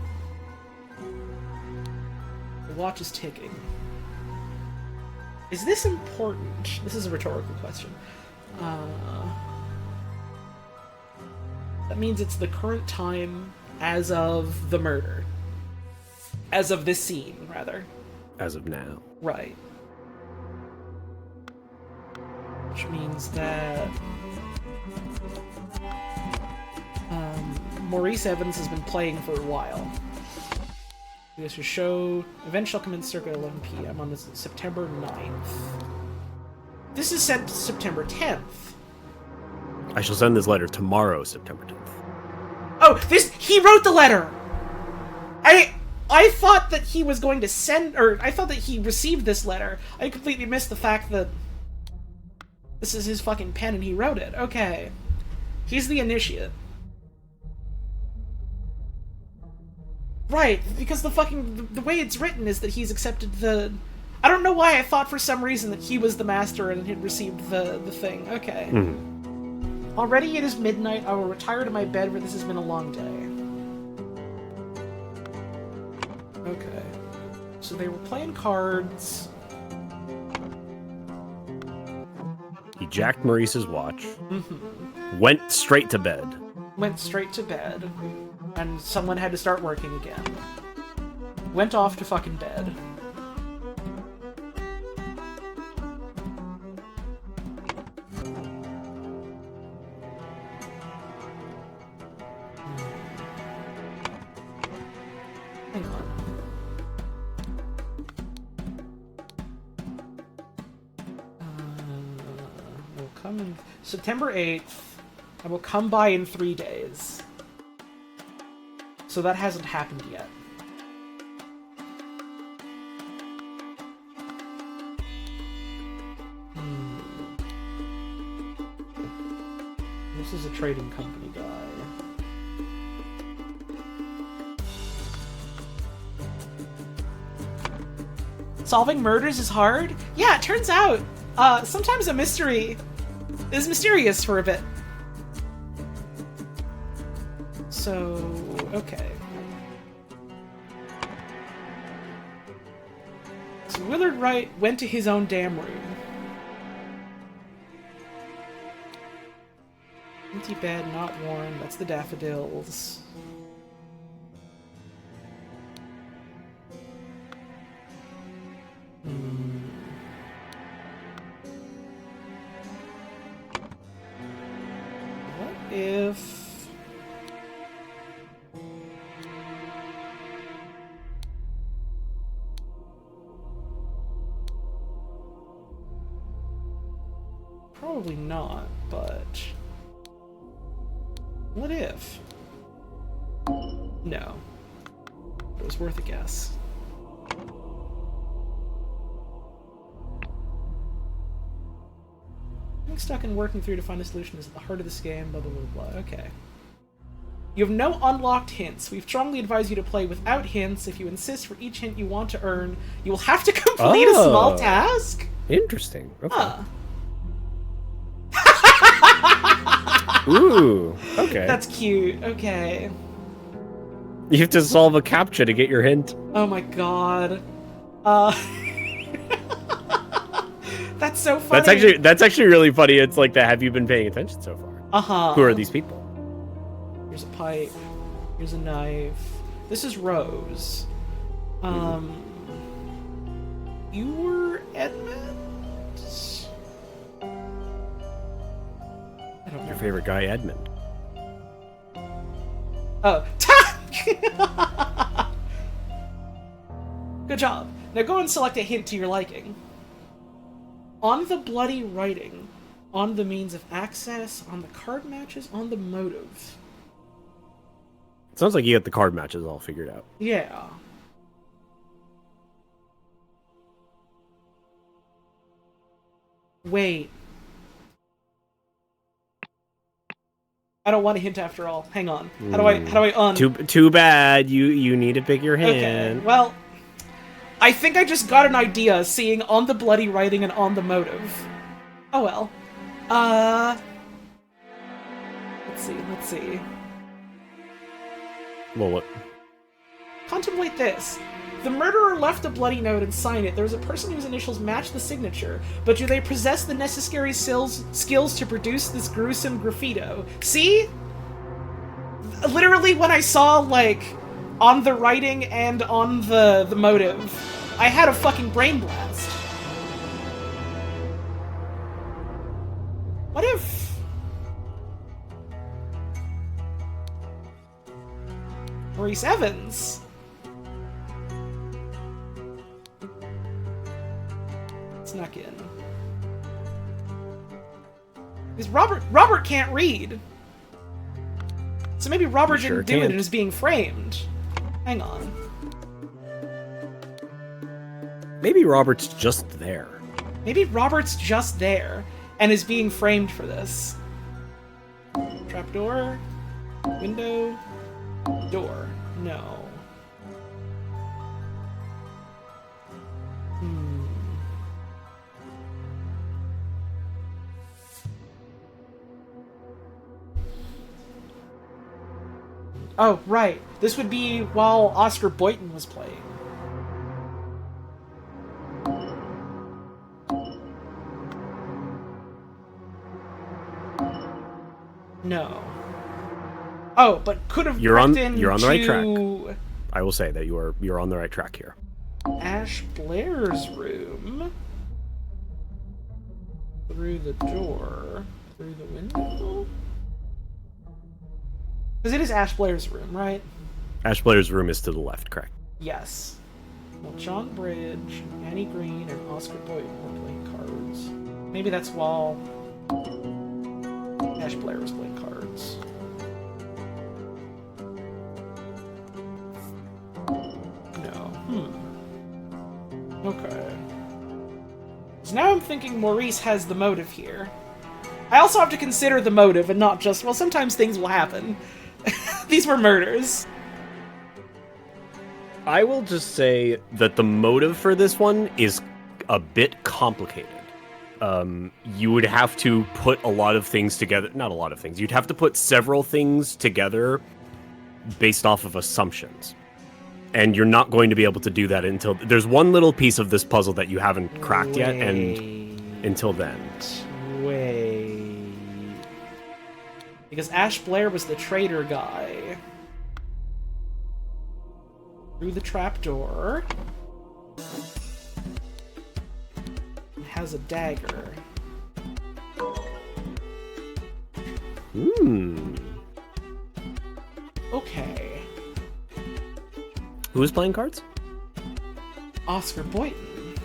The watch is ticking. Is this important? This is a rhetorical question. That means it's the current time as of the murder. As of this scene, rather. As of now. Right. Which means that Maurice Evans has been playing for a while. This will show event shall commence circa 11 p.m. on this September 9th. This is sent September 10th. I shall send this letter tomorrow, September 10th. Oh, he wrote the letter. I thought that he was going to send, or I thought that he received this letter. I completely missed the fact that this is his fucking pen and he wrote it. Okay. He's the initiate. Right, because the way it's written is that he's accepted the... I don't know why I thought for some reason that he was the master and had received the thing. Okay. Mm-hmm. Already it is midnight. I will retire to my bed, for this has been a long day. Okay. So they were playing cards. He jacked Maurice's watch. Mm-hmm. Went straight to bed. Went straight to bed. And someone had to start working again. Went off to fucking bed. Hang on. We'll come in September 8th. I will come by in 3 days. So that hasn't happened yet. This is a trading company guy. Solving murders is hard? Yeah, it turns out, sometimes a mystery is mysterious for a bit. So, okay. So Willard Wright went to his own damn room. Empty bed, not warm. That's the daffodils. What if... Probably not, but... What if? No. It was worth a guess. Getting stuck and working through to find a solution is at the heart of this game, blah blah blah blah. Okay. You have no unlocked hints. We strongly advise you to play without hints. If you insist for each hint you want to earn, you will have to complete a small task? Interesting. Okay. Huh. Ooh, okay. That's cute. Okay. You have to solve a CAPTCHA to get your hint. Oh my god. That's so funny. That's actually really funny. It's like that. Have you been paying attention so far? Uh-huh. Who are these people? Here's a pipe. Here's a knife. This is Rose. You were Edmund? I don't know. Your favorite guy, Edmund. Oh. Good job. Now go and select a hint to your liking. On the bloody writing, on the means of access, on the card matches, on the motive. Sounds like you got the card matches all figured out. Yeah. Wait. I don't want a hint after all. Hang on. How do I Too bad. You need to pick your hand. Okay, well, I think I just got an idea seeing on the bloody writing and on the motive. Oh well. Let's see. Well, what? Contemplate this. The murderer left a bloody note and signed it. There was a person whose initials match the signature, but do they possess the necessary skills to produce this gruesome graffito? See? Literally, when I saw, like, on the writing and on the motive, I had a fucking brain blast. What if... Maurice Evans? Snuck in. Because Robert can't read. So maybe Robert didn't do it and is being framed. Hang on. Maybe Robert's just there. Maybe Robert's just there and is being framed for this. Trapdoor. Window. Door. No. Oh, right. This would be while Oscar Boynton was playing. No. Oh, but could have you're on the right track. I will say that you're on the right track here. Ash Blair's room. Through the door. Through the window. Because it is Ash Blair's room, right? Ash Blair's room is to the left, correct? Yes. Well, John Bridge, Annie Green, and Oscar Boynton were playing cards. Maybe that's while Ash Blair was playing cards. No. Okay. So now I'm thinking Maurice has the motive here. I also have to consider the motive and not just, well, sometimes things will happen. These were murders. I will just say that the motive for this one is a bit complicated. You would have to put a lot of things together. Not a lot of things. You'd have to put several things together based off of assumptions. And you're not going to be able to do that until... There's one little piece of this puzzle that you haven't cracked yet, and until then. Wait. Because Ash Blair was the traitor guy. Through the trapdoor. Has a dagger. Okay. Who is playing cards? Oscar Boynton.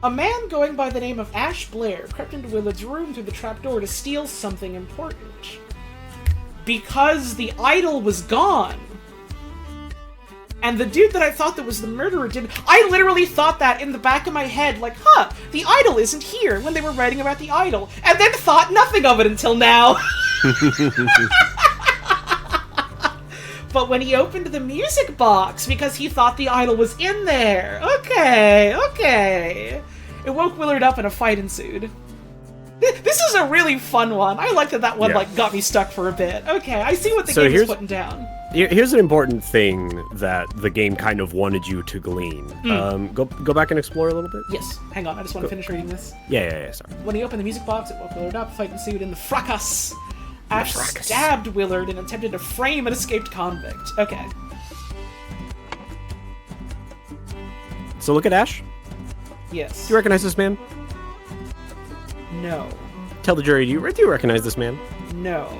A man going by the name of Ash Blair crept into Willard's room through the trapdoor to steal something important. Because the idol was gone. And the dude that I thought that was the murderer did... I literally thought that in the back of my head, like, huh, the idol isn't here, when they were writing about the idol. And then thought nothing of it until now. But when he opened the music box, because he thought the idol was in there. Okay. It woke Willard up and a fight ensued. This is a really fun one. I like that one, like, got me stuck for a bit. Okay, I see what the game is putting down. Here's an important thing that the game kind of wanted you to glean. Go back and explore a little bit? Yes. Hang on, I just want to finish reading this. Yeah, sorry. When he opened the music box, it woke Willard up, a fight ensued in the fracas. Ash stabbed Willard and attempted to frame an escaped convict. Okay. So look at Ash. Yes. Do you recognize this man? No. Tell the jury, do you recognize this man? No.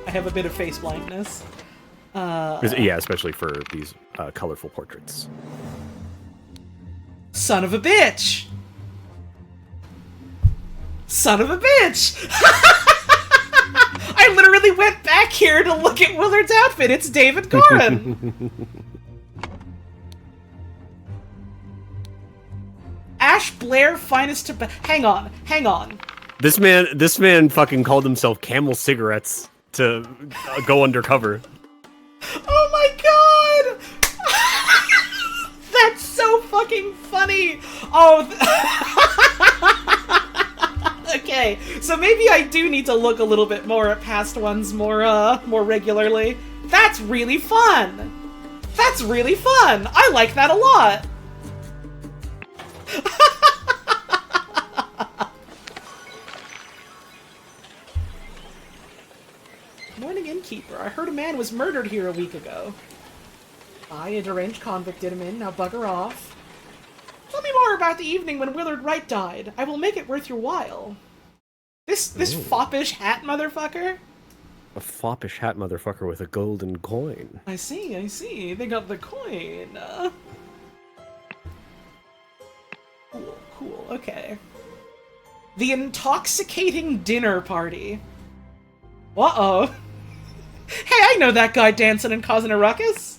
I have a bit of face blindness. Yeah, especially for these colorful portraits. Son of a bitch! Son of a bitch! I literally went back here to look at Willard's outfit. It's David Gorin. Ash Blair finest to hang on. This man fucking called himself Camel Cigarettes to go undercover. Oh my god! That's so fucking funny! Oh, okay, so maybe I do need to look a little bit more at past ones more regularly. That's really fun! That's really fun! I like that a lot! Morning, innkeeper. I heard a man was murdered here a week ago. I, a deranged convict, did him in. Now bugger off. Tell me more about the evening when Willard Wright died. I will make it worth your while. This foppish hat motherfucker? A foppish hat motherfucker with a golden coin. I see. They got the coin. Cool, okay. The intoxicating dinner party. Uh-oh. Hey, I know that guy dancing and causing a ruckus.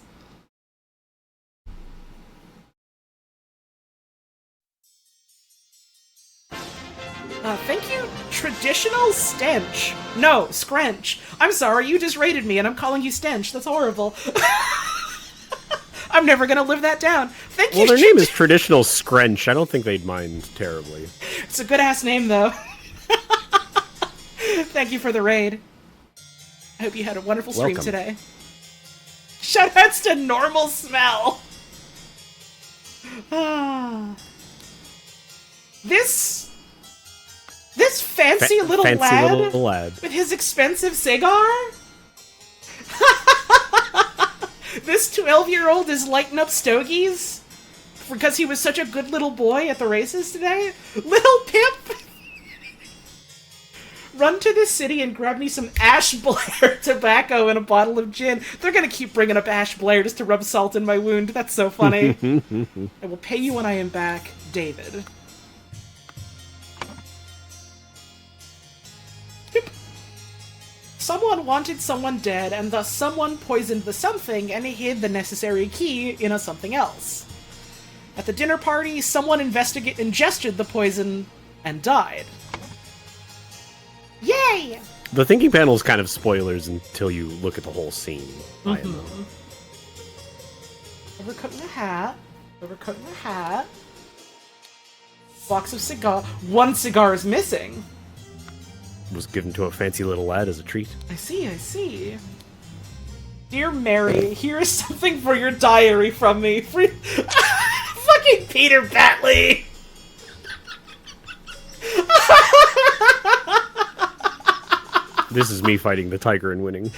Thank you, traditional stench. No, scrench. I'm sorry, you just rated me and I'm calling you stench. That's horrible. I'm never gonna live that down. Thank you. Well, their name is traditional scrench. I don't think they'd mind terribly. It's a good-ass name, though. Thank you for the raid. I hope you had a wonderful stream today. Shoutouts to Normal Smell! This fancy little lad with his expensive cigar? This 12-year-old is lighting up stogies? Because he was such a good little boy at the races today? Little Pimp! Run to the city and grab me some Ash Blair tobacco and a bottle of gin. They're gonna keep bringing up Ash Blair just to rub salt in my wound. That's so funny. I will pay you when I am back, David. Someone wanted someone dead, and thus someone poisoned the something and hid the necessary key in a something else. At the dinner party, someone ingested the poison and died. Yay! The thinking panel is kind of spoilers until you look at the whole scene. Overcoat in a hat. Overcoat in a hat. Box of cigar. One cigar is missing. Was given to a fancy little lad as a treat. I see. Dear Mary, here is something for your diary from me. Fucking Peter Batley! This is me fighting the tiger and winning.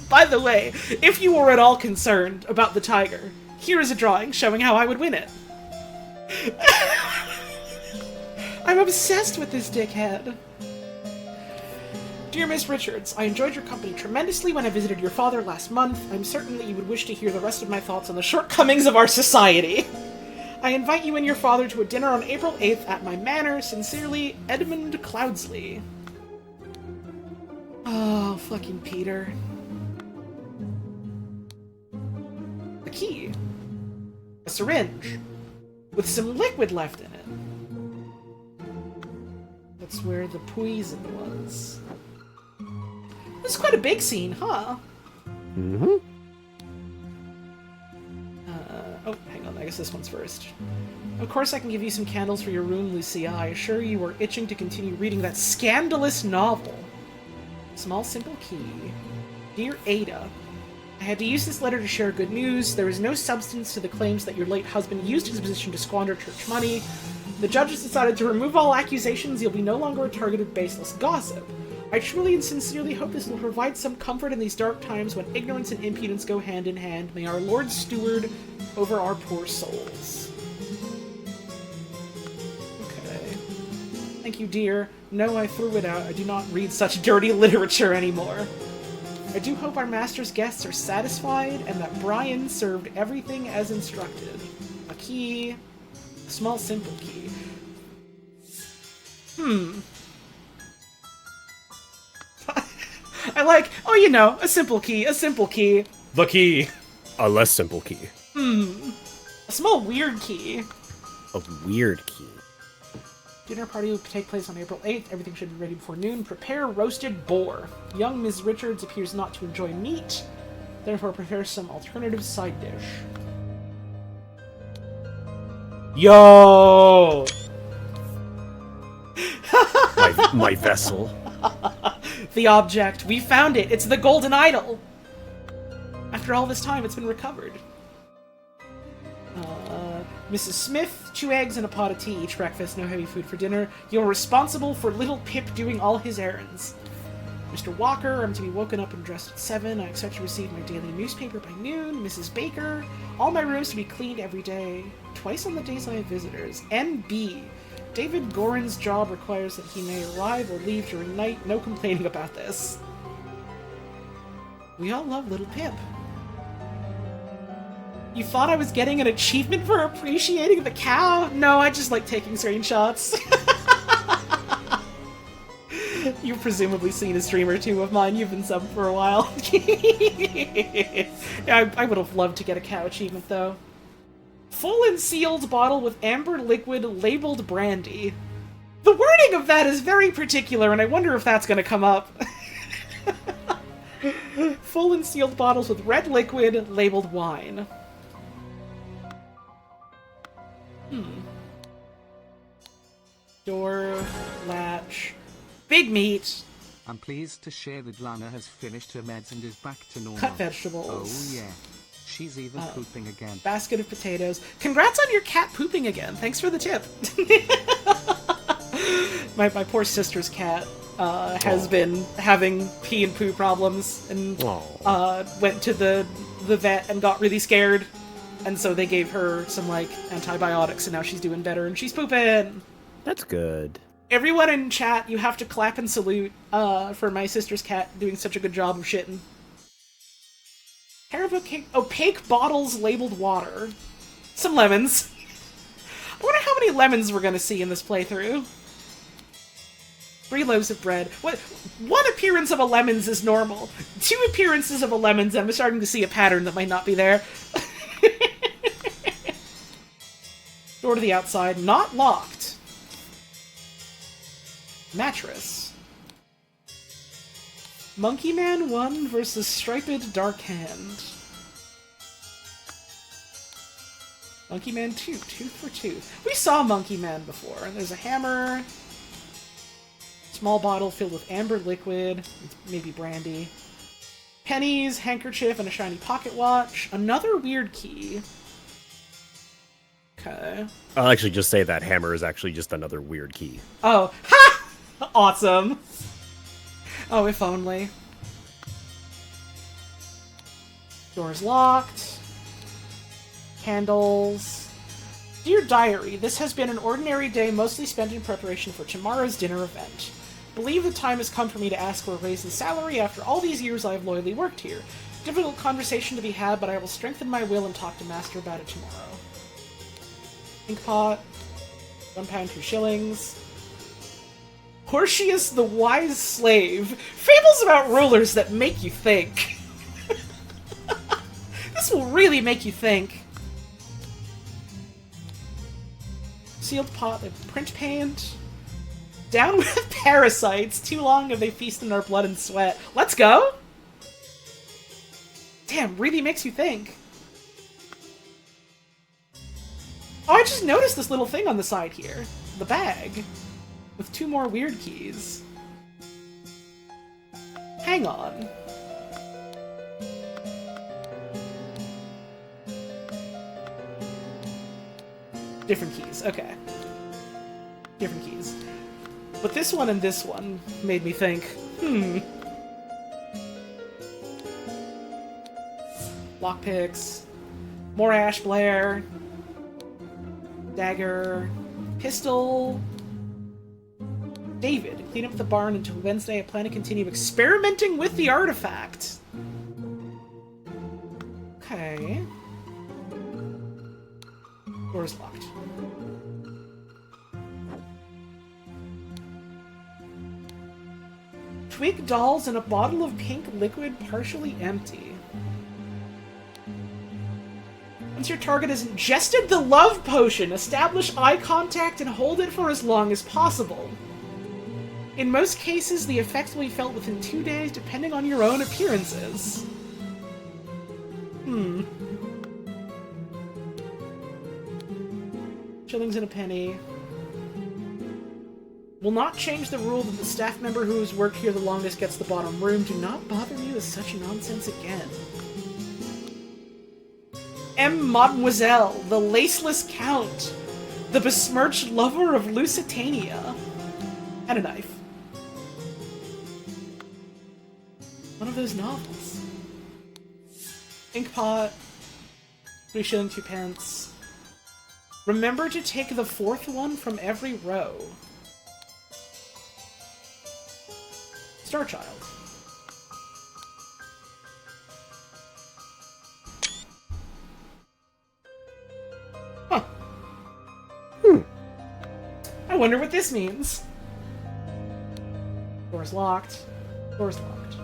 By the way, if you were at all concerned about the tiger, here is a drawing showing how I would win it. I'm obsessed with this dickhead. Dear Miss Richards, I enjoyed your company tremendously when I visited your father last month. I'm certain that you would wish to hear the rest of my thoughts on the shortcomings of our society. I invite you and your father to a dinner on April 8th at my manor. Sincerely, Edmund Cloudsley. Oh, fucking Peter. A key. A syringe. With some liquid left in it. That's where the poison was. This is quite a big scene, huh? Mm-hmm. Oh, hang on, I guess this one's first. Of course I can give you some candles for your room, Lucia. I assure you are itching to continue reading that scandalous novel. Small, simple key. Dear Ada, I had to use this letter to share good news. There is no substance to the claims that your late husband used his position to squander church money. The judges decided to remove all accusations. You'll be no longer a target of baseless gossip. I truly and sincerely hope this will provide some comfort in these dark times when ignorance and impudence go hand in hand. May our Lord steward over our poor souls. Okay. Thank you, dear. No, I threw it out. I do not read such dirty literature anymore. I do hope our master's guests are satisfied and that Brian served everything as instructed. A key. A small, simple key. I like, oh, you know, a simple key, a simple key. The key. A less simple key. A A small weird key. A weird key. Dinner party will take place on April 8th. Everything should be ready before noon. Prepare roasted boar. Young Ms. Richards appears not to enjoy meat. Therefore, prepare some alternative side dish. Yo! my vessel. The object. We found it. It's the golden idol. After all this time, it's been recovered. Mrs. Smith, 2 eggs and a pot of tea each breakfast, no heavy food for dinner. You're responsible for little Pip doing all his errands. Mr. Walker, I'm to be woken up and dressed at 7. I expect to receive my daily newspaper by noon. Mrs. Baker, all my rooms to be cleaned every day, twice on the days I have visitors. N.B. David Gorin's job requires that he may arrive or leave during night. No complaining about this. We all love little Pip. You thought I was getting an achievement for appreciating the cow? No, I just like taking screenshots. You've presumably seen a stream or two of mine. You've been subbed for a while. I would have loved to get a cow achievement, though. Full and sealed bottle with amber liquid labeled brandy. The wording of that is very particular, and I wonder if that's going to come up. Full and sealed bottles with red liquid labeled wine. Door, latch, big meat. I'm pleased to share that Lana has finished her meds and is back to normal. Cut vegetables. Oh yeah. She's even pooping again. Basket of potatoes. Congrats on your cat pooping again. Thanks for the tip. my poor sister's cat has been having pee and poo problems and went to the vet and got really scared. And so they gave her some, like, antibiotics, and now she's doing better, and she's pooping! That's good. Everyone in chat, you have to clap and salute for my sister's cat doing such a good job of shitting. Pair of opaque bottles labeled water. Some lemons. I wonder how many lemons we're gonna see in this playthrough. 3 loaves of bread. One appearance of a lemons is normal. 2 appearances of a lemons, I'm starting to see a pattern that might not be there. Door to the outside, not locked. Mattress. Monkey Man 1 versus Striped Dark Hand. Monkey Man 2, tooth for tooth. We saw Monkey Man before. There's a hammer. Small bottle filled with amber liquid, maybe brandy. Pennies, handkerchief, and a shiny pocket watch. Another weird key. Okay. I'll actually just say that hammer is actually just another weird key. Oh. Ha! Awesome. Oh, if only. Door's locked. Candles. Dear Diary, this has been an ordinary day mostly spent in preparation for tomorrow's dinner event. Believe the time has come for me to ask for a raise in salary after all these years I have loyally worked here. Difficult conversation to be had, but I will strengthen my will and talk to Master about it tomorrow. Ink pot. £1, 2 shillings. Hortius the Wise Slave. Fables about rulers that make you think. This will really make you think. Sealed pot of print paint. Down with parasites. Too long have they feasted on our blood and sweat. Let's go! Damn, really makes you think. Oh, I just noticed this little thing on the side here. The bag. With 2 more weird keys. Hang on. Different keys, okay. Different keys. But this one and this one made me think, Lockpicks. More Ash Blair. Dagger. Pistol. David, clean up the barn until Wednesday. I plan to continue experimenting with the artifact. Okay. Door's locked. Twig dolls and a bottle of pink liquid partially empty. Once your target has ingested the love potion, establish eye contact and hold it for as long as possible. In most cases, the effects will be felt within 2 days, depending on your own appearances. Shillings and a penny. Will not change the rule that the staff member who has worked here the longest gets the bottom room. Do not bother me with such nonsense again. Mademoiselle, the laceless count, the besmirched lover of Lusitania. And a knife. One of those novels. Inkpot. 3 shillings, 2 pence. Remember to take the 4th one from every row. Star Child. Huh. I wonder what this means. Door's locked. Door's locked.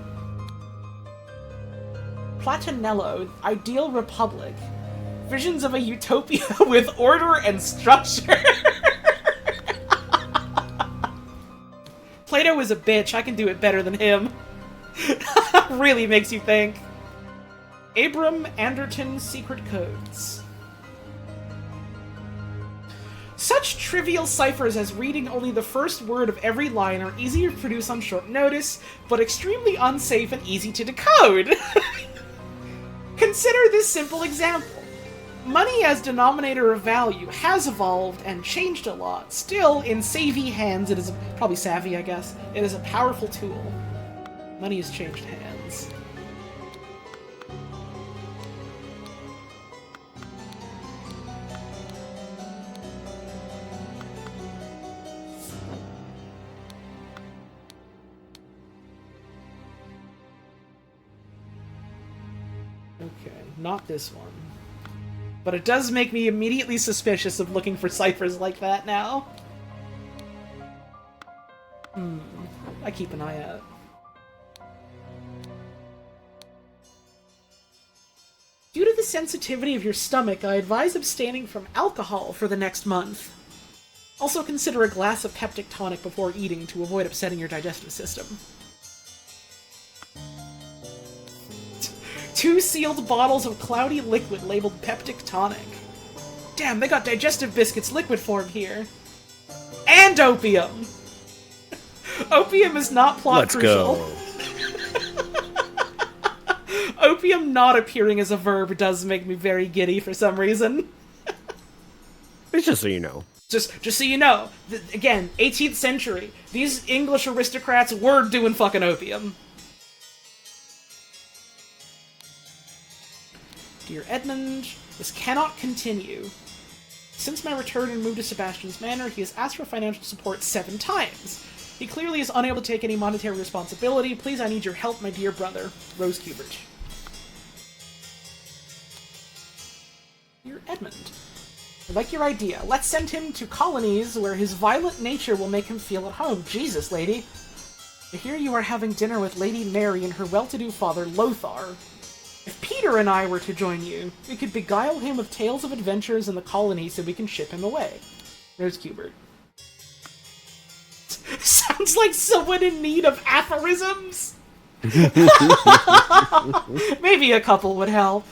Platinello, Ideal Republic. Visions of a utopia with order and structure. Plato is a bitch. I can do it better than him. Really makes you think. Abram Anderton Secret Codes. Such trivial ciphers as reading only the first word of every line are easy to produce on short notice, but extremely unsafe and easy to decode. Consider this simple example. Money as denominator of value has evolved and changed a lot. Still, in savvy hands, it is probably savvy, I guess. It is a powerful tool. Money has changed hands. Okay, not this one. But it does make me immediately suspicious of looking for ciphers like that now. I keep an eye out. Due to the sensitivity of your stomach, I advise abstaining from alcohol for the next month. Also consider a glass of peptic tonic before eating to avoid upsetting your digestive system. 2 sealed bottles of cloudy liquid labeled peptic tonic. Damn, they got digestive biscuits liquid form here. And opium! Opium is not plot crucial. Opium not appearing as a verb does make me very giddy for some reason. It's just so you know. Just so you know, again, 18th century, these English aristocrats were doing fucking opium. Dear Edmund, this cannot continue. Since my return and move to Sebastian's Manor, he has asked for financial support 7 times. He clearly is unable to take any monetary responsibility. Please, I need your help, my dear brother. Rose Cubert. Dear Edmund, I like your idea. Let's send him to colonies where his violent nature will make him feel at home. Jesus, lady. I hear you are having dinner with Lady Mary and her well-to-do father, Lothar. If Peter and I were to join you, we could beguile him with tales of adventures in the colony so we can ship him away. Rose Cubert. Sounds like someone in need of aphorisms! Maybe a couple would help.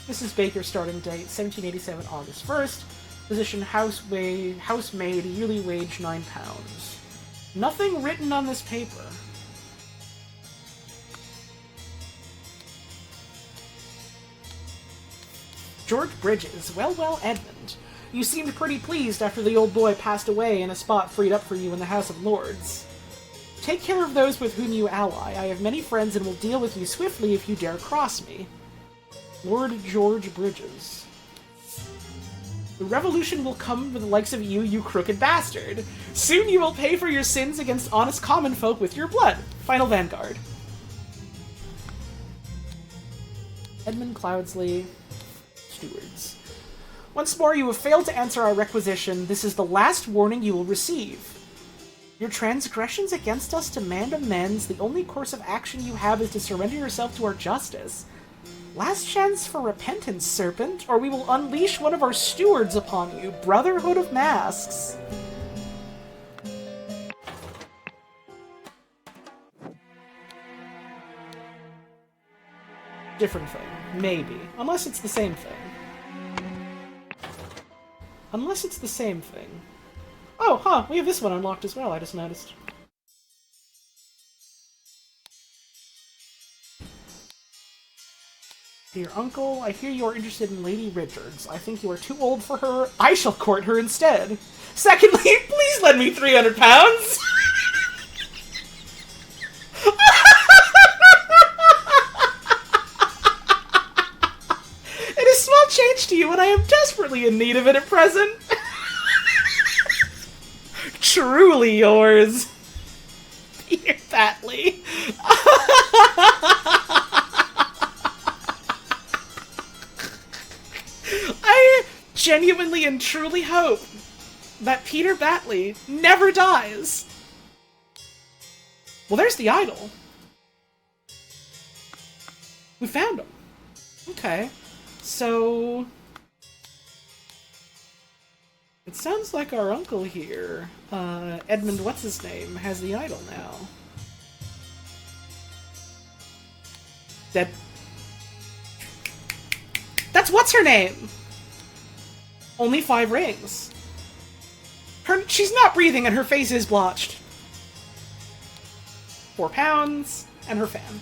Mrs. Baker starting date, 1787 August 1st. Position housemaid, yearly wage £9. Nothing written on this paper. George Bridges. Well, Edmund. You seemed pretty pleased after the old boy passed away and a spot freed up for you in the House of Lords. Take care of those with whom you ally. I have many friends and will deal with you swiftly if you dare cross me. Lord George Bridges. The revolution will come with the likes of you, you crooked bastard. Soon you will pay for your sins against honest common folk with your blood. Final Vanguard. Edmund Cloudsley. Stewards. Once more, you have failed to answer our requisition. This is the last warning you will receive. Your transgressions against us demand amends. The only course of action you have is to surrender yourself to our justice. Last chance for repentance, serpent, or we will unleash one of our stewards upon you. Brotherhood of Masks. Different thing. Maybe. Unless it's the same thing. Unless it's the same thing. Oh, huh, we have this one unlocked as well, I just noticed. Dear uncle, I hear you are interested in Lady Richards. I think you are too old for her. I shall court her instead. Secondly, please lend me 300 pounds. It is small change to you, and I am desperately in need of it at present. Truly yours, Peter Batley. I genuinely and truly hope that Peter Batley never dies. Well, there's the idol. We found him. Okay. So... it sounds like our uncle here, Edmund what's-his-name, has the idol now. That... that's what's-her-name! Only 5 rings. She's not breathing and her face is blotched. 4 pounds, and her fan.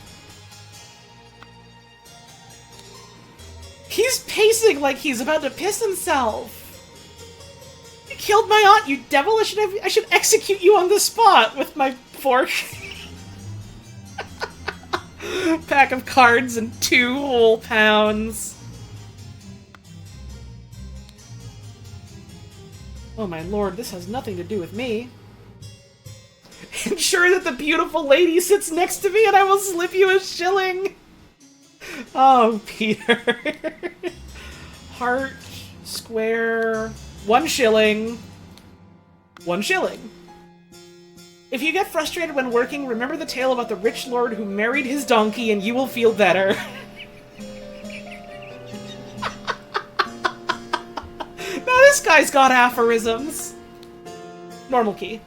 He's pacing like he's about to piss himself. You killed my aunt, you devil! I should execute you on the spot with my fork. Pack of cards and 2 whole pounds. Oh my lord, this has nothing to do with me. Ensure that the beautiful lady sits next to me and I will slip you a shilling! Oh, Peter. Heart, square, 1 shilling. 1 shilling. If you get frustrated when working, remember the tale about the rich lord who married his donkey and you will feel better. Now this guy's got aphorisms. Normal key.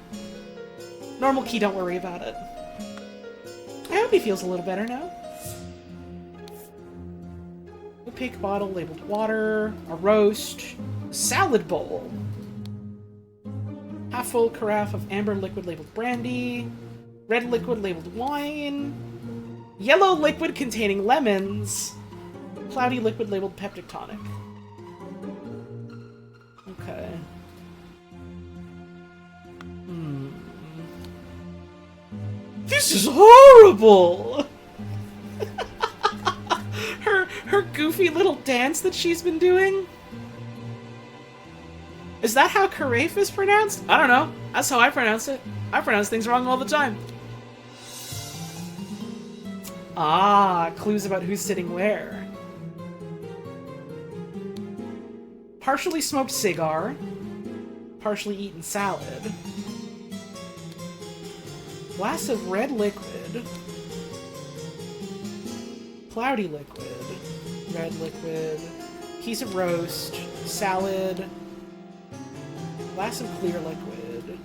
Normal key, don't worry about it. I hope he feels a little better now. Opaque bottle labeled water, a roast, a salad bowl, half full carafe of amber liquid labeled brandy, red liquid labeled wine, yellow liquid containing lemons, cloudy liquid labeled peptic tonic. Okay. This is horrible! Her goofy little dance that she's been doing? Is that how carafe is pronounced? I don't know. That's how I pronounce it. I pronounce things wrong all the time. Ah, clues about who's sitting where. Partially smoked cigar. Partially eaten salad. Glass of red liquid. Cloudy liquid. Red liquid. Piece of roast. Salad. Glass of clear liquid.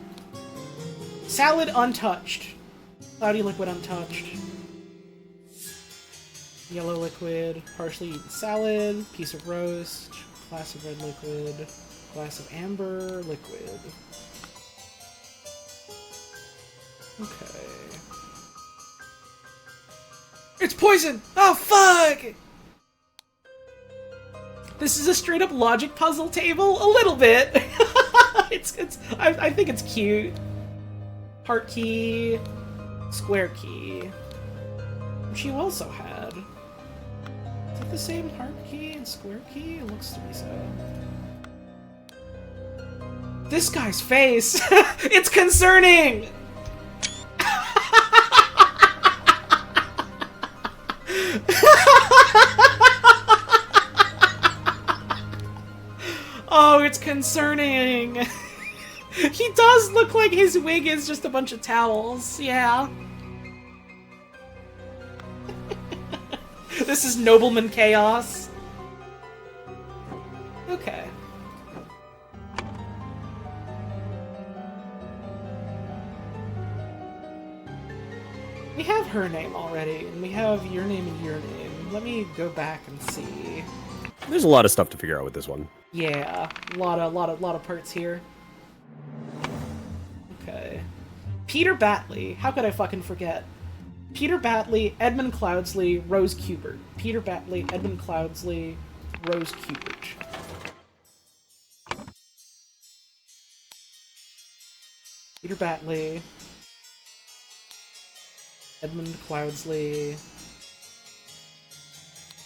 Salad untouched. Cloudy liquid untouched. Yellow liquid. Partially eaten salad. Piece of roast. Glass of red liquid. Glass of amber liquid. Okay. It's poison! Oh, fuck! This is a straight-up logic puzzle table? A little bit! I think it's cute. Heart key. Square key. Which you also had. Is it the same heart key and square key? It looks to be so. This guy's face! It's concerning! Oh, it's concerning. He does look like his wig is just a bunch of towels, yeah. This is Nobleman Chaos. Okay. We have her name already, and we have your name and your name. Let me go back and see. There's a lot of stuff to figure out with this one. Yeah, a lot of parts here. Okay. Peter Batley. How could I fucking forget? Peter Batley, Edmund Cloudsley, Rose Kubert. Peter Batley, Edmund Cloudsley, Rose Kubert. Peter Batley, Edmund Cloudsley,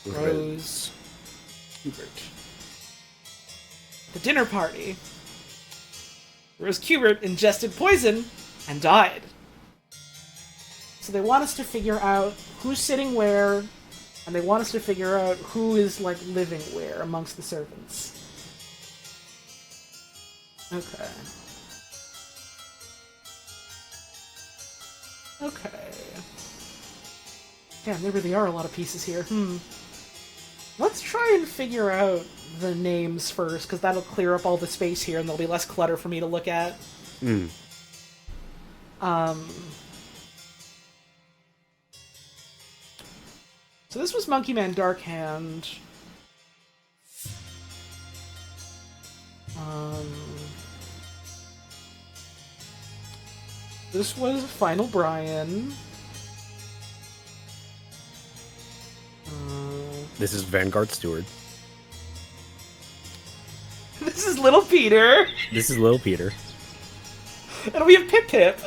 Rose Kubert. The dinner party. Rose Kubert ingested poison and died. So they want us to figure out who's sitting where, and they want us to figure out who is, like, living where amongst the servants. Okay. Okay. Damn, there really are a lot of pieces here. Let's try and figure out the names first, because that'll clear up all the space here, and there'll be less clutter for me to look at. So this was Monkey Man Darkhand. This was Final Brian. This is Vanguard Steward. This is Little Peter. This is Little Peter. And we have Pip Pip.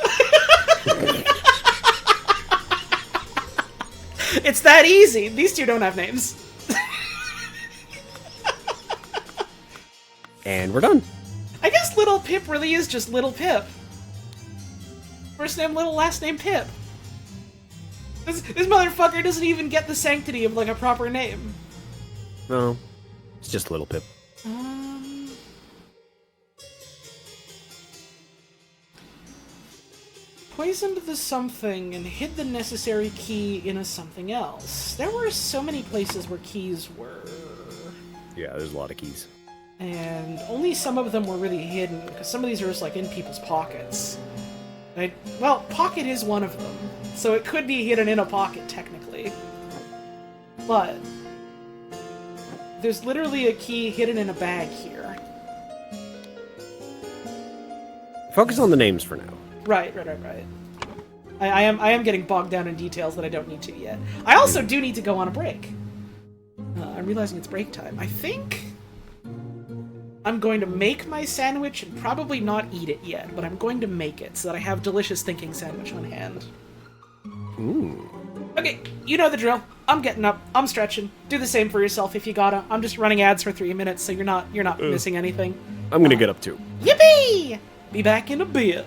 It's that easy. These two don't have names. And we're done. I guess Little Pip really is just Little Pip. First name Little, last name Pip. This motherfucker doesn't even get the sanctity of, like, a proper name. No. It's just Little Pip. Poisoned the something and hid the necessary key in a something else. There were so many places where keys were. Yeah, there's a lot of keys. And only some of them were really hidden, because some of these are just, like, in people's pockets. Well, pocket is one of them, so it could be hidden in a pocket, technically. But there's literally a key hidden in a bag here. Focus on the names for now. Right. I am getting bogged down in details that I don't need to yet. I also do need to go on a break. I'm realizing it's break time. I think I'm going to make my sandwich and probably not eat it yet, but I'm going to make it so that I have delicious thinking sandwich on hand. Ooh. Okay, you know the drill. I'm getting up. I'm stretching. Do the same for yourself if you gotta. I'm just running ads for 3 minutes, so you're not missing anything. I'm gonna get up too. Yippee! Be back in a bit.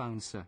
bouncer.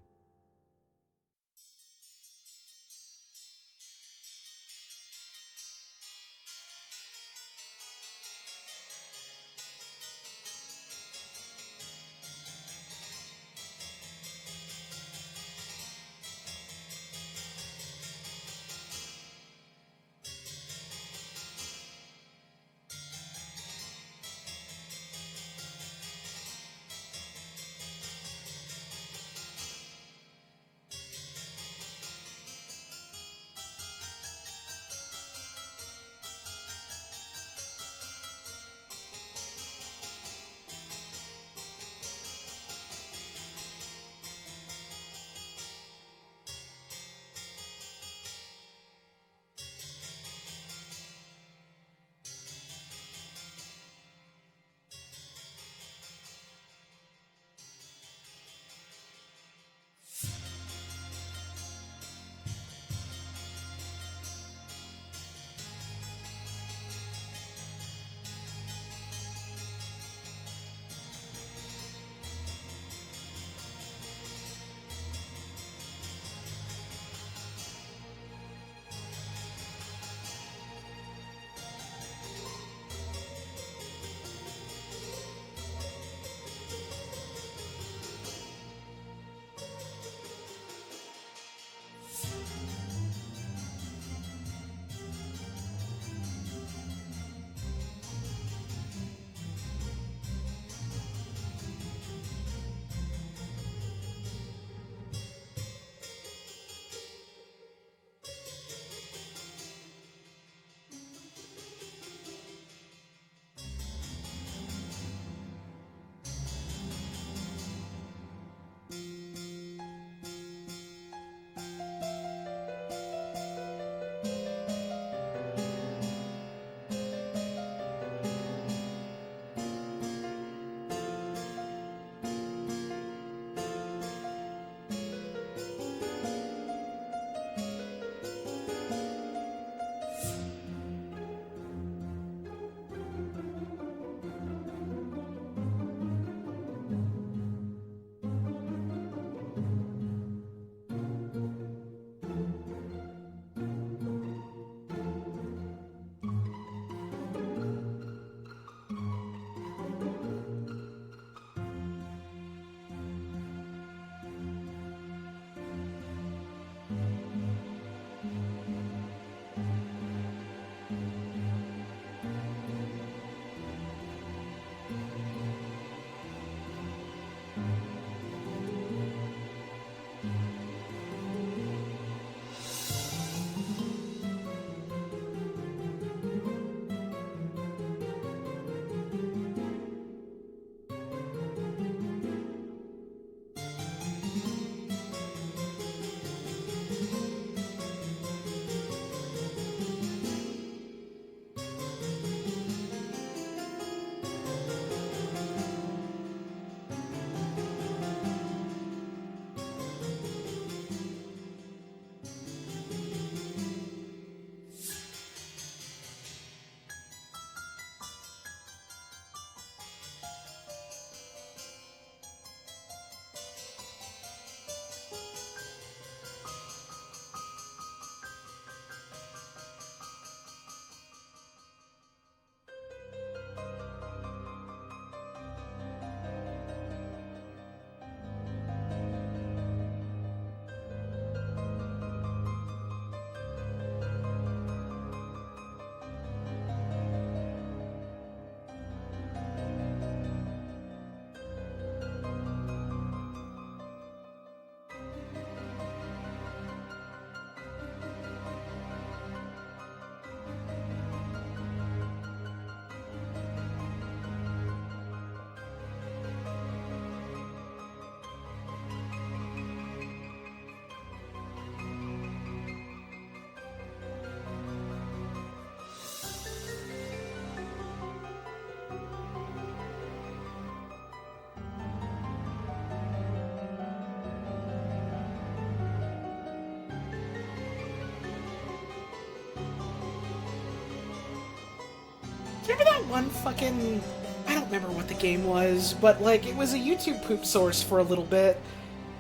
Remember that one fucking... I don't remember what the game was, but, like, it was a YouTube poop source for a little bit.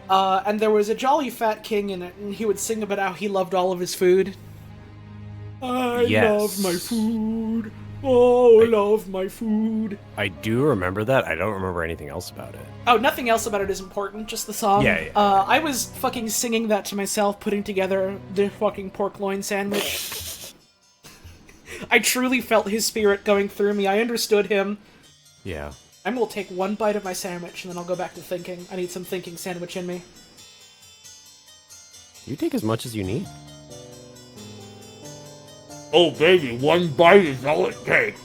And there was a jolly fat king in it, and he would sing about how he loved all of his food. I love my food. Oh, love my food. I do remember that. I don't remember anything else about it. Oh, nothing else about it is important, just the song. Yeah. I was fucking singing that to myself, putting together the fucking pork loin sandwich. I truly felt his spirit going through me. I understood him. Yeah. I'm gonna take one bite of my sandwich, and then I'll go back to thinking. I need some thinking sandwich in me. You take as much as you need. Oh, baby, one bite is all it takes.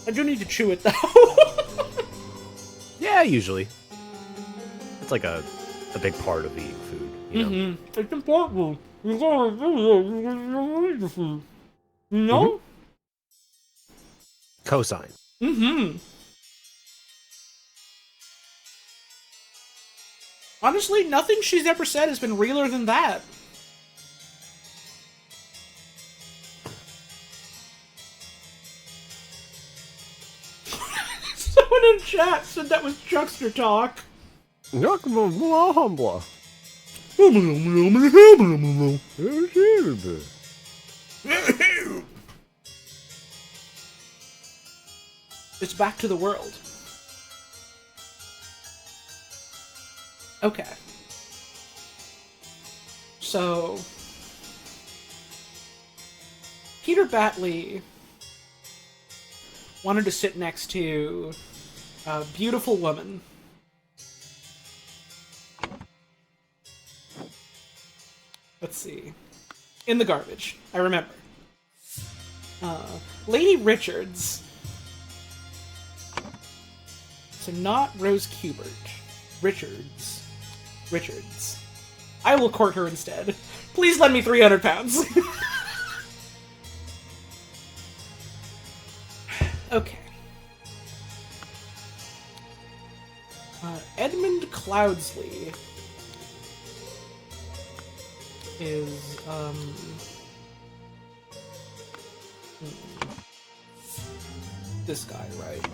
I do need to chew it, though. Yeah, usually. It's like a big part of eating food, you know? It's important. You gotta do the food. You know? Cosine. Honestly, nothing she's ever said has been realer than that. Someone in chat said that was Chuckster talk. It's back to the world. Okay. So, Peter Batley wanted to sit next to a beautiful woman. Let's see. In the garbage. I remember. Lady Richards. So not Rose Kubert. Richards. I will court her instead. Please lend me 300 pounds. Okay. Edmund Cloudsley is, this guy, right?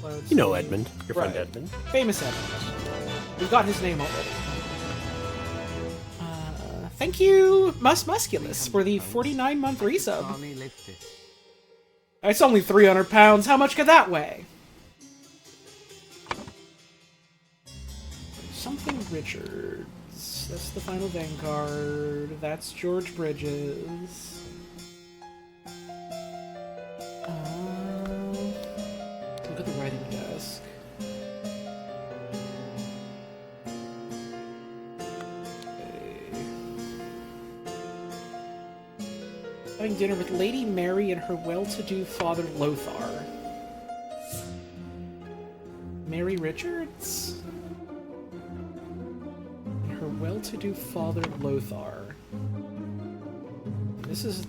Cloudsley. You know Edmund. Your friend Right. Edmund. Famous Edmund. We've got his name already. Thank you, Musculus, for the 49-month resub. Barney lifted. It's only 300 pounds. How much could that weigh? Something Richards. That's the final Vanguard. That's George Bridges. Look at the writing desk. Having dinner with Lady Mary and her well-to-do father Lothar. Mary Richards? And her well-to-do father Lothar. This is...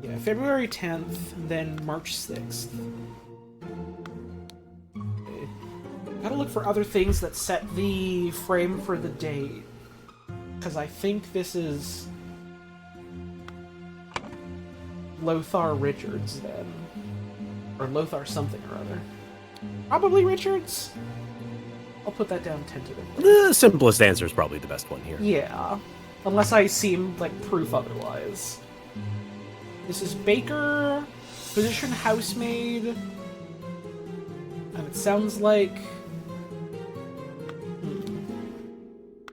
yeah, February 10th, then March 6th. Okay. Gotta look for other things that set the frame for the date. Because I think this is... Lothar Richards, then. Or Lothar something or other. Probably Richards? I'll put that down tentatively. The simplest answer is probably the best one here. Yeah. Unless I seem like proof otherwise. This is Baker, physician housemaid. And it sounds like...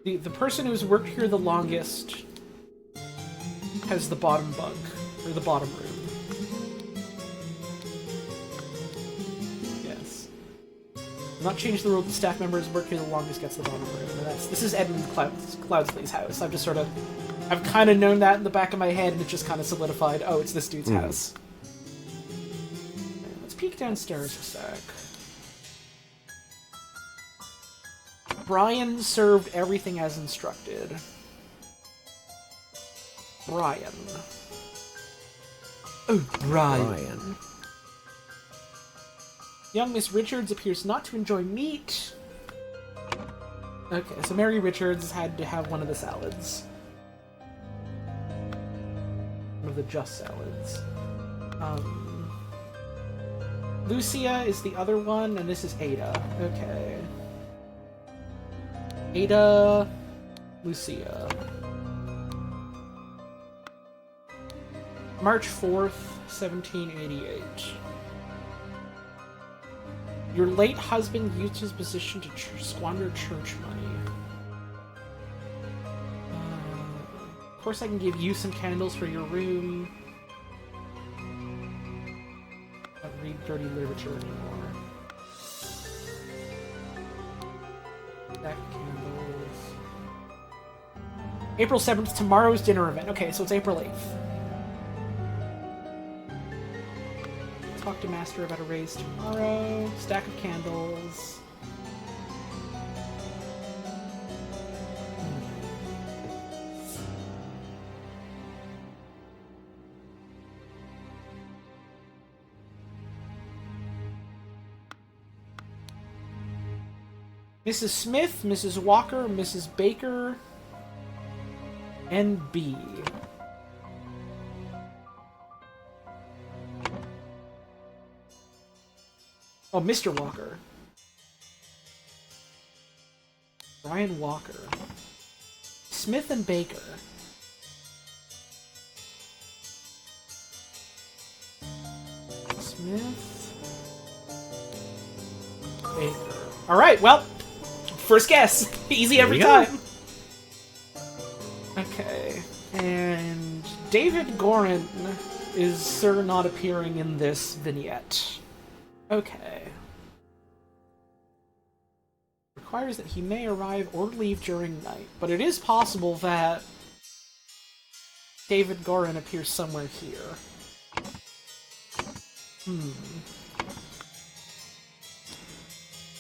The person who's worked here the longest has the bottom bunk. Or the bottom room. Yes. Not change the rule that staff members work here the longest gets the bottom room. And this is Edmund Cloudsley's house. I've just sort of... I've kind of known that in the back of my head, and it just kind of solidified, oh, it's this dude's house. Okay, let's peek downstairs a sec. Brian served everything as instructed. Brian. Oh, Brian. Young Miss Richards appears not to enjoy meat. Okay, so Mary Richards had to have one of the salads. One of the just salads. Lucia is the other one, and this is Ada. Okay. Ada, Lucia. March 4th, 1788. Your late husband used his position to squander church money. Of course I can give you some candles for your room. I don't read dirty literature anymore. Stack of candles. April 7th, tomorrow's dinner event. Okay, so it's April 8th. Talk to Master about a raise tomorrow. Stack of candles. Mrs. Smith, Mrs. Walker, Mrs. Baker, and B. Oh, Mr. Walker. Brian Walker. Smith and Baker. Smith. Baker. Alright, well, first guess. Easy every time. Okay. And David Gorin is Sir not appearing in this vignette. Okay. Requires that he may arrive or leave during night, but it is possible that David Gorin appears somewhere here.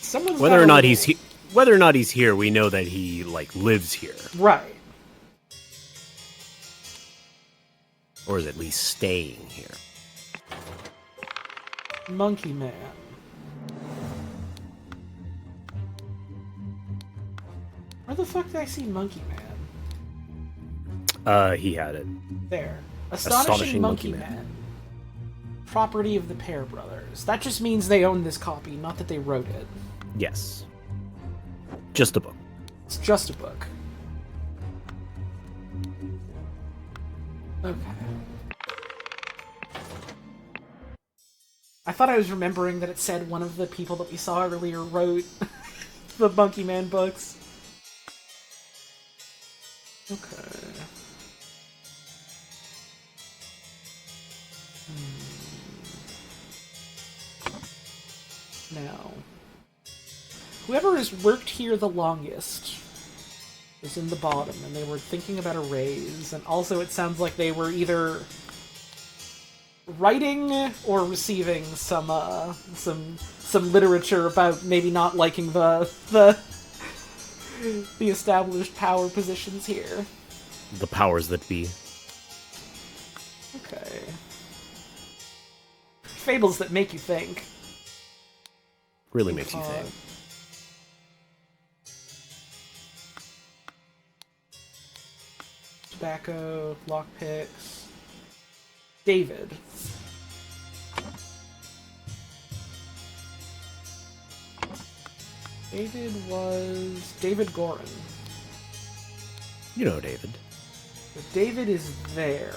Someone's whether or not he's here, we know that he lives here, right? Or is at least staying here. Monkey Man. Where the fuck did I see Monkey Man? He had it. There. Astonishing Monkey Man. Property of the Pear Brothers. That just means they own this copy, not that they wrote it. Yes. Just a book. It's just a book. Okay. I thought I was remembering that it said one of the people that we saw earlier wrote the Monkey Man books. Okay. Now, whoever has worked here the longest is in the bottom, and they were thinking about a raise, and also it sounds like they were either writing or receiving some literature about maybe not liking the established power positions here. The powers that be. Okay. Fables that make you think. Really makes you think. Tobacco, lockpicks. David. David was David Gorin. You know David. But David is there.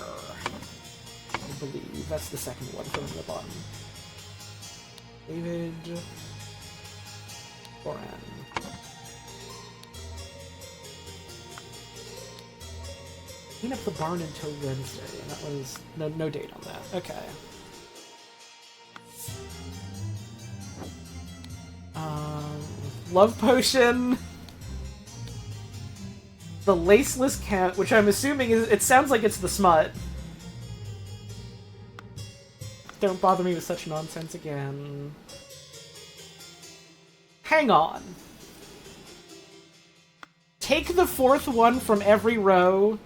I believe. That's the second one from the bottom. David Gorin. Clean up the barn until Wednesday, and that was no date on that. Okay. Love potion. The laceless cat, which I'm assuming is. It sounds like it's the smut. Don't bother me with such nonsense again. Hang on. Take the fourth one from every row.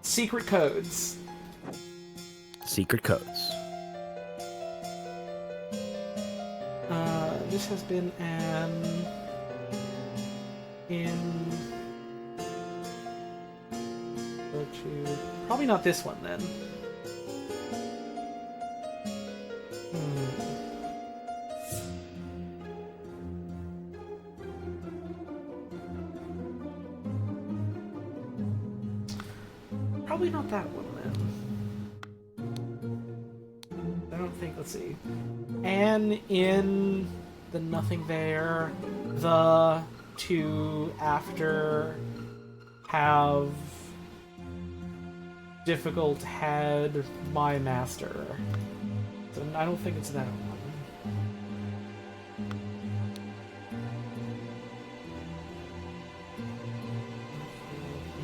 Secret codes. Secret codes. This has been probably not this one then. Probably not that one then. I don't think. Let's see. And in the nothing there, the two after have difficult had my master. So I don't think it's that one.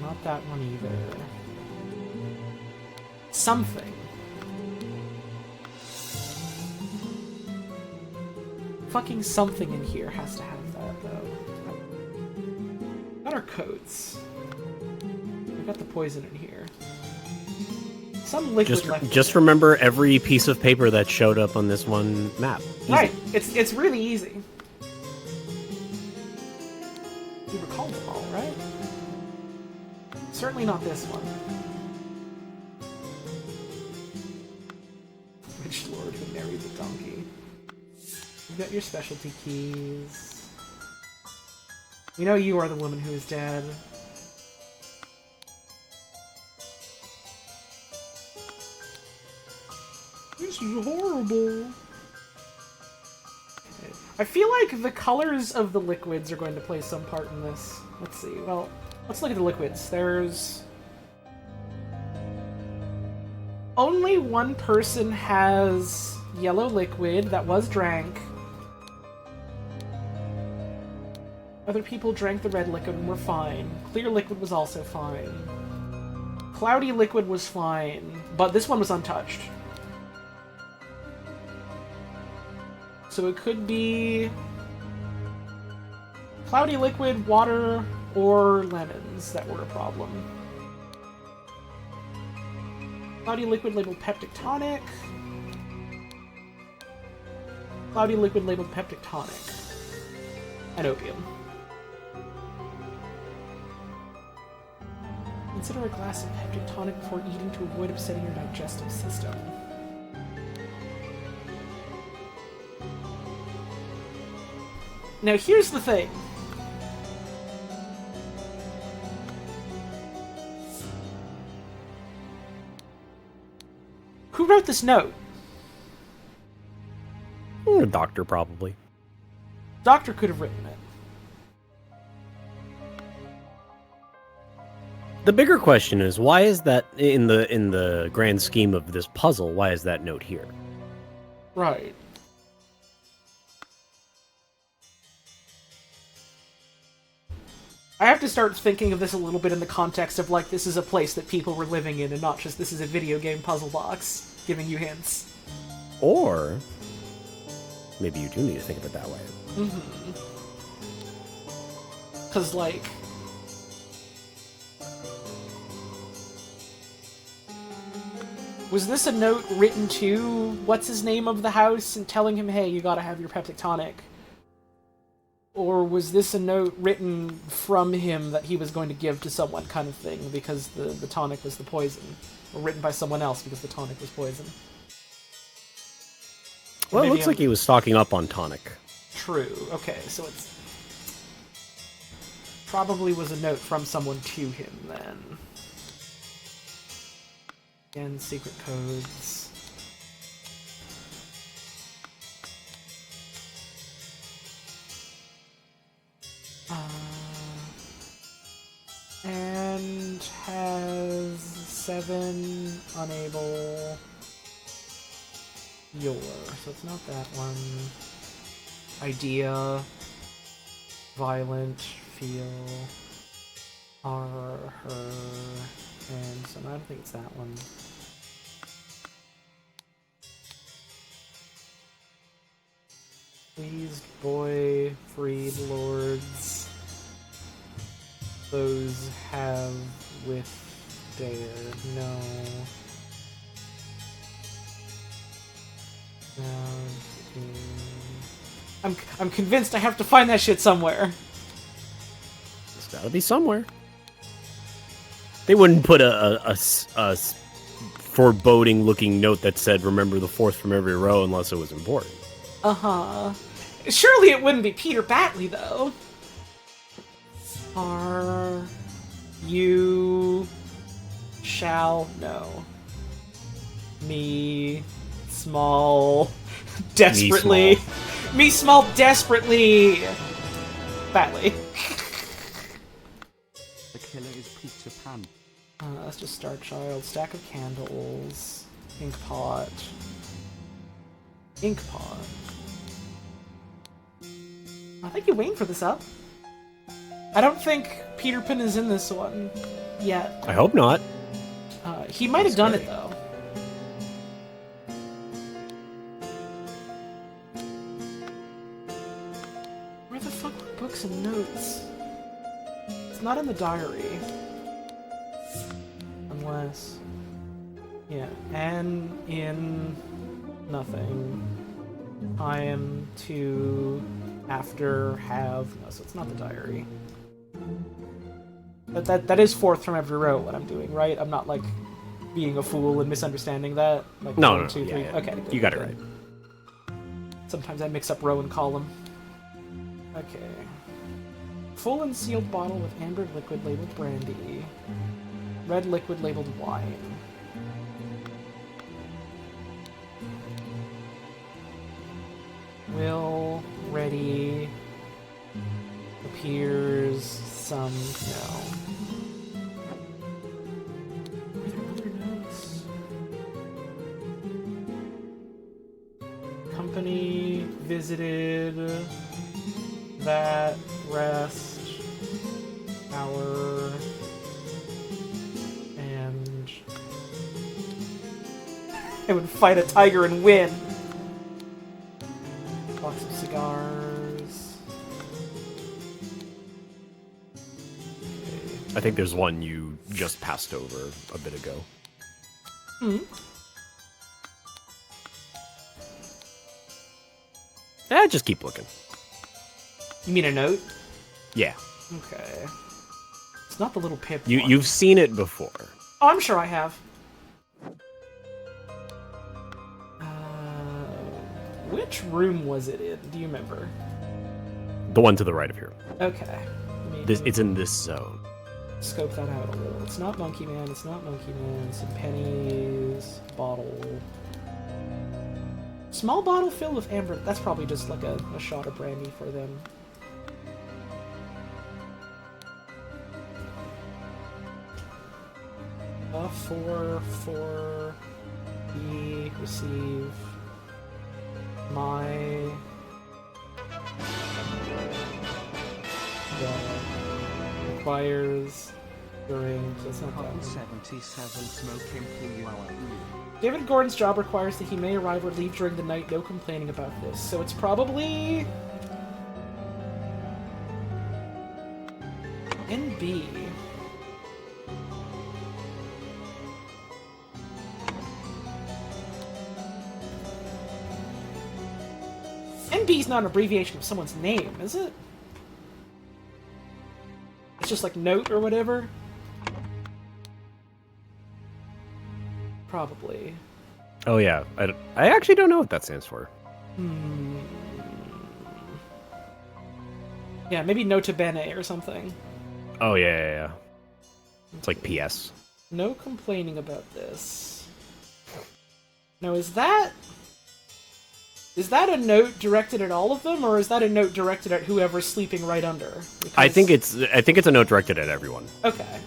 Not that one either. Something. Fucking something in here has to have that, though. What are codes? I got the poison in here. Some liquid left. Just remember every piece of paper that showed up on this one map. Easy. Right. It's really easy. You recall them all, right? Certainly not this one. Witch Lord who married the donkey. You've got your specialty keys. We know you are the woman who is dead. This is horrible. Okay. I feel like the colors of the liquids are going to play some part in this. Let's see. Well, let's look at the liquids. There's... Only one person has yellow liquid that was drank. Other people drank the red liquid and were fine. Clear liquid was also fine. Cloudy liquid was fine, but this one was untouched. So it could be cloudy liquid, water, or lemons that were a problem. Cloudy liquid labeled peptic tonic. Cloudy liquid labeled peptic tonic. And opium. Consider a glass of peptic tonic before eating to avoid upsetting your digestive system. Now here's the thing. Who wrote this note? A doctor, probably. Doctor could have written it. The bigger question is, why is that in the grand scheme of this puzzle? Why is that note here? Right. I have to start thinking of this a little bit in the context of, like, this is a place that people were living in, and not just this is a video game puzzle box giving you hints. Or maybe you do need to think of it that way. Mm-hmm. Because, like... Was this a note written to what's-his-name of the house and telling him, hey, you gotta have your peptic tonic? Or was this a note written from him that he was going to give to someone kind of thing because the tonic was the poison? Or written by someone else because the tonic was poison? Well, it looks like he was stocking up on tonic. True. Okay, so it's... Probably was a note from someone to him, then. Again, secret codes. And has 7 unable your, so it's not that one. Idea, violent, feel, are, her, and so I don't think it's that one. Pleased boy, freed lords. Those have with dare. No. I'm convinced I have to find that shit somewhere. It's gotta be somewhere. They wouldn't put a foreboding-looking note that said, remember the fourth from every row unless it was important. Uh-huh. Surely it wouldn't be Peter Batley, though. Are you shall, no. Me, small, desperately. Me small, desperately. Badly. The killer is Peter Pan. That's just Star Child. Stack of candles. Ink pot. Ink pot. I think you're waiting for this up. I don't think Peter Pan is in this one yet. I hope not. He might have done it, though. Where the fuck were books and notes? It's not in the diary. Unless... Yeah, and in... nothing. Time to... after, have... No, so it's not the diary. That is fourth from every row, what I'm doing, right? I'm not, like, being a fool and misunderstanding that? Like, No, one, no, two, yeah, three. yeah. Okay, good, You got it good. right. Sometimes I mix up row and column. Okay. Full and sealed bottle with amber liquid labeled brandy. Red liquid labeled wine. Will, ready, appears, some, no. Are there other notes? Company visited that rest hour and I would fight a tiger and win. Box of cigars. Okay. I think there's one you just passed over a bit ago. Hmm. Just keep looking. You mean a note? Yeah. Okay. It's not the little pip one. You've seen it before. Oh, I'm sure I have. Which room was it in? Do you remember? The one to the right of here. Okay. It's in this zone. Scope that out a little. It's not Monkey Man, it's not Monkey Man. Some pennies. Bottle. Small bottle filled with amber. That's probably just like a shot of brandy for them. For B, receive. My... requires during... So it's not that one. 77 smoking fluid. David Gordon's job requires that he may arrive or leave during the night, no complaining about this. So it's probably... NB. NB is not an abbreviation of someone's name, is it? It's just like note or whatever? Probably. Oh yeah, I actually don't know what that stands for. Yeah, maybe nota bene or something. Oh yeah. It's like PS. No complaining about this. Now, is that a note directed at all of them, or is that a note directed at whoever's sleeping right under? Because... I think it's a note directed at everyone. Okay.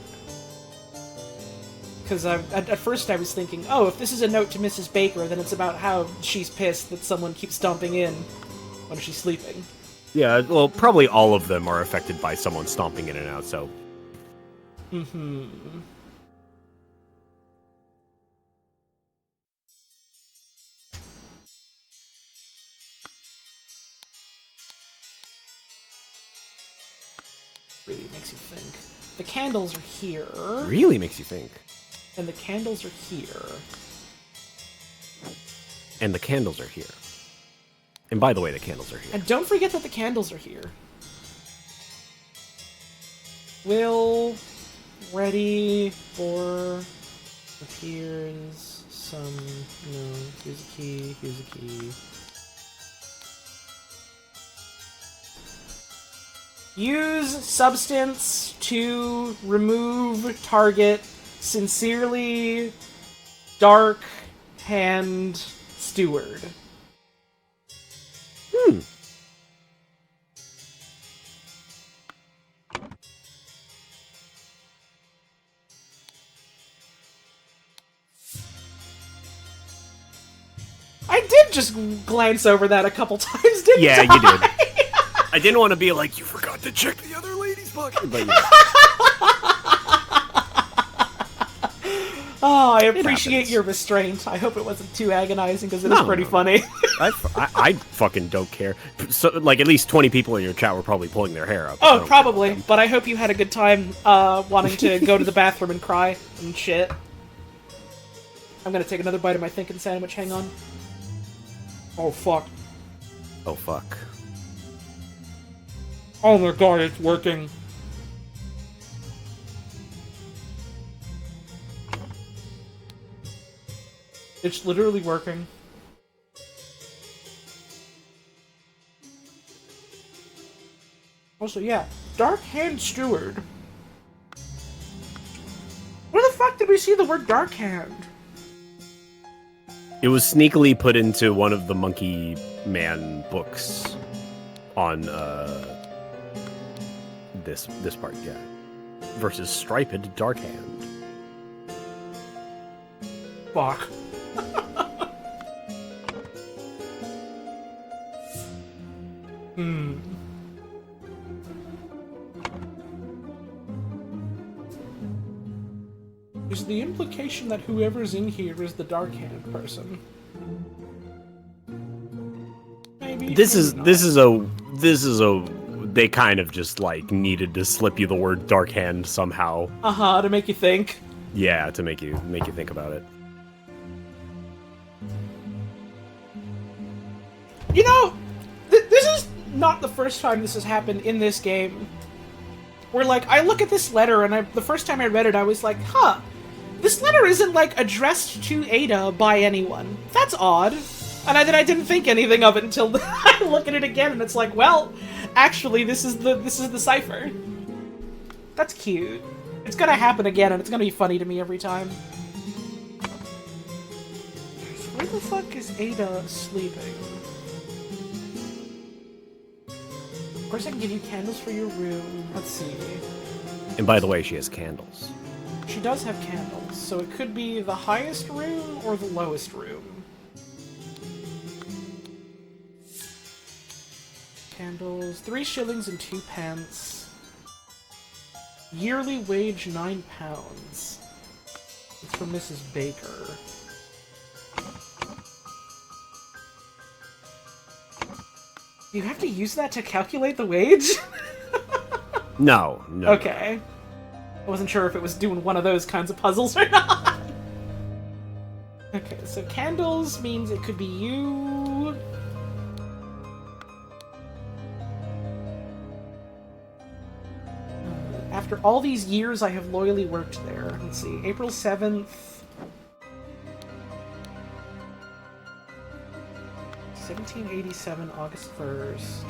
Because at first I was thinking, oh, if this is a note to Mrs. Baker, then it's about how she's pissed that someone keeps stomping in when she's sleeping. Yeah, well, probably all of them are affected by someone stomping in and out, so... Mm-hmm. Really makes you think. The candles are here. Really makes you think. And the candles are here. And the candles are here. And by the way, the candles are here. And don't forget that the candles are here. Will, ready, for, appears, some, no, here's a key, here's a key. Use substance to remove target Sincerely, Dark Hand Steward. I did just glance over that a couple times, didn't I? Yeah, you did. I didn't want to be like, you forgot to check the other lady's pocket, but yeah. Oh, I appreciate your restraint. I hope it wasn't too agonizing, because it is pretty funny. I fucking don't care. So, like, at least 20 people in your chat were probably pulling their hair up. Oh, probably. But I hope you had a good time wanting to go to the bathroom and cry and shit. I'm gonna take another bite of my thinking sandwich. Hang on. Oh, fuck. Oh, fuck. Oh my god, it's working. It's literally working. Also, yeah, Dark Hand Steward. Where the fuck did we see the word Dark Hand? It was sneakily put into one of the Monkey Man books on this part, yeah. Versus Striped Dark Hand. Fuck. Is the implication that whoever's in here is the Dark Hand person? Maybe. This is a they kind of just like needed to slip you the word Dark Hand somehow. To make you think. Yeah, to make you think about it. You know, this is not the first time this has happened in this game. Where, like, I look at this letter, and the first time I read it, I was like, huh, this letter isn't, like, addressed to Ada by anyone. That's odd. And then I didn't think anything of it until I look at it again, and it's like, well, actually, this is the cipher. That's cute. It's gonna happen again, and it's gonna be funny to me every time. Where the fuck is Ada sleeping? Of course I can give you candles for your room. Let's see. And by the way, she has candles. She does have candles, so it could be the highest room or the lowest room. Candles, 3 shillings and 2 pence. Yearly wage £9. It's from Mrs. Baker. You have to use that to calculate the wage? No. Okay. I wasn't sure if it was doing one of those kinds of puzzles or not. Okay, so candles means it could be you. After all these years I have loyally worked there. Let's see, April 7th. 1787, August 1st,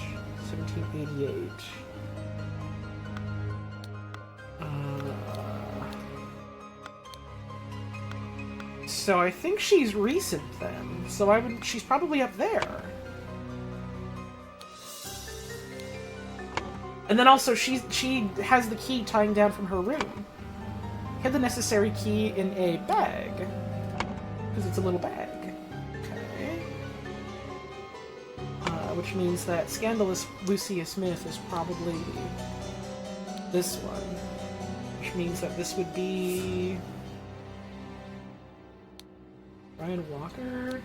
1788. So I think she's recent then. So she's probably up there. And then also she has the key tying down from her room. Hid the necessary key in a bag. Because it's a little bag. Okay. Which means that Scandalous Lucia Smith is probably this one. Which means that this would be Ryan Walker?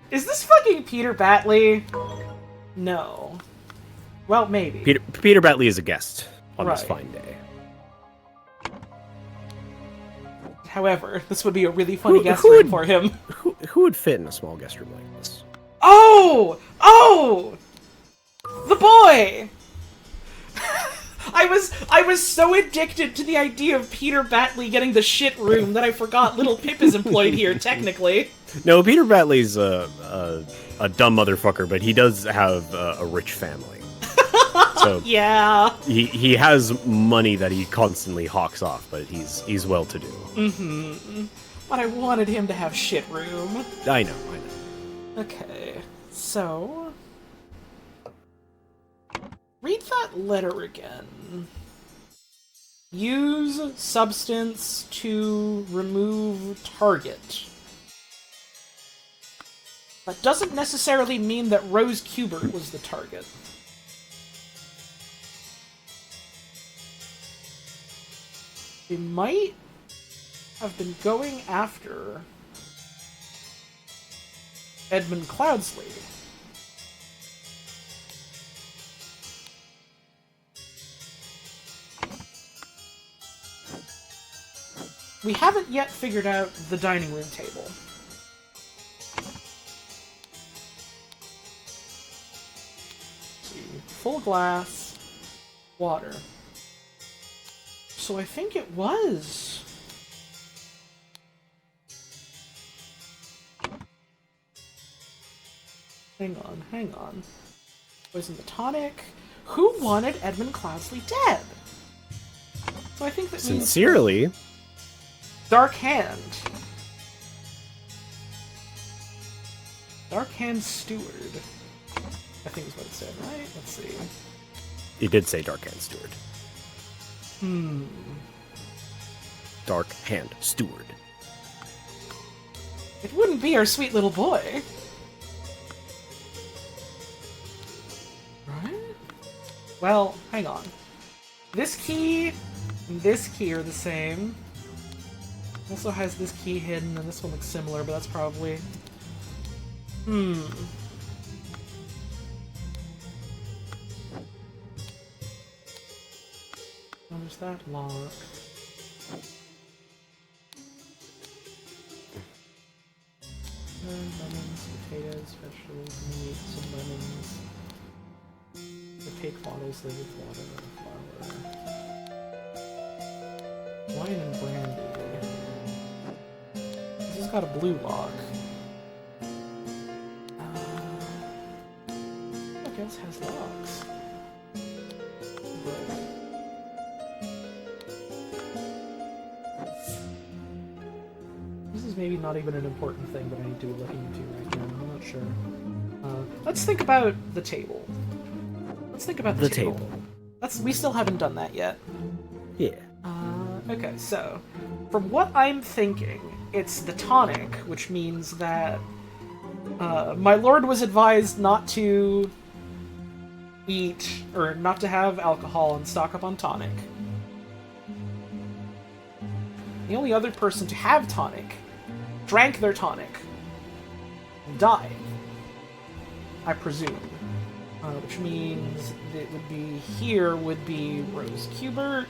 Is this fucking Peter Batley? No. Well, maybe. Peter Batley is a guest on this fine day. However, this would be a really funny guest room for him. Who would fit in a small guest room like this? Oh! Oh! The boy! I was so addicted to the idea of Peter Batley getting the shit room that I forgot Little Pip is employed here, technically. No, Peter Batley's a dumb motherfucker, but he does have a rich family. So Yeah. he has money that he constantly hawks off, but he's well to do. Mm-hmm. But I wanted him to have shit room. I know. Okay, so read that letter again. Use substance to remove target. That doesn't necessarily mean that Rose Kubert was the target. They might have been going after Edmund Cloudsley. We haven't yet figured out the dining room table. Let's see. Full glass, water. So I think it was. Hang on. Poison the tonic. Who wanted Edmund Cloudsley dead? So I think that means Sincerely, Dark Hand. Dark Hand Steward. I think is what it said, right? Let's see. he did say Dark Hand Steward. Dark Hand Steward. It wouldn't be our sweet little boy. Right? Well, hang on. This key and this key are the same. Also has this key hidden, and this one looks similar, but that's probably... Oh, there's that lock. Lemons, potatoes, vegetables, meat, some lemons. Opaque bottles labeled with water, flour. Wine and brandy. This has got a blue lock. What else has locks? But... this is maybe not even an important thing that I need to be looking into right now. I'm not sure. Let's think about the table. Let's think about the table. We still haven't done that yet. Yeah. Okay, so from what I'm thinking, it's the tonic, which means that my lord was advised not to eat or not to have alcohol and stock up on tonic. The only other person to have tonic drank their tonic and died, I presume. Which means that it would be here would be Rose Kubert.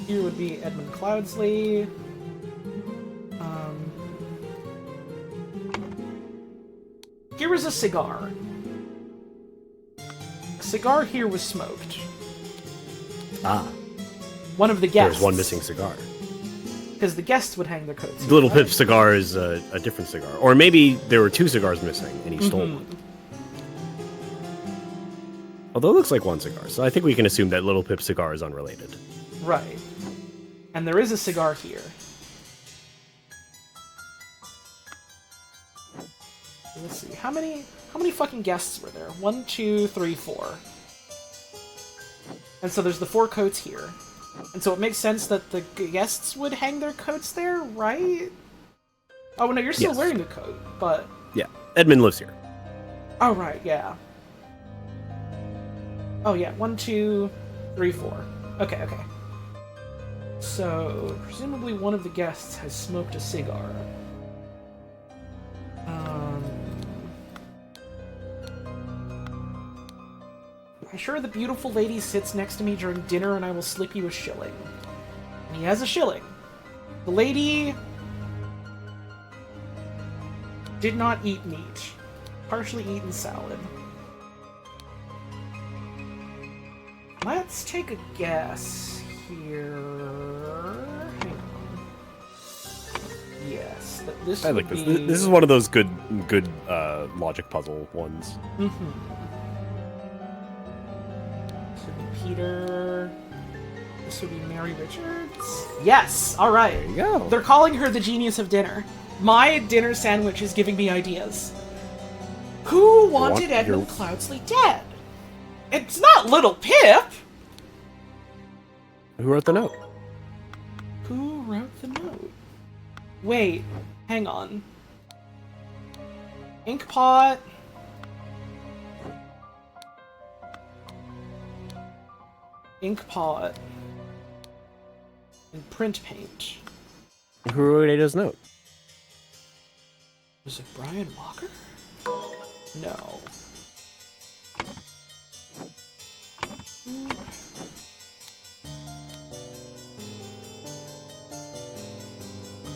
Here would be Edmund Cloudsley. Here was a cigar. A cigar here was smoked. Ah. One of the guests. There's one missing cigar. Because the guests would hang their coats here, Little right? Pip's cigar is a different cigar. Or maybe there were two cigars missing and he stole one. Although it looks like one cigar, so I think we can assume that Little Pip's cigar is unrelated. Right. And there is a cigar here. Let's see. How many fucking guests were there? 1, 2, 3, 4. And so there's the 4 coats here. And so it makes sense that the guests would hang their coats there, right? Oh, no, you're still Yes. wearing a coat, but... Yeah, Edmund lives here. Oh, right, yeah. Oh, yeah, 1, 2, 3, 4. Okay. So, presumably one of the guests has smoked a cigar. I'm sure the beautiful lady sits next to me during dinner and I will slip you a shilling. And he has a shilling. The lady did not eat meat. Partially eaten salad. Let's take a guess here. Hang on. Yes, this I like would this. be... This is one of those good logic puzzle ones. Peter. This would be Mary Richards. Yes, all right. There you go. They're calling her the genius of dinner. My dinner sandwich is giving me ideas. Who wanted Edmund Cloudsley dead? It's not Little Pip! Who wrote the note? Who wrote the note? Wait, hang on. Inkpot. Inkpot. And print paint. Who wrote Ada's note? Was it Brian Walker? No.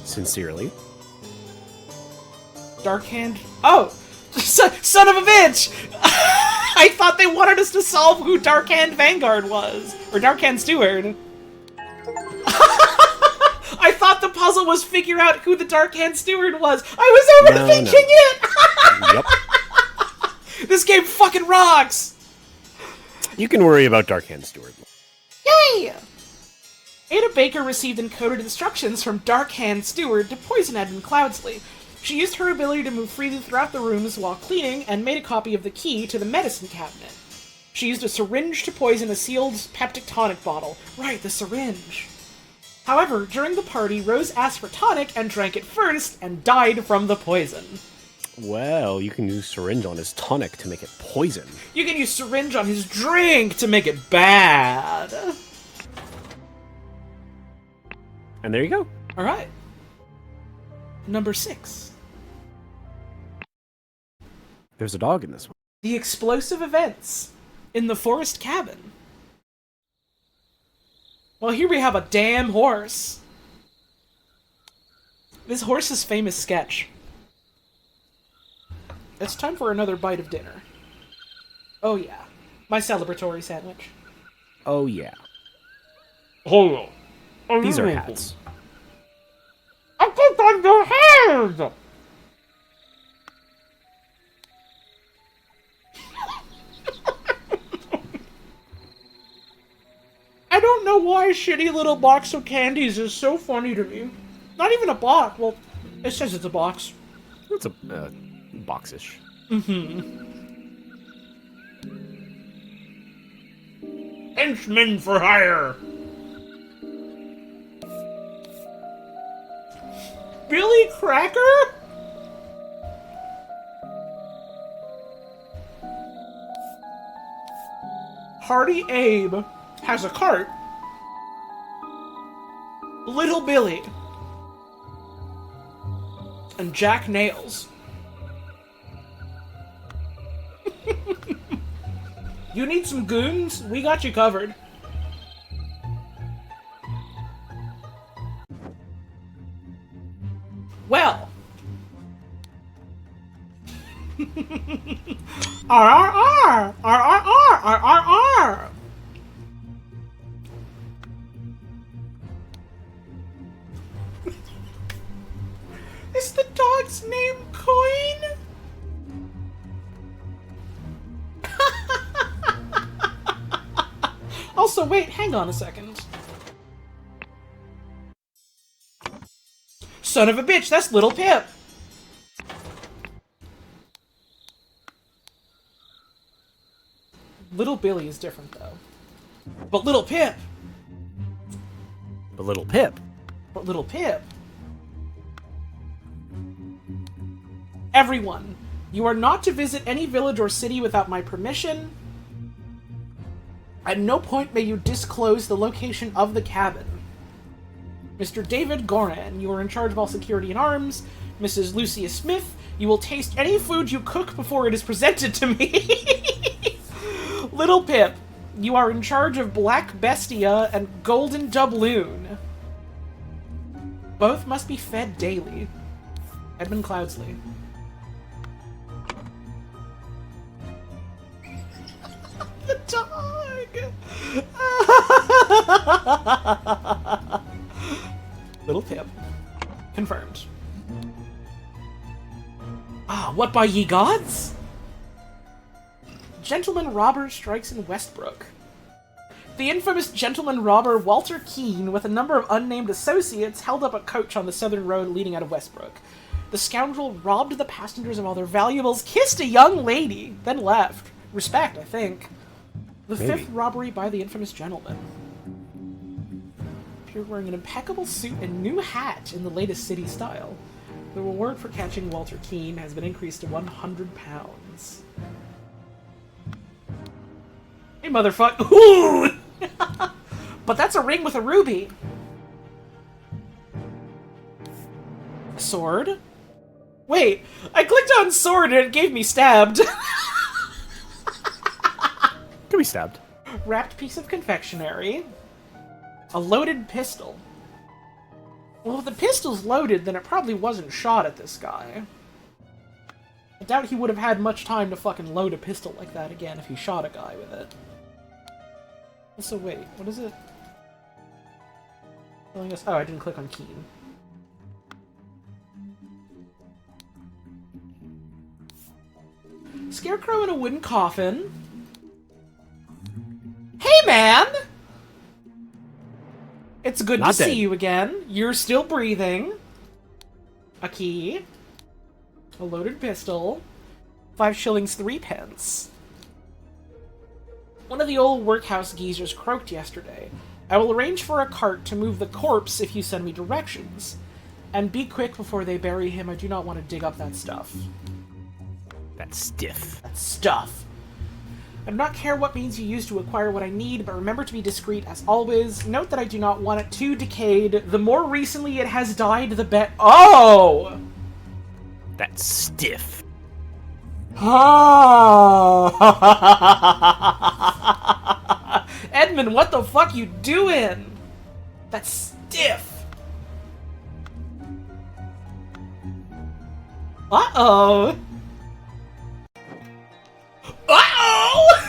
Sincerely. Darkhand. Oh! Son of a bitch! I thought they wanted us to solve who Darkhand Vanguard was. Or Darkhand Steward. I thought the puzzle was figure out who the Darkhand Steward was. I was overthinking it! Yep. This game fucking rocks! You can worry about Darkhand Steward. Yay! Ada Baker received encoded instructions from Darkhand Steward to poison Edmund Cloudsley. She used her ability to move freely throughout the rooms while cleaning and made a copy of the key to the medicine cabinet. She used a syringe to poison a sealed peptic tonic bottle. Right, the syringe. However, during the party, Rose asked for tonic and drank it first and died from the poison. Well, you can use syringe on his tonic to make it poison. You can use syringe on his drink to make it bad. And there you go. Alright. Number 6. There's a dog in this one. The explosive events in the forest cabin. Well, here we have a damn horse. This horse's famous sketch. It's time for another bite of dinner. Oh yeah, my celebratory sandwich. Oh yeah. Hold on. These are hats. I put on your hands! I don't know why a shitty little box of candies is so funny to me. Not even a box. Well, it says it's a box. It's a boxish. Henchmen for hire! Billy Cracker? Hardy Abe has a cart. Little Billy. And Jack Nails. You need some goons? We got you covered. Well. R. Is the dog's name Coin? Also, wait, hang on a second. Son of a bitch, that's Little Pip! Little Billy is different, though. But Little Pip! But Little Pip. But Little Pip... Everyone, you are not to visit any village or city without my permission. At no point may you disclose the location of the cabin. Mr. David Goran, you are in charge of all security and arms. Mrs. Lucia Smith, you will taste any food you cook before it is presented to me. Little Pip, you are in charge of Black Bestia and Golden Doubloon. Both must be fed daily. Edmund Cloudsley. The dog! Little Pip. Confirmed. Ah, what by ye gods? Gentleman robber strikes in Westbrook. The infamous gentleman robber Walter Keene, with a number of unnamed associates, held up a coach on the southern road leading out of Westbrook. The scoundrel robbed the passengers of all their valuables, kissed a young lady, then left. Respect, I think. The fifth robbery by the infamous gentleman. Appeared wearing an impeccable suit and new hat in the latest city style. The reward for catching Walter Keene has been increased to £100. Hey, motherfucker. Ooh! But that's a ring with a ruby. A sword? Wait, I clicked on sword and it gave me stabbed. Could be stabbed. Wrapped piece of confectionery. A loaded pistol. Well, if the pistol's loaded, then it probably wasn't shot at this guy. I doubt he would have had much time to fucking load a pistol like that again if he shot a guy with it. So wait, what is it? Telling us. Oh, I didn't click on Keene. Scarecrow in a wooden coffin. Hey, man! It's good to see you again. You're still breathing. A key. A loaded pistol. 5 shillings 3 pence. One of the old workhouse geezers croaked yesterday. I will arrange for a cart to move the corpse if you send me directions. And be quick before they bury him. I do not want to dig up that stuff. That stiff. That stuff. I do not care what means you use to acquire what I need, but remember to be discreet as always. Note that I do not want it too decayed. The more recently it has died, the better. Oh! That stiff. Edmund, what the fuck you doing? That's stiff. Uh-oh. Uh-oh!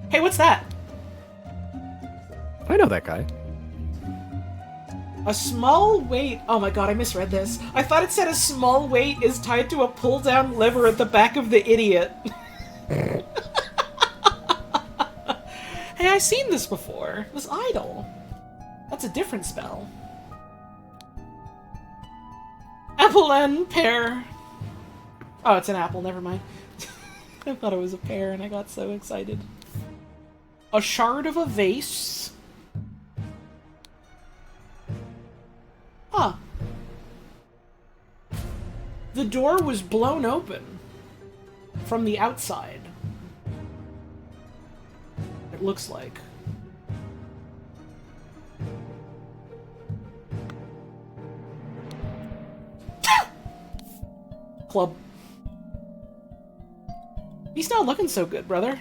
Hey, what's that? I know that guy. A small weight... Oh my god, I misread this. I thought it said a small weight is tied to a pull-down lever at the back of the idiot. Hey, I've seen this before. This idol. That's a different spell. Apple and pear. Oh, it's an apple, never mind. I thought it was a pear and I got so excited. A shard of a vase. Huh. The door was blown open from the outside. It looks like. Club. He's not looking so good, brother.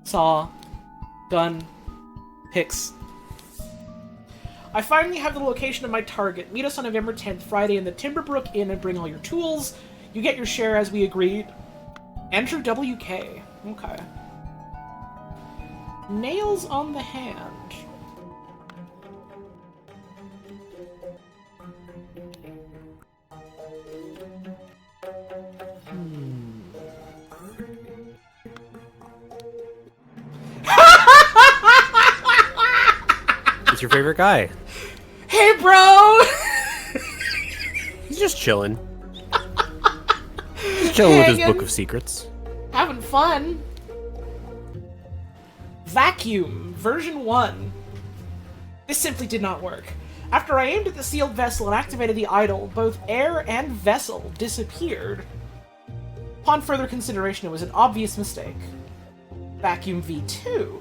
Saw. Gun. Picks. I finally have the location of my target. Meet us on November 10th, Friday, in the Timberbrook Inn and bring all your tools. You get your share as we agreed. Enter WK. Okay. Nails on the hand. It's your favorite guy. Hey, bro! He's just chilling. He's chilling with his book of secrets. Having fun. Vacuum, version 1. This simply did not work. After I aimed at the sealed vessel and activated the idol, both air and vessel disappeared. Upon further consideration, it was an obvious mistake. Vacuum V2.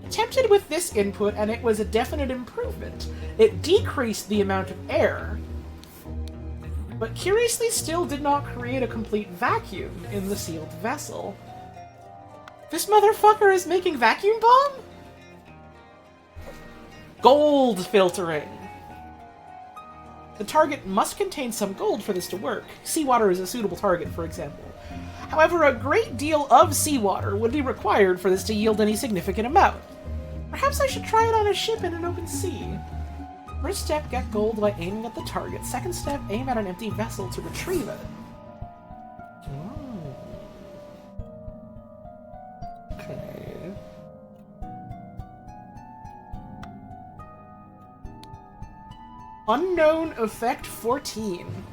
Attempted with this input, and it was a definite improvement. It decreased the amount of air, but curiously still did not create a complete vacuum in the sealed vessel. This motherfucker is making vacuum bomb? Gold filtering. The target must contain some gold for this to work. Seawater is a suitable target, for example. However, a great deal of seawater would be required for this to yield any significant amount. Perhaps I should try it on a ship in an open sea. First step, get gold by aiming at the target. Second step, aim at an empty vessel to retrieve it. Unknown Effect 14.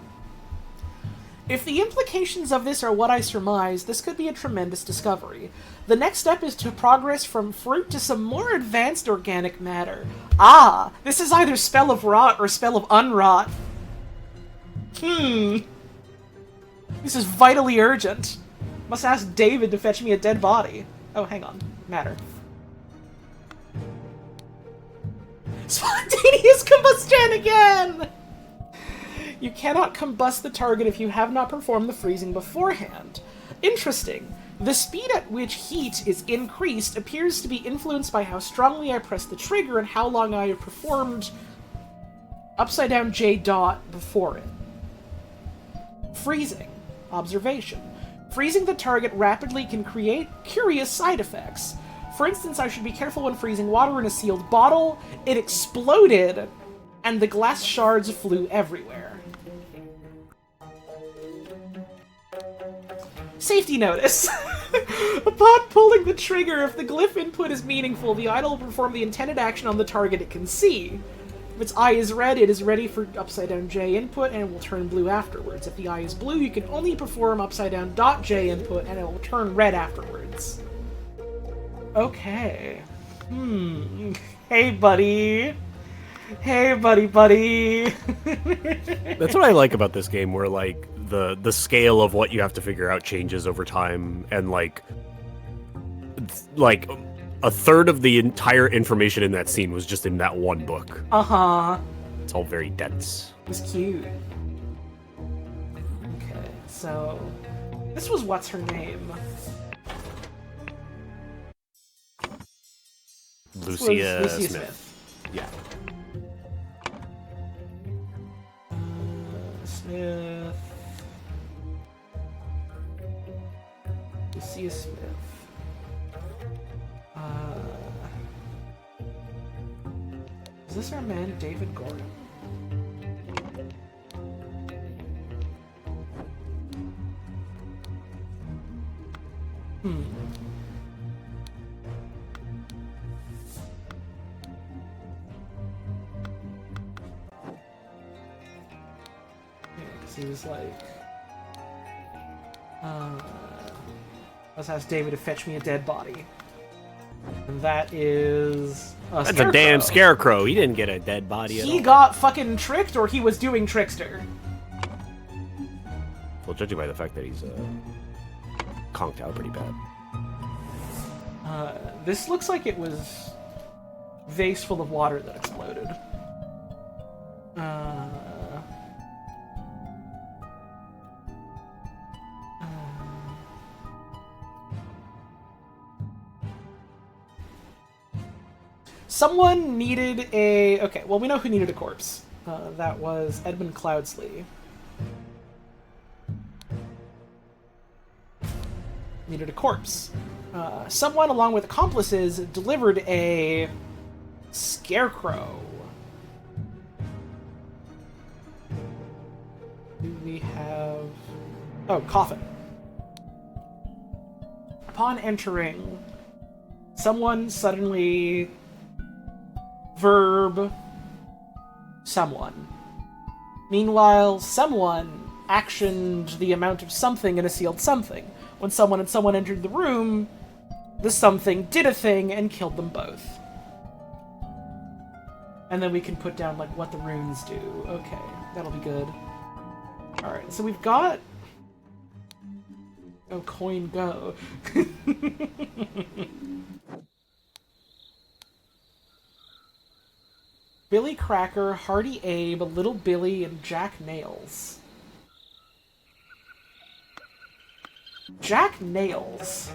If the implications of this are what I surmise, this could be a tremendous discovery. The next step is to progress from fruit to some more advanced organic matter. Ah, this is either Spell of Rot or Spell of Unrot. This is vitally urgent. Must ask David to fetch me a dead body. Oh, hang on. Matter. Spontaneous combustion again! You cannot combust the target if you have not performed the freezing beforehand. Interesting. The speed at which heat is increased appears to be influenced by how strongly I press the trigger and how long I have performed upside down J dot before it. Freezing. Observation. Freezing the target rapidly can create curious side effects. For instance, I should be careful when freezing water in a sealed bottle. It exploded, and the glass shards flew everywhere. Safety notice. Upon pulling the trigger, if the glyph input is meaningful, the idol will perform the intended action on the target it can see. If its eye is red, it is ready for upside-down J input, and it will turn blue afterwards. If the eye is blue, you can only perform upside-down dot J input, and it will turn red afterwards. Okay. Hey, buddy. Hey, buddy. That's what I like about this game, where, like, the scale of what you have to figure out changes over time, and, like, a third of the entire information in that scene was just in that one book. Uh-huh. It's all very dense. It's cute. Okay, so... This was what's her name? Lucia Lucia Smith. Yeah. Smith. Lucia Smith. Is this our man, David Gordon? He was like, let's ask David to fetch me a dead body. And that is a That's scarecrow. a damn scarecrow. He didn't get a dead body at all. He got fucking tricked, or he was doing trickster. Well, judging by the fact that he's conked out pretty bad. This looks like it was vase full of water that exploded. Someone needed a... Okay, well, we know who needed a corpse. That was Edmund Cloudsley. Needed a corpse. Someone, along with accomplices, delivered a... scarecrow. Do we have... Oh, coffin. Upon entering, someone suddenly... Verb someone. Meanwhile, someone actioned the amount of something in a sealed something. When someone and someone entered the room, the something did a thing and killed them both. And then we can put down, like, what the runes do. Okay, that'll be good. Alright, so we've got... Oh, coin go. Billy Cracker, Hardy Abe, Little Billy, and Jack Nails. Jack Nails.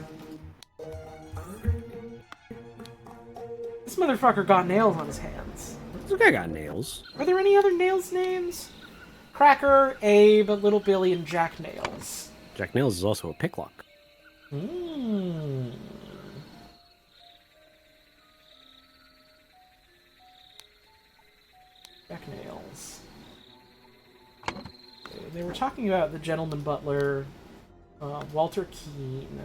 This motherfucker got nails on his hands. This guy got nails. Are there any other Nails names? Cracker, Abe, Little Billy, and Jack Nails. Jack Nails is also a picklock. Jack Nails. They were talking about the gentleman butler, Walter Keane.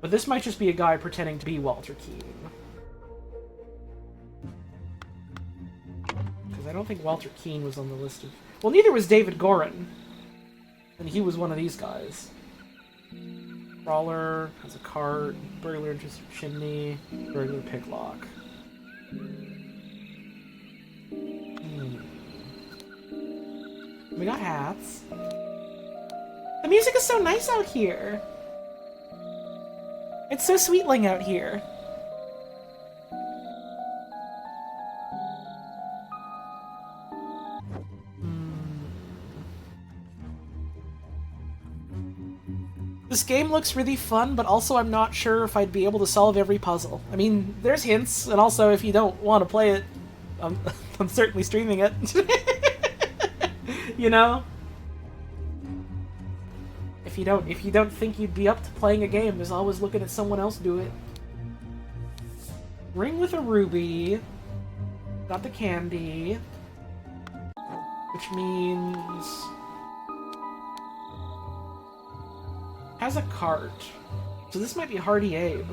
But this might just be a guy pretending to be Walter Keane. don't think Walter Keane was on the list of... Well, neither was David Gorin. And he was one of these guys. Brawler, has a cart, burglar just chimney, burglar picklock. We got hats. The music is so nice out here. It's so sweetling out here. This game looks really fun, but also I'm not sure if I'd be able to solve every puzzle. I mean, there's hints, and also if you don't want to play it, I'm certainly streaming it. You know? If you don't think you'd be up to playing a game, there's always looking at someone else do it. Ring with a ruby. Got the candy. Which means... has a cart. So this might be Hardy Abe.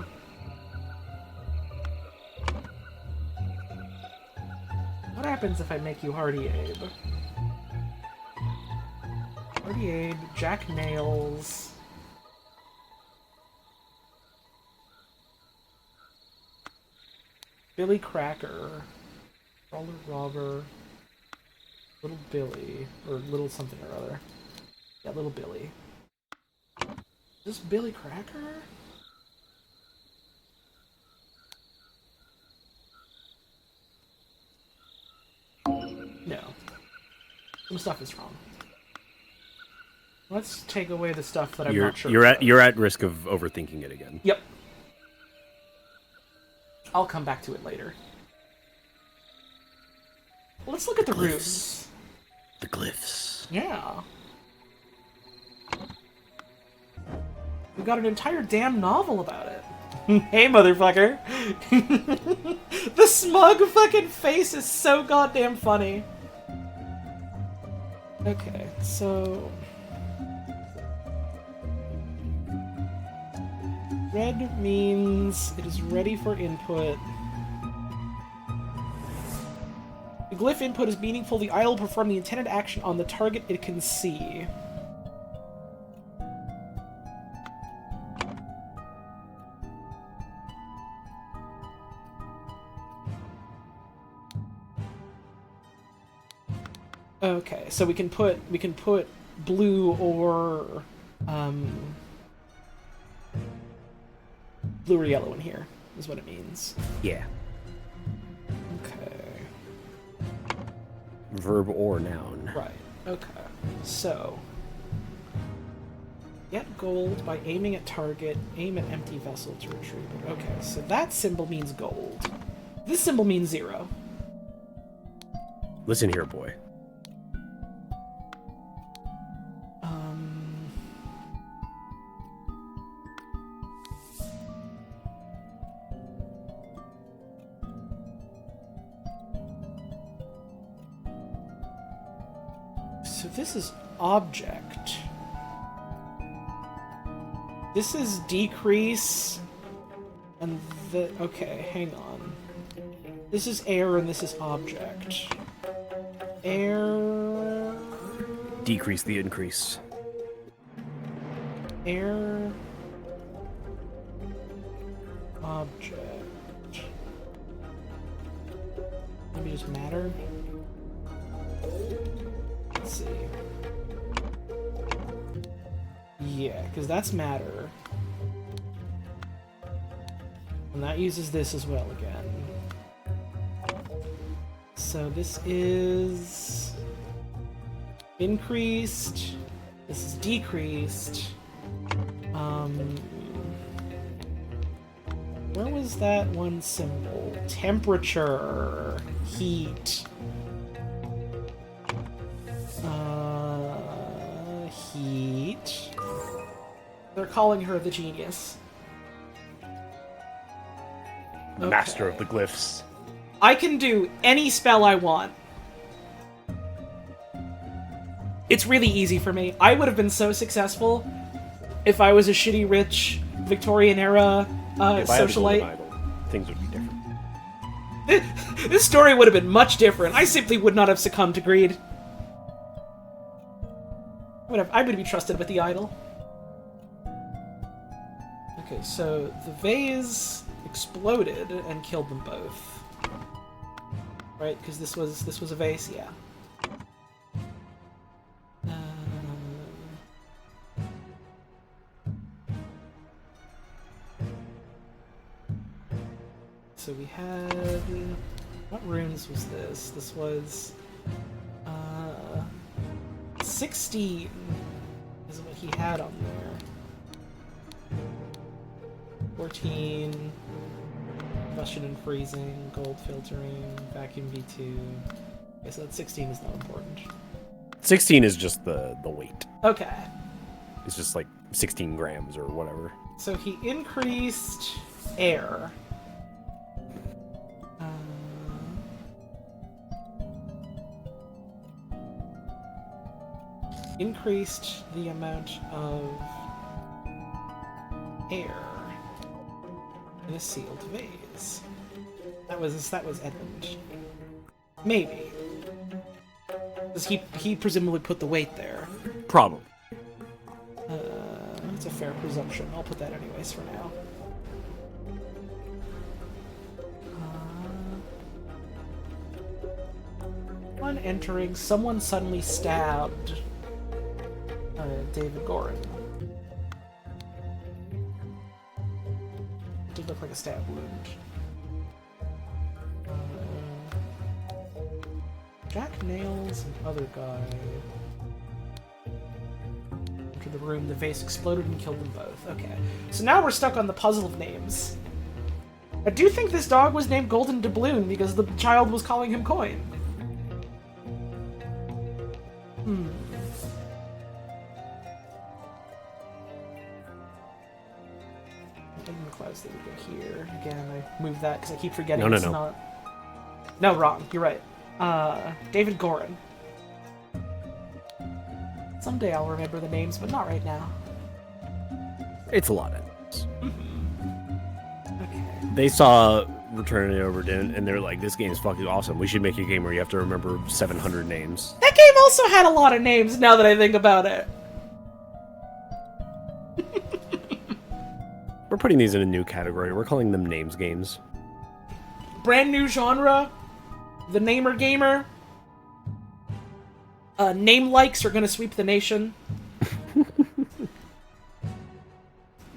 What happens if I make you Hardy Abe? Hardy Abe, Jack Nails... Billy Cracker... Roller Robber... Little Billy... or Little something or other. Yeah, Little Billy. Is this Billy Cracker? No. Some stuff is wrong. Let's take away the stuff that I'm not sure about. You're at risk of overthinking it again. Yep. I'll come back to it later. Let's look at the roofs. The glyphs. Yeah. We got an entire damn novel about it. Hey, motherfucker. The smug fucking face is so goddamn funny. Okay, so... red means it is ready for input. The glyph input is meaningful. The idol will perform the intended action on the target it can see. Okay, so we can put blue or blue or yellow in here, is what it means. Yeah. Okay. Verb or noun. Right. Okay. So get gold by aiming at target, aim at empty vessel to retrieve it. Okay, so that symbol means gold. This symbol means 0. Listen here, boy. So this is object. This is decrease, and the... okay, hang on. This is air, and this is object. Air... Decrease the increase. Air... object... maybe just matter? Let's see. Yeah, because that's matter. And that uses this as well again. So this is increased. This is decreased. Where was that one symbol? Temperature. Heat. Heat. They're calling her the genius. Master of the glyphs. I can do any spell I want. It's really easy for me. I would have been so successful if I was a shitty rich Victorian era If I had a golden socialite. idol, things would be different. This story would have been much different. I simply would not have succumbed to greed. I would be trusted with the idol. Okay, so the vase exploded and killed them both. Right? Because this was a vase, yeah. So we had... What runes was this? This was... 16 is what he had on there. 14... Combustion and freezing, gold filtering, vacuum V2... Okay, so that 16 is not important. 16 is just the weight. Okay. It's just like 16 grams or whatever. So he increased air. Increased the amount of air in a sealed vase. That was Edmund. Maybe. Because he presumably put the weight there. Probably. That's a fair presumption. I'll put that anyways for now. Upon entering, someone suddenly stabbed David Gorin. It did look like a stab wound. Jack Nails and other guy entered the room. The vase exploded and killed them both. Okay, so now we're stuck on the puzzle of names. I do think this dog was named Golden Doubloon because the child was calling him Coin. Clouds that would go here. Again, I moved that because I keep forgetting it's not... No, wrong. You're right. David Gorin. Someday I'll remember the names, but not right now. It's a lot of names. Okay. They saw Return of the Obra Dinn, and they're like, this game is fucking awesome. We should make a game where you have to remember 700 names. That game also had a lot of names, now that I think about it. We're putting these in a new category. We're calling them names games. Brand new genre. The Namer Gamer. Name likes are gonna sweep the nation.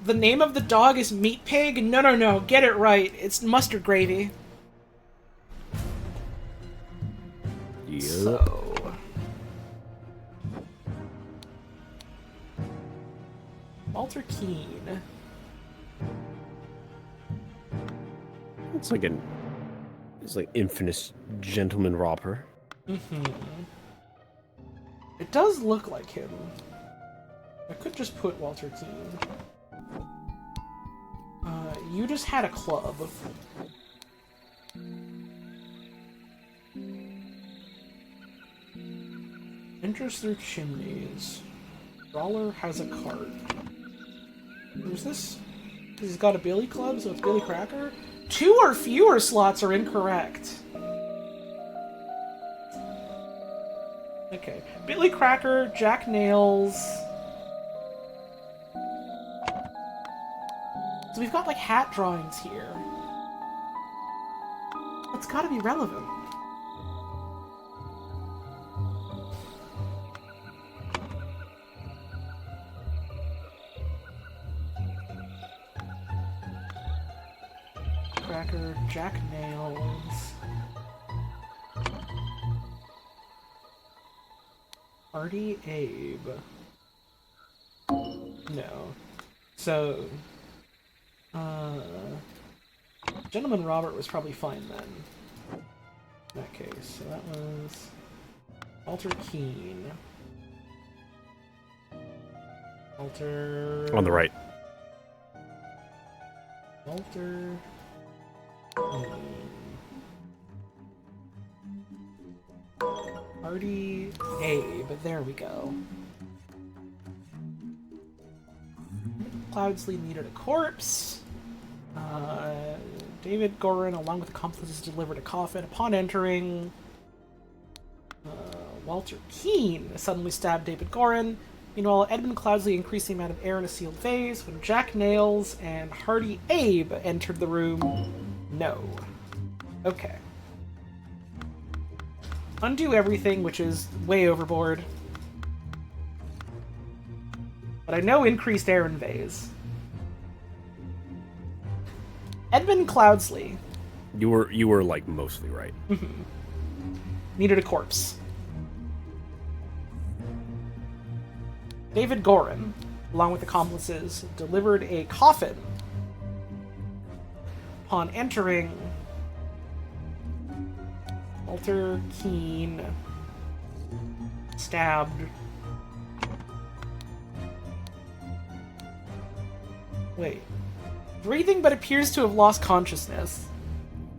The name of the dog is Meat Pig? No. Get it right. It's Mustard Gravy. Yep. So... Walter Keane. It's like infamous gentleman robber. It does look like him. I could just put Walter Keane. You just had a club. Enters through chimneys. Brawler has a cart. Who's this? He's got a Billy Club, so it's Billy Cracker? 2 or fewer slots are incorrect. Okay. Billy Cracker, Jack Nails. So we've got, like, hat drawings here. That's gotta be relevant. Cracker, Jack Nails. Artie Abe. No. So, Gentleman Robert was probably fine then. In that case, so that was Walter Keane. Walter... On the right. Walter... Artie Abe, there we go. Cloudsley needed a corpse. David Gorin, along with accomplices, delivered a coffin. Upon entering, Walter Keane suddenly stabbed David Gorin. Meanwhile, Edmund Cloudsley increased the amount of air in a sealed vase. When Jack Nails and Hardy Abe entered the room, no. Okay. Undo everything, which is way overboard. But I know increased air in vase. Edmund Cloudsley. You were like mostly right. Needed a corpse. David Gorin, along with accomplices, delivered a coffin. Upon entering, Walter Keane stabbed. Wait. Breathing but appears to have lost consciousness.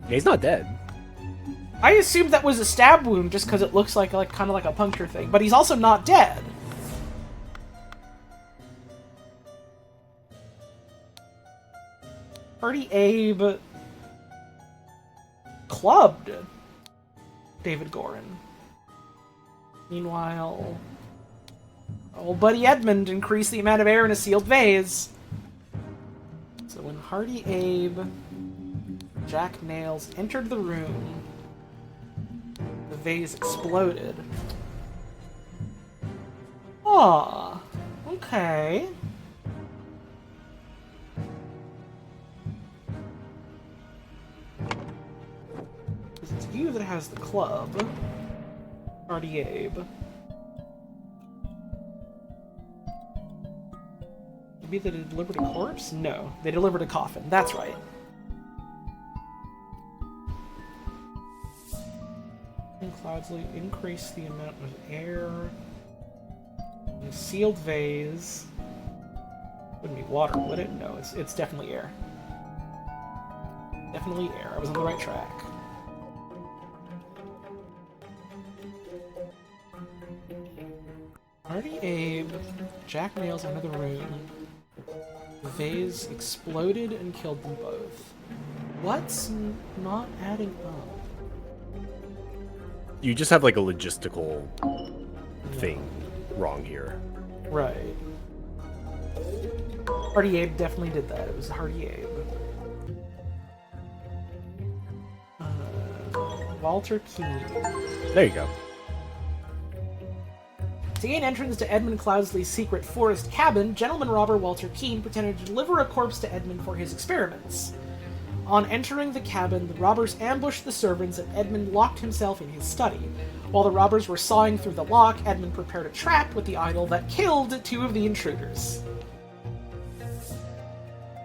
Yeah, he's not dead. I assumed that was a stab wound just because it looks like kind of like a puncture thing, but he's also not dead. Hardy Abe clubbed David Gorin. Meanwhile, old buddy Edmund increased the amount of air in a sealed vase. So when Hardy Abe, Jack Nails entered the room, the vase exploded. Ah, okay. It's you that has the club. Hardy Abe. Maybe they delivered a corpse? No, they delivered a coffin. That's right. And Cloudsley increased the amount of air in a sealed vase. Wouldn't be water, would it? No, it's definitely air. Definitely air. I was on the right track. Hardy Abe, Jack Nails into the room. The vase exploded and killed them both. What's not adding up? You just have like a logistical thing wrong here. Right. Hardy Abe definitely did that. It was Hardy Abe. Walter Keane. There you go. To gain entrance to Edmund Cloudsley's secret forest cabin, gentleman robber Walter Keane pretended to deliver a corpse to Edmund for his experiments. On entering the cabin, the robbers ambushed the servants and Edmund locked himself in his study. While the robbers were sawing through the lock, Edmund prepared a trap with the idol that killed two of the intruders.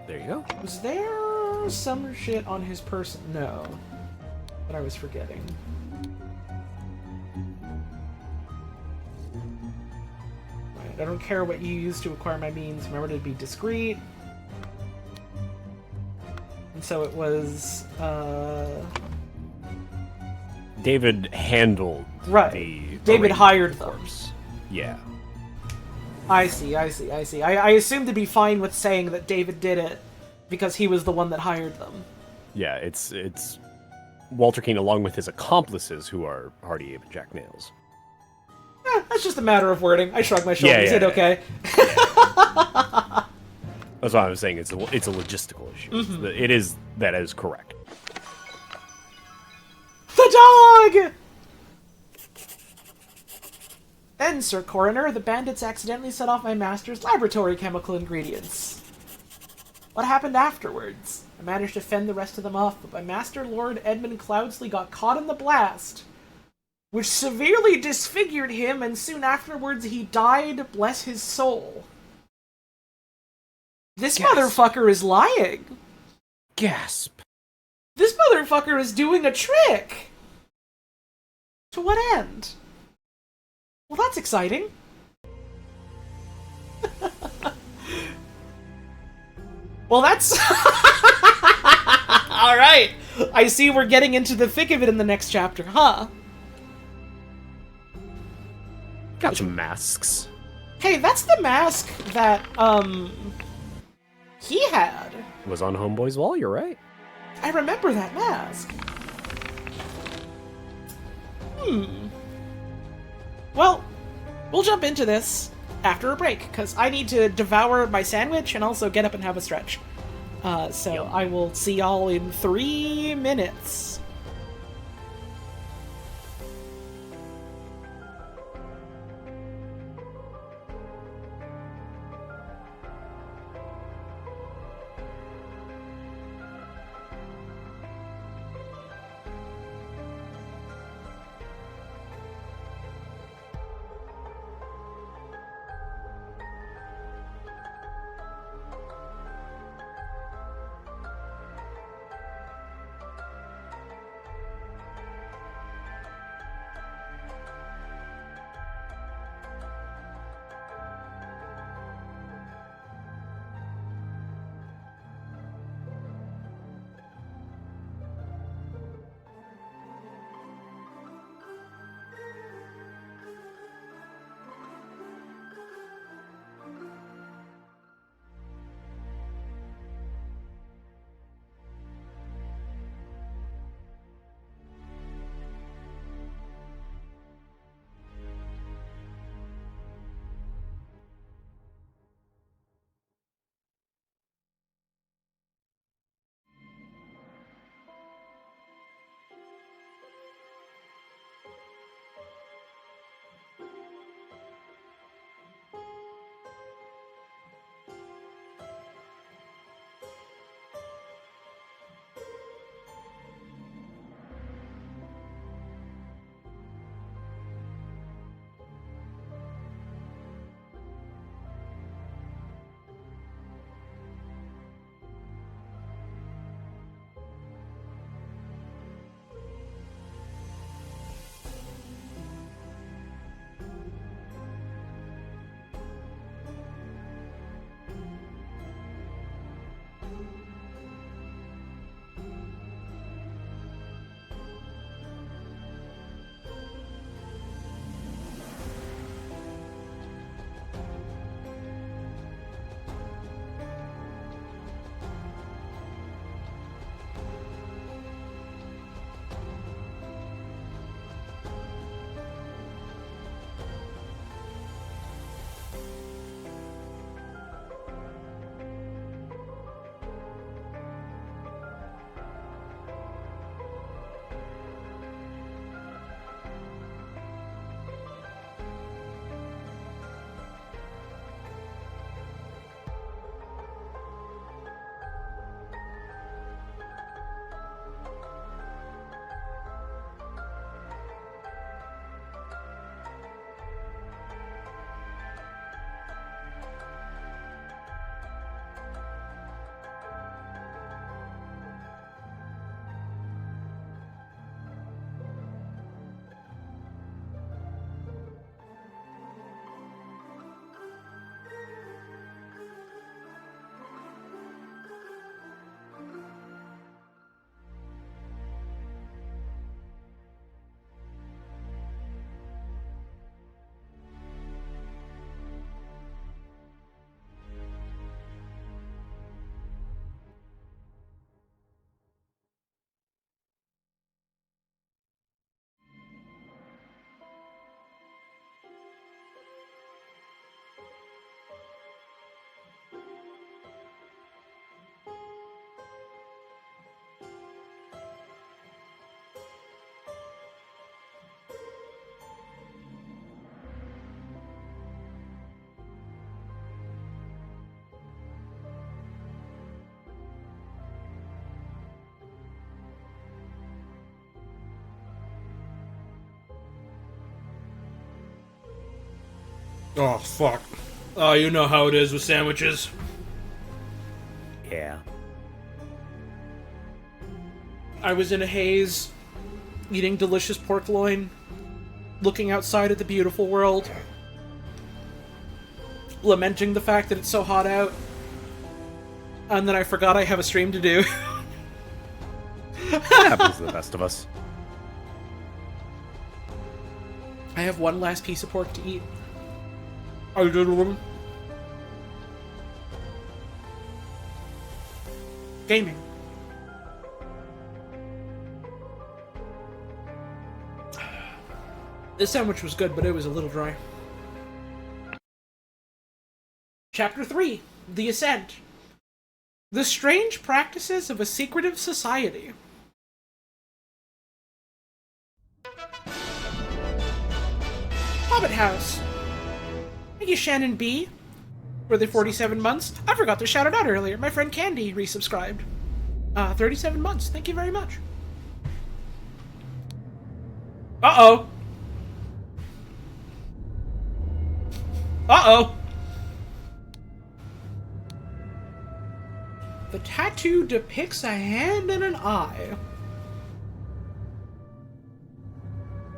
There you go. Was there some shit on his person? No. But I was forgetting. I don't care what you use to acquire my means. Remember to be discreet. And so it was, David handled right. David hired them. corpse. Yeah. I see. I assumed to be fine with saying that David did it because he was the one that hired them. Yeah, it's Walter Keane along with his accomplices who are Hardy Abe and Jack Nails. That's just a matter of wording. I shrug my shoulders. Is it okay? That's why I was saying it's a logistical issue. Mm-hmm. That is correct. The dog! Then, Sir Coroner, the bandits accidentally set off my master's laboratory chemical ingredients. What happened afterwards? I managed to fend the rest of them off, but my master, Lord Edmund Cloudsley, got caught in the blast, which severely disfigured him, and soon afterwards he died, bless his soul. This motherfucker is lying. Gasp. This motherfucker is doing a trick! To what end? Well, that's exciting. Well, that's... Alright! I see we're getting into the thick of it in the next chapter, huh? Got some masks. Hey, that's the mask that, he had. Was on Homeboy's wall, you're right. I remember that mask. Well, we'll jump into this after a break, because I need to devour my sandwich and also get up and have a stretch. So I will see y'all in 3 minutes. Oh, fuck. Oh, you know how it is with sandwiches. Yeah. I was in a haze, eating delicious pork loin, looking outside at the beautiful world, lamenting the fact that it's so hot out, and then I forgot I have a stream to do. That happens to the best of us. I have one last piece of pork to eat. I did one. Gaming. This sandwich was good, but it was a little dry. Chapter 3. The Ascent. The strange practices of a secretive society. Hobbit House. Thank you, Shannon B, for the 47 months. I forgot to shout it out earlier. My friend Candy resubscribed. 37 months. Thank you very much. Uh-oh. Uh-oh. The tattoo depicts a hand and an eye.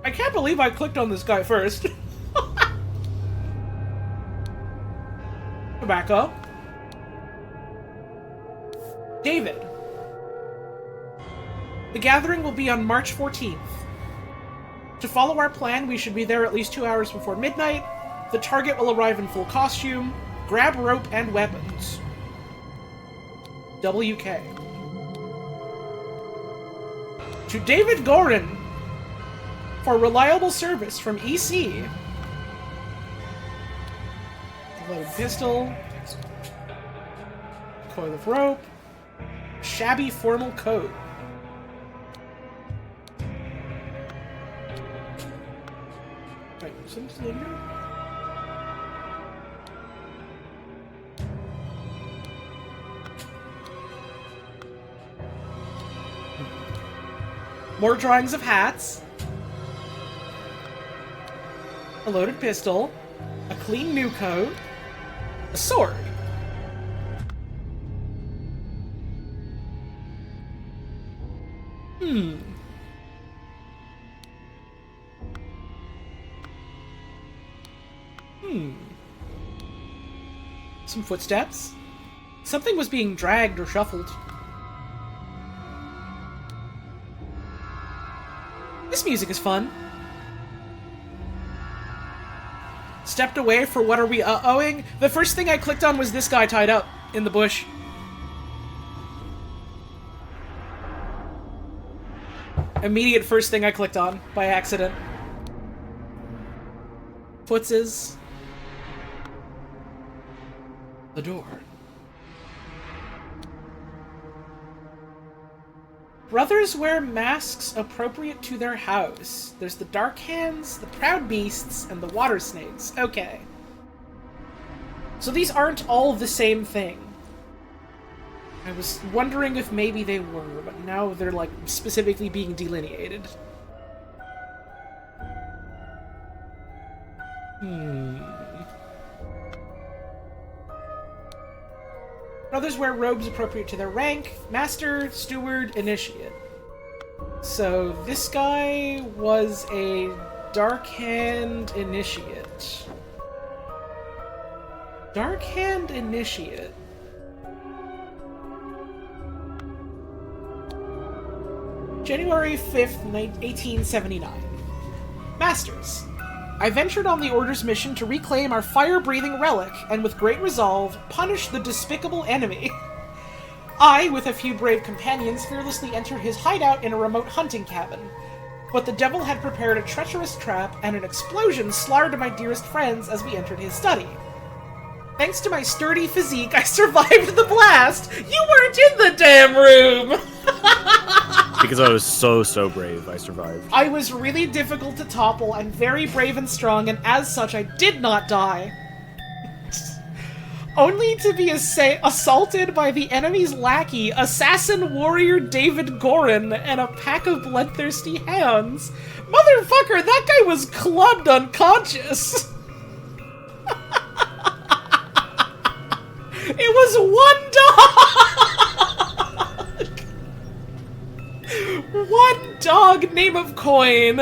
I can't believe I clicked on this guy first. Tobacco. David. The gathering will be on March 14th. To follow our plan, we should be there at least 2 hours before midnight. The target will arrive in full costume. Grab rope and weapons. WK. To David Gorin, for reliable service from EC. Loaded pistol. Coil of rope. Shabby formal coat. Wait, something's in here? More drawings of hats. A loaded pistol. A clean new coat. A sword. Some footsteps. Something was being dragged or shuffled. This music is fun. Stepped away for what are we owing? The first thing I clicked on was this guy tied up in the bush. Immediate first thing I clicked on by accident. Footses. The door. Brothers wear masks appropriate to their house. There's the Dark Hands, the Proud Beasts, and the Water Snakes. Okay. So these aren't all the same thing. I was wondering if maybe they were, but now they're, like, specifically being delineated. Brothers wear robes appropriate to their rank. Master, Steward, Initiate. So this guy was a Dark Hand Initiate. Dark Hand Initiate. January 5th, 1879. Masters. I ventured on the Order's mission to reclaim our fire-breathing relic, and with great resolve, punish the despicable enemy. I, with a few brave companions, fearlessly entered his hideout in a remote hunting cabin. But the devil had prepared a treacherous trap, and an explosion slaughtered my dearest friends as we entered his study. Thanks to my sturdy physique, I survived the blast! You weren't in the damn room! Because I was so brave, I survived. I was really difficult to topple and very brave and strong, and as such, I did not die. Only to be assaulted by the enemy's lackey, assassin warrior David Gorin, and a pack of bloodthirsty hounds. Motherfucker, that guy was clubbed unconscious! It was one dog! One dog, name of coin.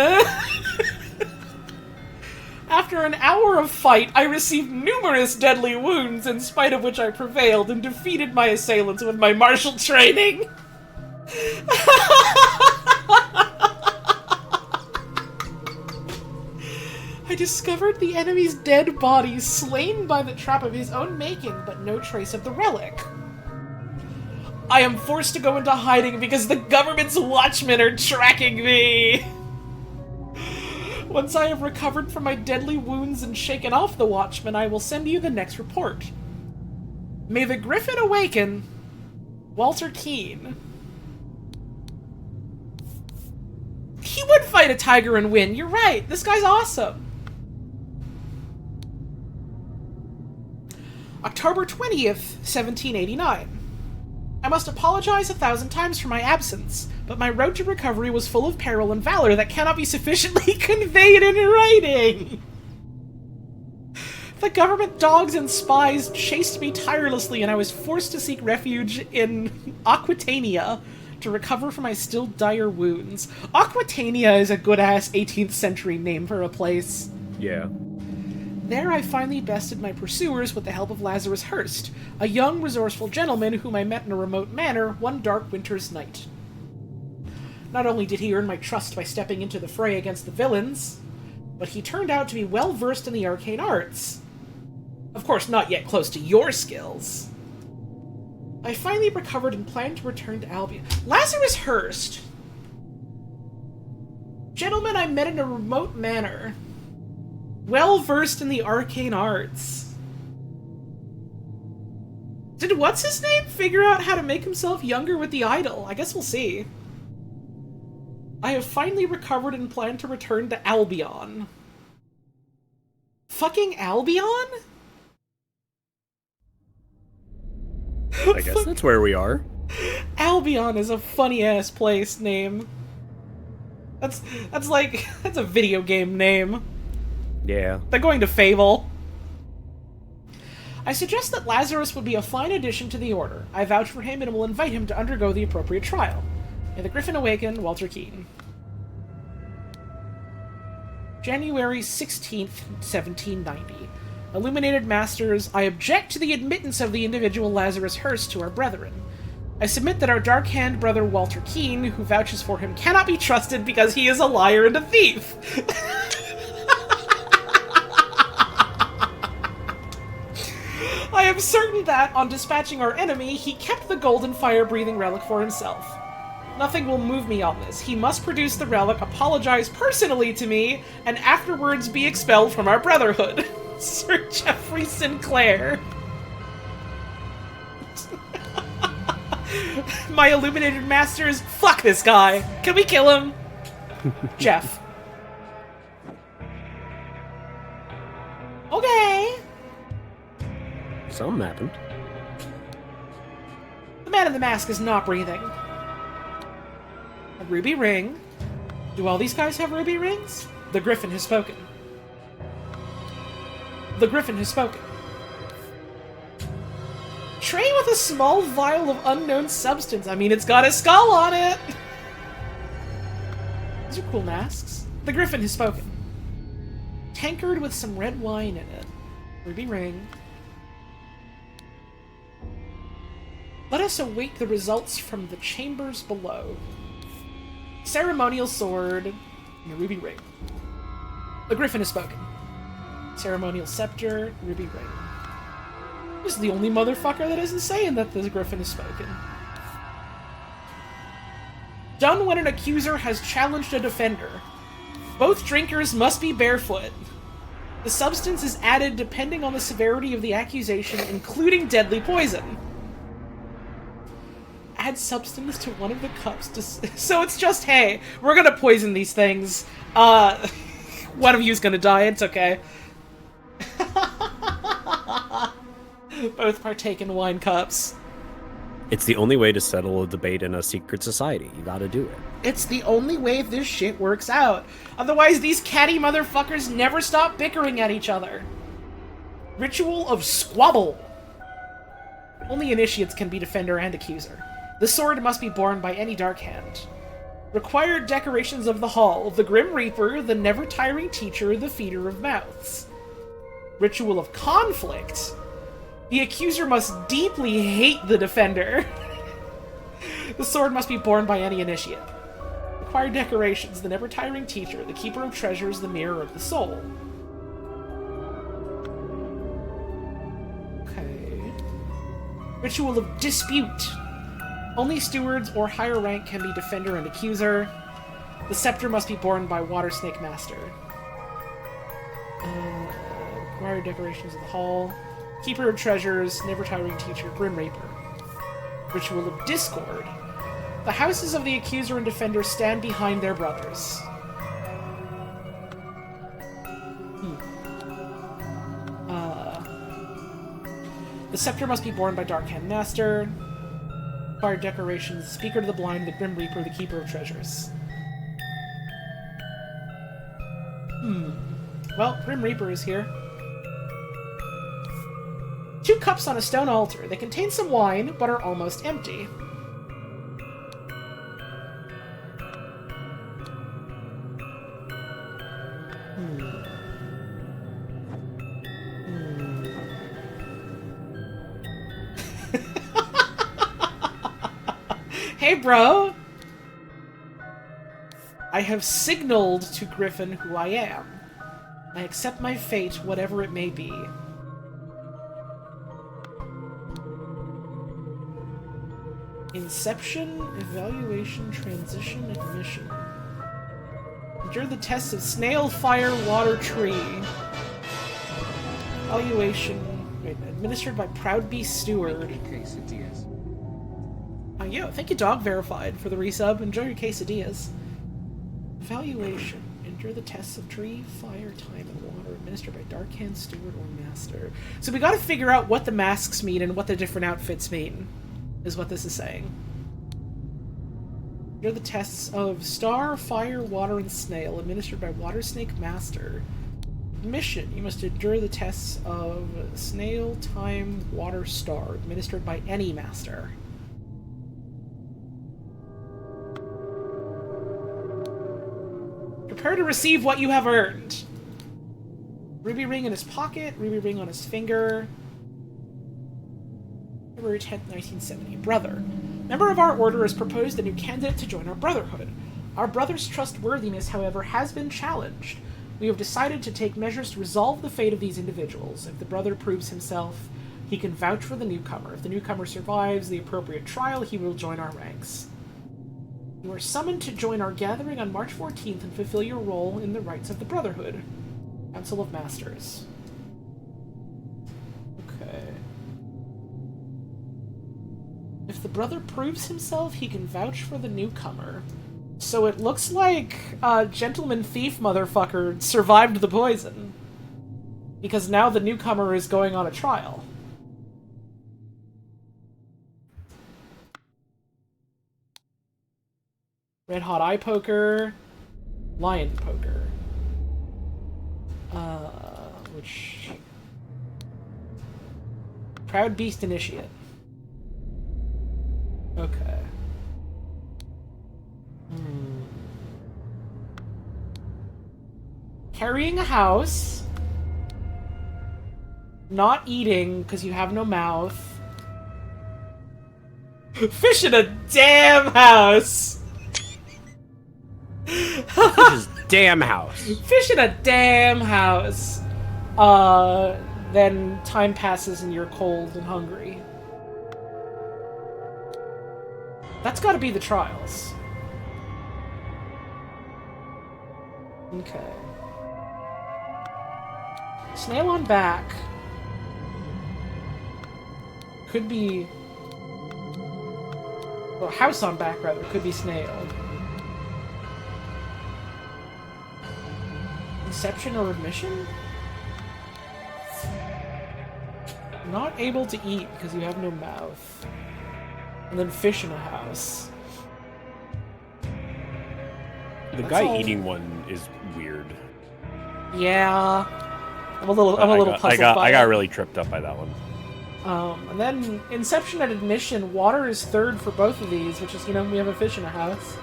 After an hour of fight, I received numerous deadly wounds, in spite of which I prevailed and defeated my assailants with my martial training. I discovered the enemy's dead body, slain by the trap of his own making, but no trace of the relic. I am forced to go into hiding because the government's watchmen are tracking me. Once I have recovered from my deadly wounds and shaken off the Watchman, I will send you the next report. May the Griffin awaken, Walter Keene. He would fight a tiger and win. You're right. This guy's awesome. October 20th, 1789. I must apologize 1,000 times for my absence, but my road to recovery was full of peril and valor that cannot be sufficiently conveyed in writing. The government dogs and spies chased me tirelessly, and I was forced to seek refuge in Aquitania to recover from my still dire wounds. Aquitania is a good-ass 18th century name for a place. Yeah. There I finally bested my pursuers with the help of Lazarus Hearst, a young, resourceful gentleman whom I met in a remote manor one dark winter's night. Not only did he earn my trust by stepping into the fray against the villains, but he turned out to be well-versed in the arcane arts. Of course, not yet close to your skills. I finally recovered and planned to return to Albion. Lazarus Hearst! Gentleman I met in a remote manor. Well-versed in the arcane arts. Did what's-his-name figure out how to make himself younger with the idol? I guess we'll see. I have finally recovered and plan to return to Albion. Fucking Albion? I guess that's where we are. Albion is a funny-ass place name. That's a video game name. Yeah. They're going to Fable. I suggest that Lazarus would be a fine addition to the Order. I vouch for him and will invite him to undergo the appropriate trial. May the Griffin awaken, Walter Keene. January 16th, 1790. Illuminated Masters, I object to the admittance of the individual Lazarus Hearst to our brethren. I submit that our dark-hand brother Walter Keene, who vouches for him, cannot be trusted because he is a liar and a thief. I am certain that, on dispatching our enemy, he kept the golden fire-breathing relic for himself. Nothing will move me on this. He must produce the relic, apologize personally to me, and afterwards be expelled from our brotherhood. Sir Geoffrey Sinclair. My illuminated masters, fuck this guy. Can we kill him? Jeff. Okay. Something happened. The man in the mask is not breathing. A ruby ring. Do all these guys have ruby rings? The Griffin has spoken. The Griffin has spoken. Tray with a small vial of unknown substance. I mean, it's got a skull on it! These are cool masks. The Griffin has spoken. Tankard with some red wine in it. Ruby ring. Let us await the results from the chambers below. Ceremonial sword and a ruby ring. The Griffin has spoken. Ceremonial scepter, ruby ring. This is the only motherfucker that isn't saying that the Griffin has spoken. Done when an accuser has challenged a defender. Both drinkers must be barefoot. The substance is added depending on the severity of the accusation, including deadly poison. Add substance to one of the cups to... So it's just, hey, we're gonna poison these things. One of you's gonna die, it's okay. Both partake in wine cups. It's the only way to settle a debate in a secret society. You gotta do it. It's the only way this shit works out. Otherwise, these catty motherfuckers never stop bickering at each other. Ritual of Squabble. Only initiates can be defender and accuser. The sword must be borne by any dark hand. Required decorations of the hall: the Grim Reaper, the never-tiring teacher, the feeder of mouths. Ritual of Conflict. The accuser must deeply hate the defender. The sword must be borne by any initiate. Required decorations: the never-tiring teacher, the keeper of treasures, the mirror of the soul. Okay. Ritual of Dispute. Only stewards or higher rank can be defender and accuser. The scepter must be borne by Water Snake Master. Required decorations of the hall. Keeper of treasures, never tiring teacher, Grim Reaper. Ritual of discord. The houses of the accuser and defender stand behind their brothers. The scepter must be borne by Dark Hand Master. Required decorations, Speaker to the Blind, the Grim Reaper, the Keeper of Treasures. Well, Grim Reaper is here. 2 cups on a stone altar. They contain some wine, but are almost empty. Hey, bro! I have signaled to Griffin who I am. I accept my fate, whatever it may be. Inception, evaluation, transition, admission. Endure the tests of snail, fire, water, tree. Evaluation, administered by Proud Beast Steward. Yo, thank you, Dog Verified, for the resub. Enjoy your quesadillas. Evaluation. Endure the tests of tree, fire, time, and water, administered by Dark Hand, Steward, or Master. So we gotta figure out what the masks mean and what the different outfits mean, is what this is saying. Endure the tests of star, fire, water, and snail, administered by Water Snake Master. Mission. You must endure the tests of snail, time, water, star, administered by any master. Prepare to receive what you have earned. Ruby ring in his pocket, ruby ring on his finger. February 10th, 1970. Brother. Member of our order has proposed a new candidate to join our brotherhood. Our brother's trustworthiness, however, has been challenged. We have decided to take measures to resolve the fate of these individuals. If the brother proves himself, he can vouch for the newcomer. If the newcomer survives the appropriate trial, he will join our ranks. You are summoned to join our gathering on March 14th and fulfill your role in the rites of the Brotherhood. Council of Masters. Okay. If the brother proves himself, he can vouch for the newcomer. So it looks like Gentleman Thief motherfucker survived the poison. Because now the newcomer is going on a trial. Red Hot Eye Poker, Lion Poker. Which... Proud Beast Initiate. Okay. Carrying a house. Not eating, because you have no mouth. Fish in a damn house! Fish's damn house. Fish in a damn house. Then time passes and you're cold and hungry. That's gotta be the trials. Okay. Snail on back. Could be... Well, house on back, rather. Could be snail. Inception or admission? Not able to eat because you have no mouth. And then fish in a house. The guy eating one is weird. Yeah. I'm a little puzzled by I got it. really tripped up by that one. And then Inception and Admission, water is third for both of these, which is, we have a fish in a house.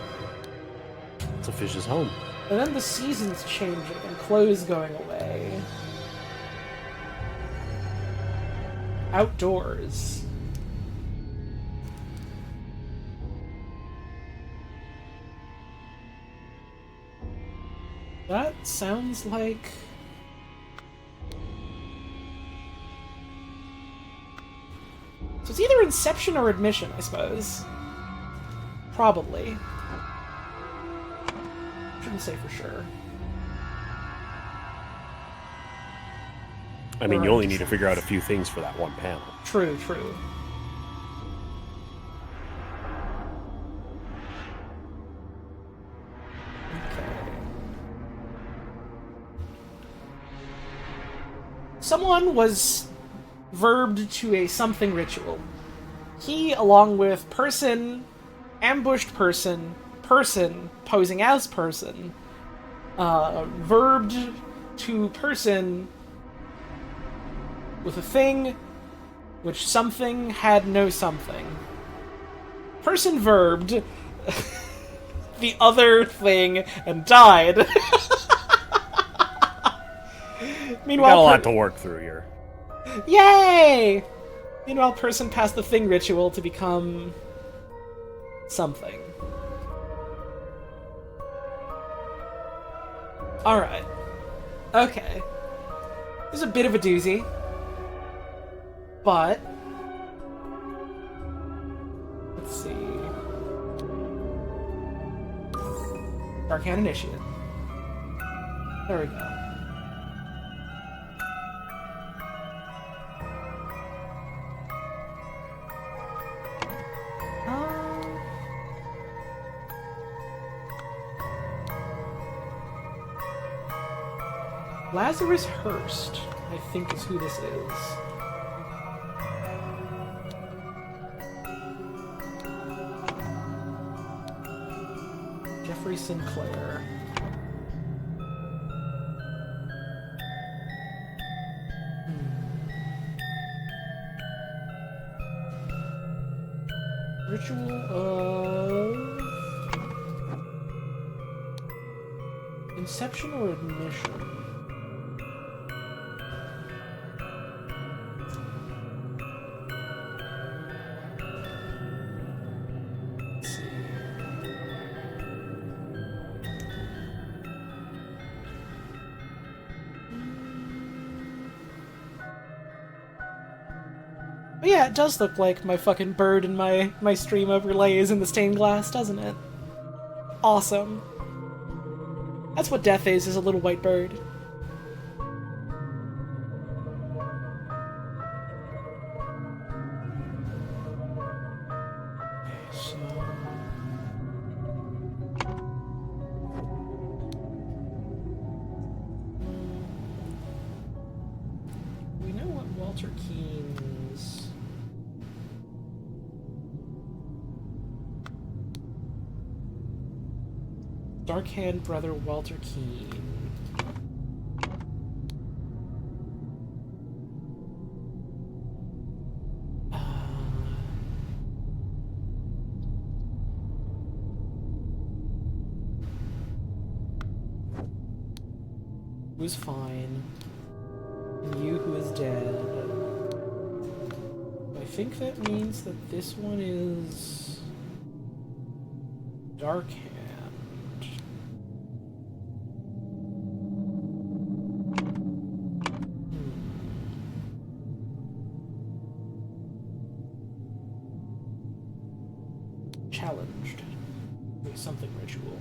It's a fish's home. And then the seasons changing and clothes going away. Outdoors. That sounds like... So it's either Inception or Admission, I suppose. Probably. Shouldn't say for sure. I mean, you Right. only need to figure out a few things for that one panel. True, true. Okay. Someone was verbed to a something ritual. He, along with person, ambushed person, person posing as person, verbed to person with a thing which something had no something. Person verbed the other thing and died. We got a lot to work through here. Yay! Meanwhile, person passed the thing ritual to become something. Alright. Okay. This is a bit of a doozy. But... let's see... Arcane Initiate. There we go. Lazarus Hurst, I think is who this is. Jeffrey Sinclair. Ritual of... Inception or Admission? But yeah, it does look like my fucking bird and my stream overlays in the stained glass, doesn't it? Awesome. That's what death is a little white bird. We know what Walter Keene's... Darkhand brother Walter Keene. Who's fine? And you who is dead. I think that means that this one is Darkhand. Challenged. Wait, something ritual.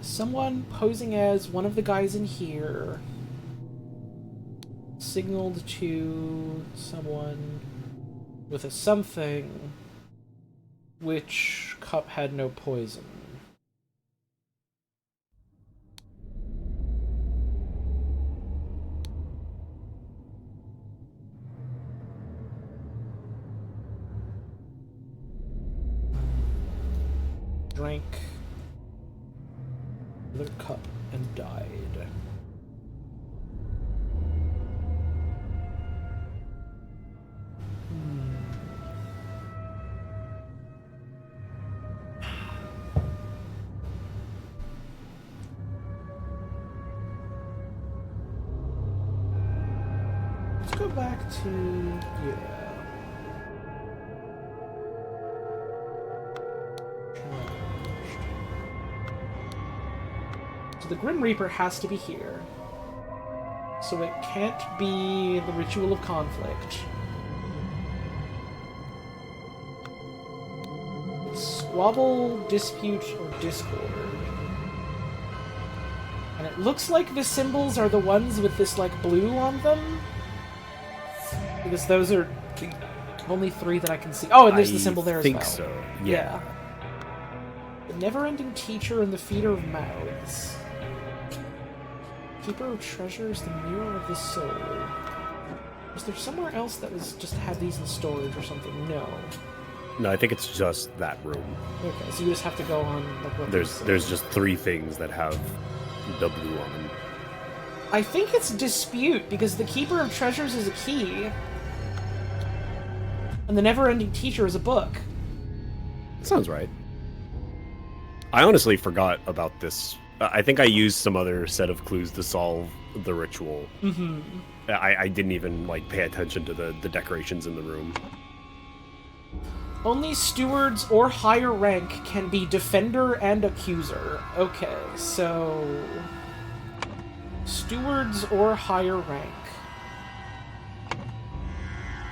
Someone posing as one of the guys in here signaled to someone with a something which cup had no poison. Drank the cup and died. Let's go back to... yeah. the Grim Reaper has to be here. So it can't be the Ritual of Conflict. Squabble, Dispute, or Discord. And it looks like the symbols are the ones with this, like, blue on them. Because those are the only 3 that I can see. Oh, and there's the symbol there as well. I think so, yeah. The Never-Ending Teacher and the Feeder of Mouths. Keeper of Treasures, the Mirror of the Soul. Was there somewhere else that was just had these in storage or something? No. No, I think it's just that room. Okay, so you just have to go on like what There's just 3 things that have W on them. I think it's Dispute, because the Keeper of Treasures is a key. And the Never-Ending Teacher is a book. Sounds right. I honestly forgot about this. I think I used some other set of clues to solve the ritual. Mm-hmm. I didn't even, like, pay attention to the decorations in the room. Only stewards or higher rank can be defender and accuser. Okay, so... stewards or higher rank.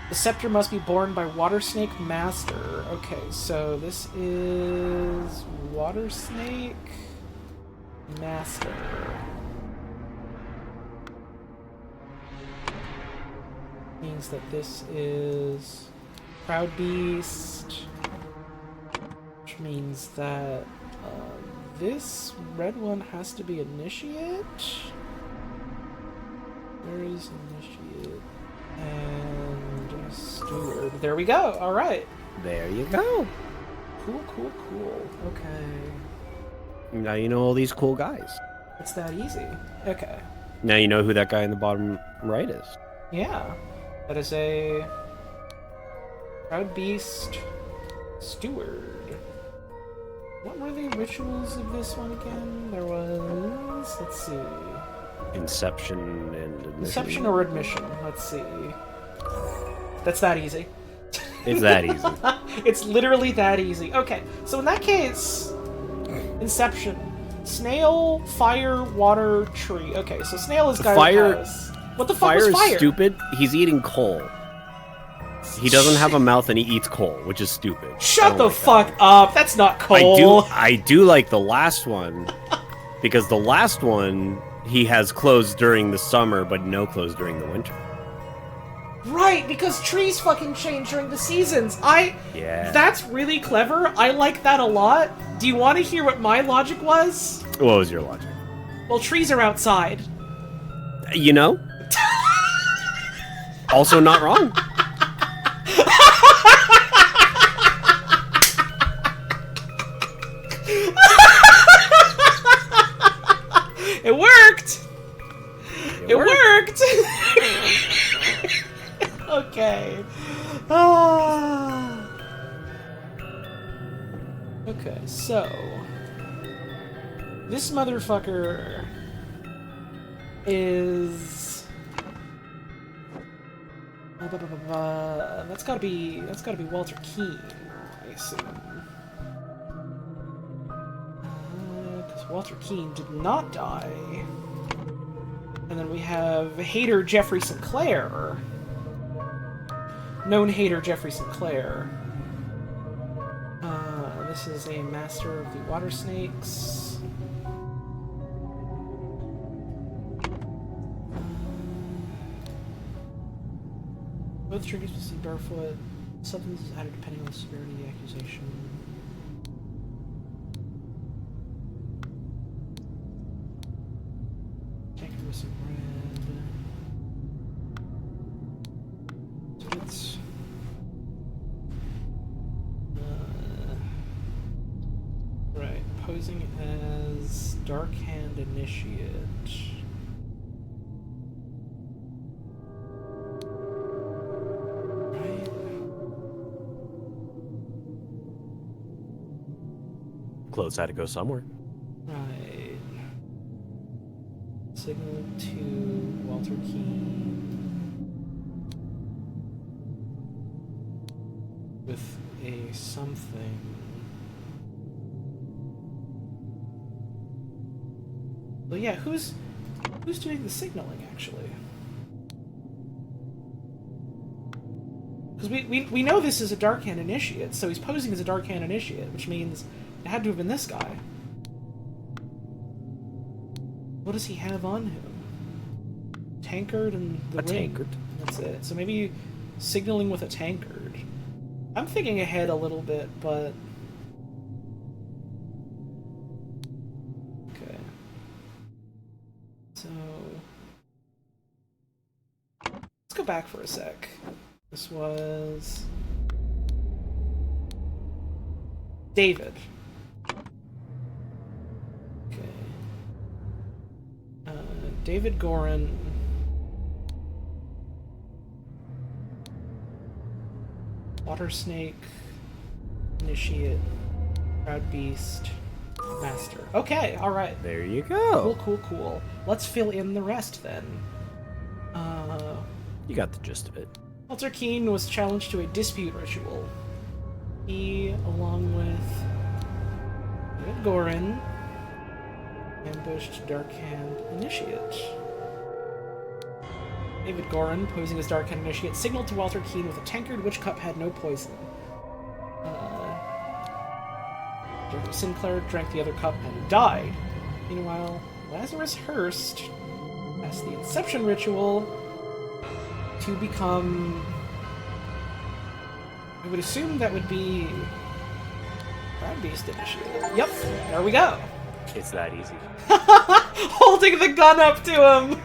The scepter must be borne by Water Snake Master. Okay, so this is... Water Snake Master. Means that this is... Proud Beast, which means that this red one has to be Initiate. Where is Initiate? And Steward. There we go. All right. There you go. Cool, cool, cool. Okay. Now you know all these cool guys. It's that easy. Okay. Now you know who that guy in the bottom right is. Yeah. That is a... Proud Beast Steward. What were the rituals of this one again? There was... let's see... Inception and admission. Inception or admission. Let's see. That's that easy. It's that easy. It's literally that easy. Okay, so in that case... Inception. Snail, fire, water, tree. Okay, so snail is guy Fire... with house. What the fuck was Fire fire? is stupid. He's eating coal. He doesn't have a mouth and he eats coal, which is stupid. Shut the fuck up. That's not coal. I do like the last one, because the last one, he has clothes during the summer, but no clothes during the winter. Right, because trees fucking change during the seasons. Yeah. That's really clever. I like that a lot. Do you want to hear what my logic was? What was your logic? Well, trees are outside. You know? Also not wrong. It worked! It worked! Okay. Okay, so... this motherfucker is... That's gotta be Walter Keane, I assume. Because Walter Keane did not die. And then we have hater Jeffrey Sinclair. Known hater Jeffrey Sinclair. This is a master of the water snakes. Both triggers will see barefoot. Substance is added depending on the severity of the accusation. Tanker with some red. So it's... right, posing as Dark Hand Initiate. Clothes had to go somewhere. Right. Signal to Walter Keane. With a something. So yeah, who's doing the signaling, actually? Because we know this is a Dark Hand Initiate, so he's posing as a Dark Hand Initiate, which means it had to have been this guy. What does he have on him? Tankard and the ring. Tankard. That's it. So maybe signaling with a tankard. I'm thinking ahead a little bit, but... Okay. So... Let's go back for a sec. This was... David. Okay. David Gorin. Water Snake. Initiate. Proud Beast. Master. Okay, alright. There you go. Cool. Let's fill in the rest then. You got the gist of it. Walter Keene was challenged to a dispute ritual. He, along with David Gorin, ambushed Dark Hand Initiate. David Gorin, posing as Dark Hand Initiate, signaled to Walter Keene with a tankard which cup had no poison. Joseph Sinclair drank the other cup and died. Meanwhile, Lazarus Hurst passed the Inception Ritual to become... I would assume that would be... Proud Beast Initiate. Yep, there we go. It's that easy. Holding the gun up to him!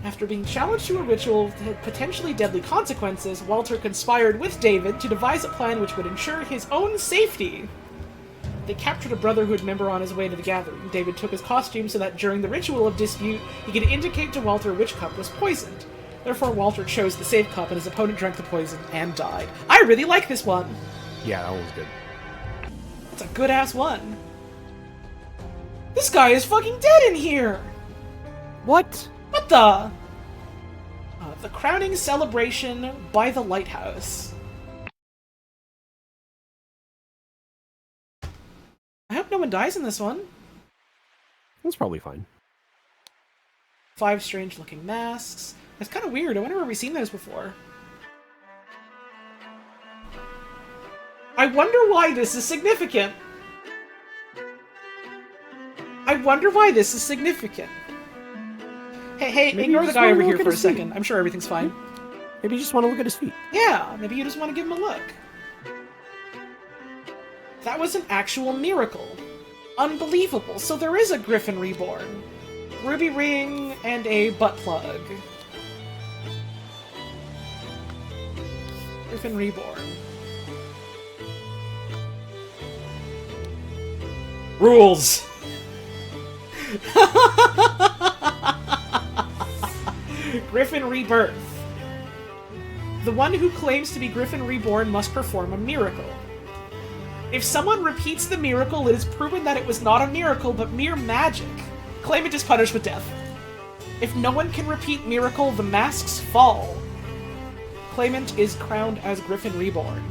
After being challenged to a ritual that had potentially deadly consequences, Walter conspired with David to devise a plan which would ensure his own safety. They captured a Brotherhood member on his way to the gathering. David took his costume so that during the ritual of dispute, he could indicate to Walter which cup was poisoned. Therefore, Walter chose the safe cup and his opponent drank the poison and died. I really like this one! Yeah, that one's good. That's a good-ass one. This guy is fucking dead in here! What? What the? The crowning celebration by the lighthouse. I hope no one dies in this one. That's probably fine. 5 strange-looking masks. That's kind of weird. I wonder where we've seen those before. I wonder why this is significant. Hey, Maybe ignore you the just guy wanna over look here at for a his feet. second. I'm sure everything's fine. Maybe you just want to look at his feet. Yeah, maybe you just want to give him a look. That was an actual miracle. Unbelievable. So there is a Griffin Reborn. Ruby ring and a butt plug. Griffin Reborn. Rules! Griffin Rebirth. The one who claims to be Griffin Reborn must perform a miracle. If someone repeats the miracle, it is proven that it was not a miracle, but mere magic. Claimant is punished with death. If no one can repeat miracle, the masks fall. Claimant is crowned as Griffin Reborn.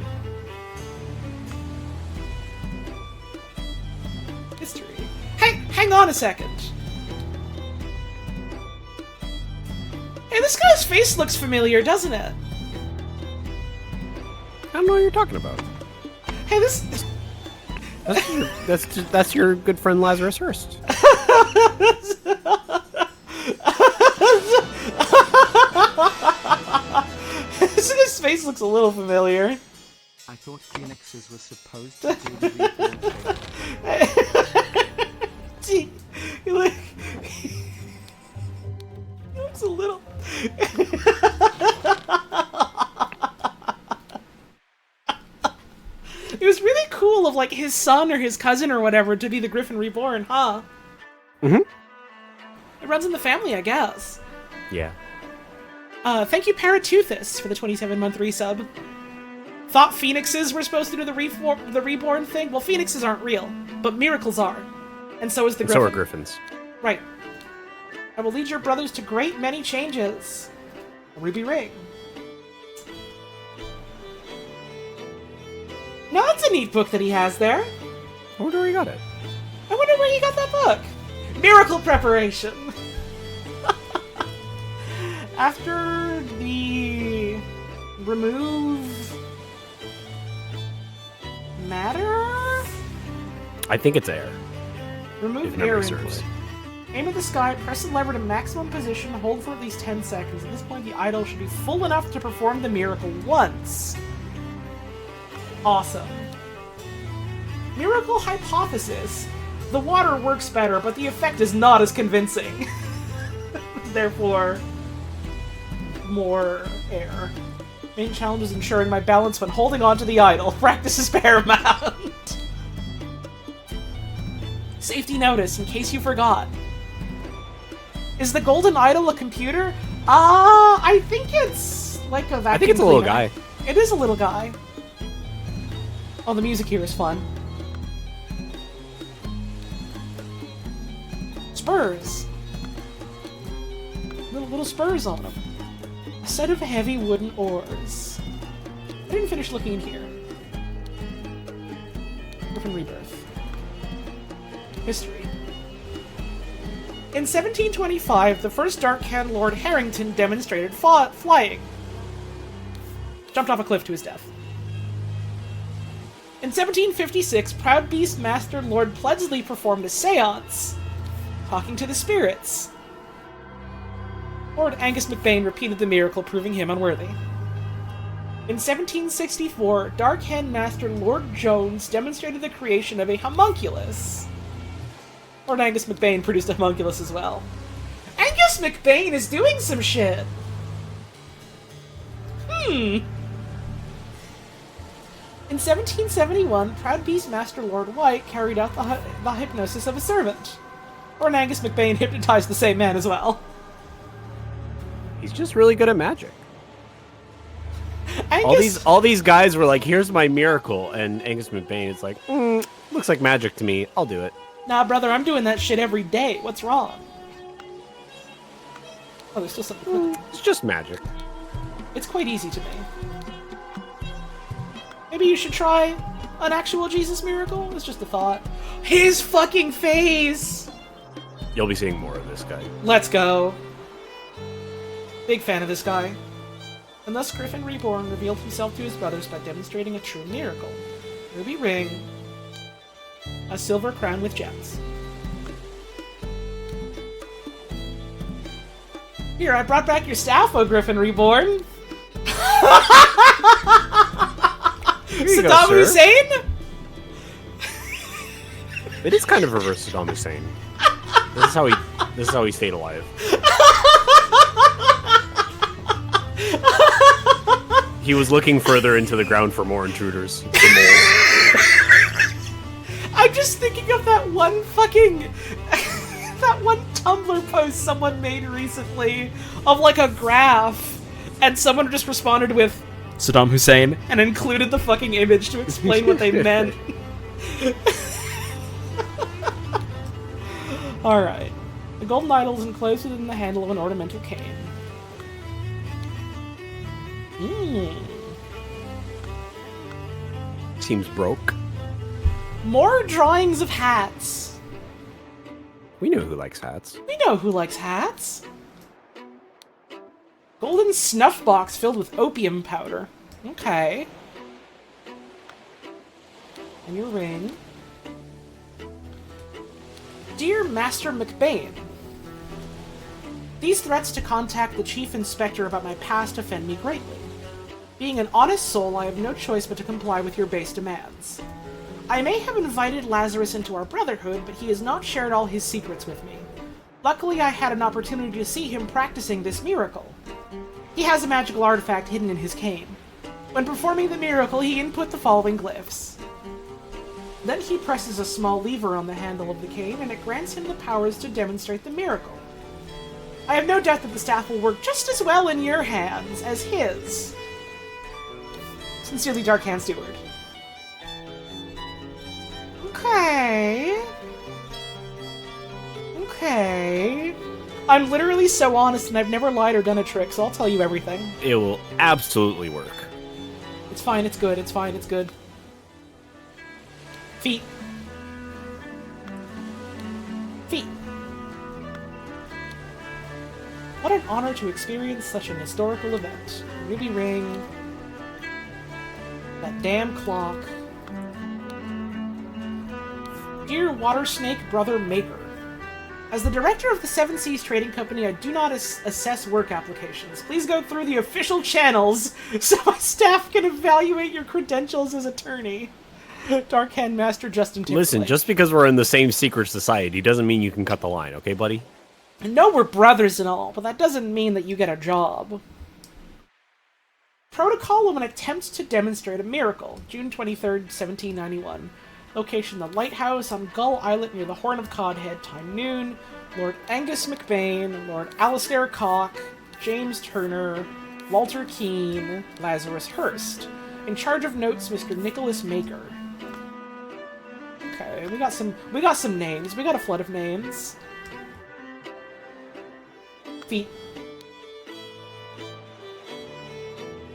History. Hang on a second. Hey, this guy's face looks familiar, doesn't it? I don't know what you're talking about. Hey, this... That's your good friend Lazarus Hurst. His face looks a little familiar. I thought phoenixes were supposed to do the reborn thing. Gee, he looks a little... It was really cool of, like, his son or his cousin or whatever to be the Griffin Reborn, huh? Mm-hmm. It runs in the family, I guess. Yeah. Thank you, Paratoothus, for the 27-month resub. Thought phoenixes were supposed to do the reborn thing? Well, phoenixes aren't real, but miracles are. And so is the Griffin. So are griffins. Right. I will lead your brothers to great many changes. A ruby ring. No, that's a neat book that he has there. I wonder where he got it. I wonder where he got look! Miracle preparation! After the remove matter? I think it's air. Remove If air memory input. serves. Aim at the sky, press the lever to maximum position, hold for at least 10 seconds. At this point, the idol should be full enough to perform the miracle once. Awesome. Miracle hypothesis. The water works better, but the effect is not as convincing. Therefore, more air. Main challenge is ensuring my balance when holding onto the idol. Practice is paramount. Safety notice, in case you forgot. Is the golden idol a computer? I think it's like a vacuum I think it's a little cleaner. guy. It is a little guy. Oh, the music here is fun. Spurs. Little spurs on them. A set of heavy wooden oars. I didn't finish looking in here. Different rebirth. History. In 1725, the first Dark Hand Lord Harrington demonstrated flying. Jumped off a cliff to his death. In 1756, Proud Beast Master Lord Pledsley performed a seance, talking to the spirits. Lord Angus McBain repeated the miracle, proving him unworthy. In 1764, Dark Hand Master Lord Jones demonstrated the creation of a homunculus. Lord Angus McBain produced a homunculus as well. Angus McBain is doing some shit! In 1771, Proud Beast Master Lord White carried out the hypnosis of a servant. Lord Angus McBain hypnotized the same man as well. He's just really good at magic. Angus... All these guys were like, "Here's my miracle," and Angus McBain is like, "Looks like magic to me. I'll do it." Nah, brother, I'm doing that shit every day. What's wrong? Oh, there's still something. It's just magic. It's quite easy to me. Maybe you should try an actual Jesus miracle? It's just a thought. His fucking face! You'll be seeing more of this guy. Let's go. Big fan of this guy. And thus Griffin Reborn revealed himself to his brothers by demonstrating a true miracle. Ruby ring, a silver crown with gems. Here, I brought back your staff, O Griffin Reborn! Here you go, Saddam sir. Hussein? It is kind of reverse Saddam Hussein. This is how he stayed alive. He was looking further into the ground for more intruders. I'm just thinking of that one fucking... that one Tumblr post someone made recently of like a graph, and someone just responded with Saddam Hussein and included the fucking image to explain what they meant. Alright. The golden idol is enclosed within the handle of an ornamental cane. Seems broke. More drawings of hats. We know who likes hats. We know who likes hats. Golden snuff box filled with opium powder. Okay. And your ring. Dear Master McBain, these threats to contact the Chief Inspector about my past offend me greatly. Being an honest soul, I have no choice but to comply with your base demands. I may have invited Lazarus into our brotherhood, but he has not shared all his secrets with me. Luckily, I had an opportunity to see him practicing this miracle. He has a magical artifact hidden in his cane. When performing the miracle, he input the following glyphs. Then he presses a small lever on the handle of the cane, and it grants him the powers to demonstrate the miracle. I have no doubt that the staff will work just as well in your hands as his. Sincerely, Dark Hand Steward. Okay. Okay. I'm literally so honest, and I've never lied or done a trick, so I'll tell you everything. It will absolutely work. It's fine, it's good, it's fine, it's good. Feet. What an honor to experience such an historical event. Ruby ring. That damn clock. Dear Water Snake Brother Maker, as the director of the Seven Seas Trading Company, I do not assess work applications. Please go through the official channels so my staff can evaluate your credentials as attorney. Dark Hand Master Justin Timberlake. Listen, just because we're in the same secret society doesn't mean you can cut the line, okay, buddy? I know we're brothers and all, but that doesn't mean that you get a job. Protocol of an attempt to demonstrate a miracle. June 23rd, 1791. Location, the lighthouse on Gull Islet near the Horn of Codhead. Time, noon. Lord Angus McBain, Lord Alastair Cock, James Turner, Walter Keane, Lazarus Hurst. In charge of notes, Mr. Nicholas Maker. Okay, we got some names. We got a flood of names. Feet.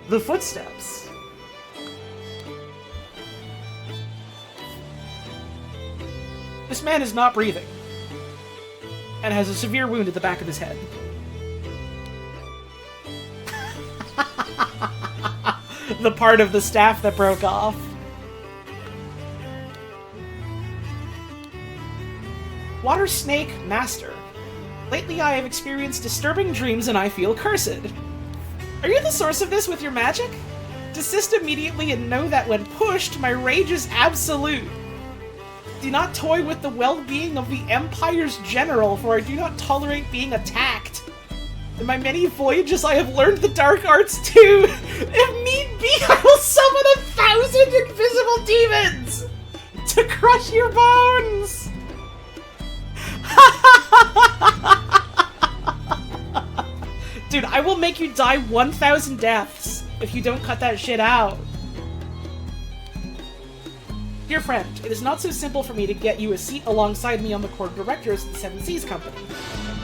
The footsteps. This man is not breathing, and has a severe wound at the back of his head. The part of the staff that broke off. Water Snake Master. Lately I have experienced disturbing dreams and I feel cursed. Are you the source of this with your magic? Desist immediately and know that when pushed, my rage is absolute. Do not toy with the well-being of the Empire's general, for I do not tolerate being attacked. In my many voyages I have learned the dark arts too. If need be, I will summon 1,000 invisible demons to crush your bones. Dude, I will make you die 1,000 deaths if you don't cut that shit out. Dear friend, it is not so simple for me to get you a seat alongside me on the court of directors of the Seven Seas Company.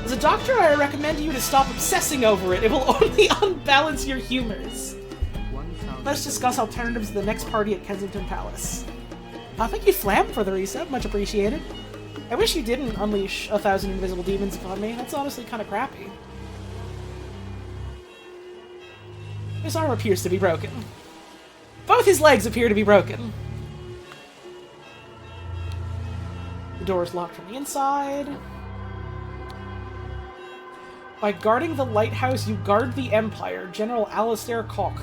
As a doctor, I recommend you to stop obsessing over it. It will only unbalance your humors. Let's discuss alternatives to the next party at Kensington Palace. Thank you, Flam, for the resub. Much appreciated. I wish you didn't unleash 1,000 invisible demons upon me. That's honestly kind of crappy. His arm appears to be broken. Both his legs appear to be broken. The door is locked from the inside. By guarding the lighthouse, you guard the Empire. General Alastair Cock.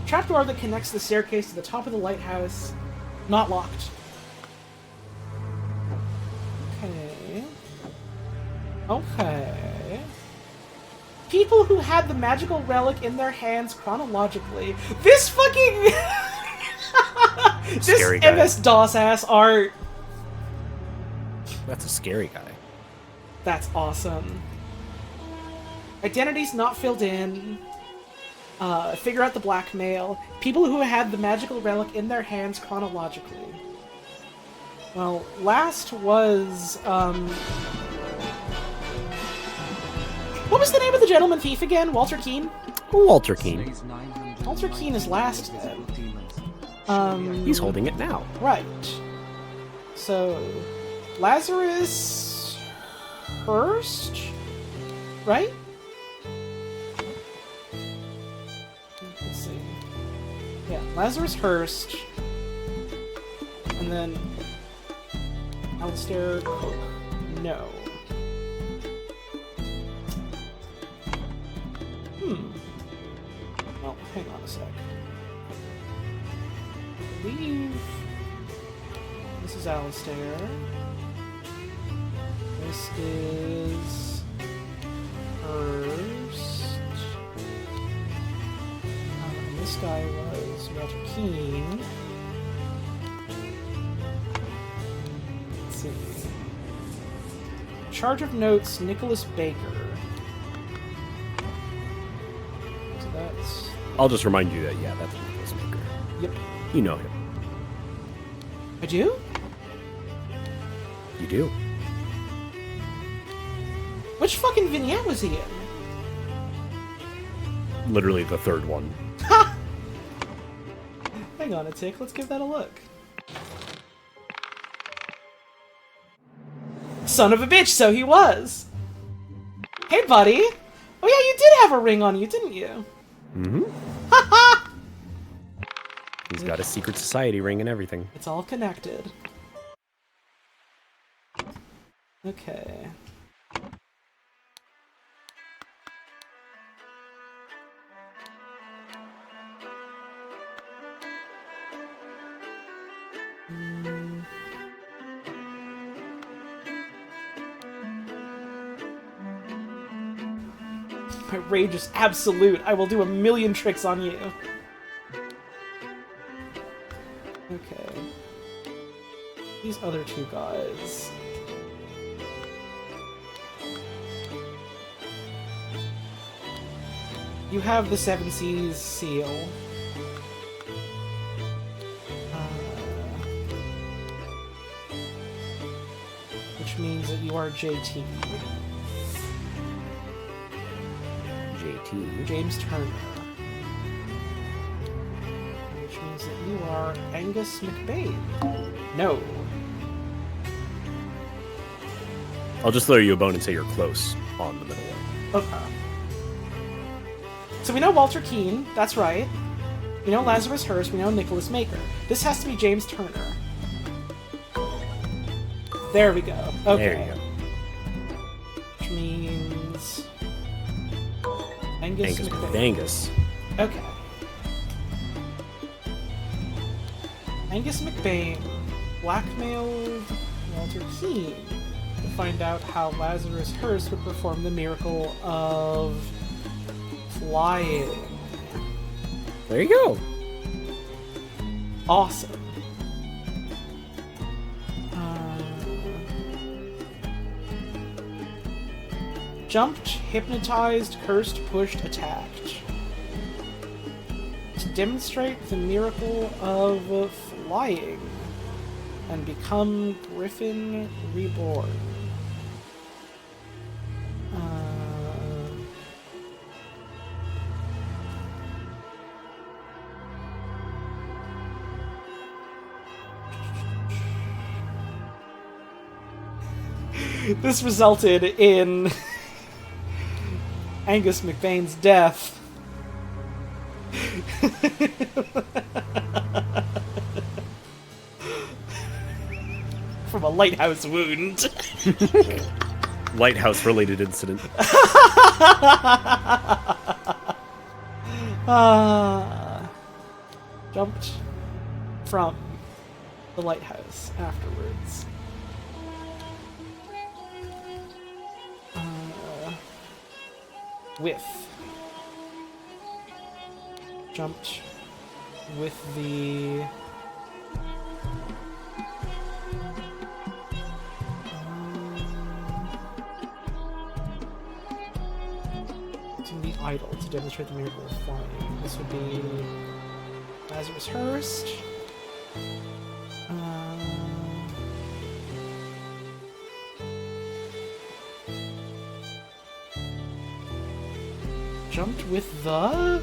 Trapdoor that connects the staircase to the top of the lighthouse. Not locked. Okay. Okay. People who had the magical relic in their hands chronologically. This fucking... this MS-DOS ass art. That's a scary guy. That's awesome. Identities not filled in. Figure out the blackmail. People who had the magical relic in their hands chronologically. Well, last was, what was the name of the gentleman thief again? Walter Keane? Walter Keane. Walter Keane is last then. He's holding it now. Right. So, Lazarus Hurst? Right? Let's see. Yeah, Lazarus Hurst. And then Alastair Cook. No. Well, hang on a sec. I believe this is Alastair. This is Hurst. This guy was Walter Keane. Let's see. Charge of notes, Nicholas Baker. So that's... I'll just remind you that, yeah, that's Nicholas Baker. Yep. You know him. I do? You do. Which fucking vignette was he in? Literally the third one. Ha! Hang on a tick, let's give that a look. son of a bitch, so he was. Hey, buddy. Oh, yeah, you did have a ring on you, didn't you? Mm-hmm. Ha-ha! He's got a secret society ring and everything. It's all connected. Okay. My rage is absolute. I will do a million tricks on you. Okay. These other two guys. You have the Seven Seas seal. Which means that you are JT. JT. James Turner. Which means that you are Angus McBain. No. I'll just throw you a bone and say you're close on the middle one. Okay. So we know Walter Keane, that's right. We know Lazarus Hearst, we know Nicholas Maker. This has to be James Turner. There we go. Okay. There you go. Which means... Angus Angus. McBain. Angus. Okay. Angus McBain blackmailed Walter Keane to find out how Lazarus Hearst would perform the miracle of flying. There you go. Awesome. Jumped, hypnotized, cursed, pushed, attacked. To demonstrate the miracle of flying and become Griffin Reborn. This resulted in Angus McBain's death. From a lighthouse wound. Lighthouse-related incident. Jumped from the lighthouse afterwards. With. Jumped with the... to the idol to demonstrate the miracle of flying. This would be Lazarus Hearst. Jumped with the...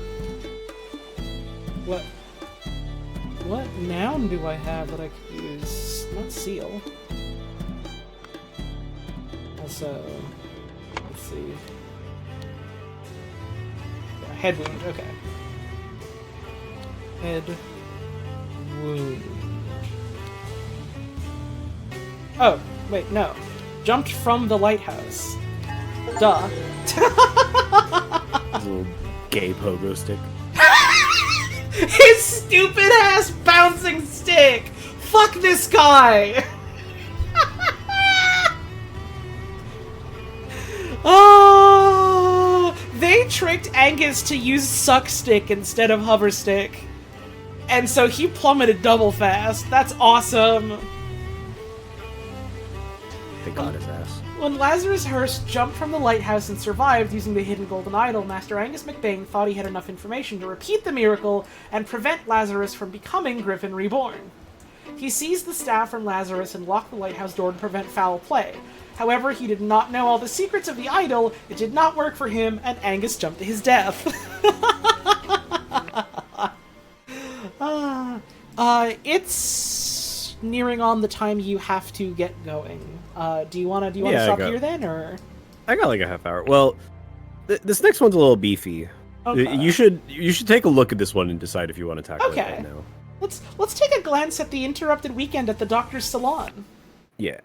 What noun do I have that I could use? Not seal. Also, let's see. Yeah, head wound, okay. Head wound. Oh, wait, no. Jumped from the lighthouse. Duh. Little gay pogo stick. His stupid ass bouncing stick! Fuck this guy! Oh, they tricked Angus to use suck stick instead of hover stick. And so he plummeted double fast. That's awesome. They got his ass. When Lazarus Hearst jumped from the lighthouse and survived using the hidden golden idol, Master Angus McBain thought he had enough information to repeat the miracle and prevent Lazarus from becoming Griffin Reborn. He seized the staff from Lazarus and locked the lighthouse door to prevent foul play. However, he did not know all the secrets of the idol, it did not work for him, and Angus jumped to his death. It's nearing on the time you have to get going. Do you wanna Yeah, stop here then, or? I got like a half hour. Well, this next one's a little beefy. Okay. You should take a look at this one and decide if you want to tackle it Okay. right now. Let's take a glance at the interrupted weekend at the doctor's salon. Yeah.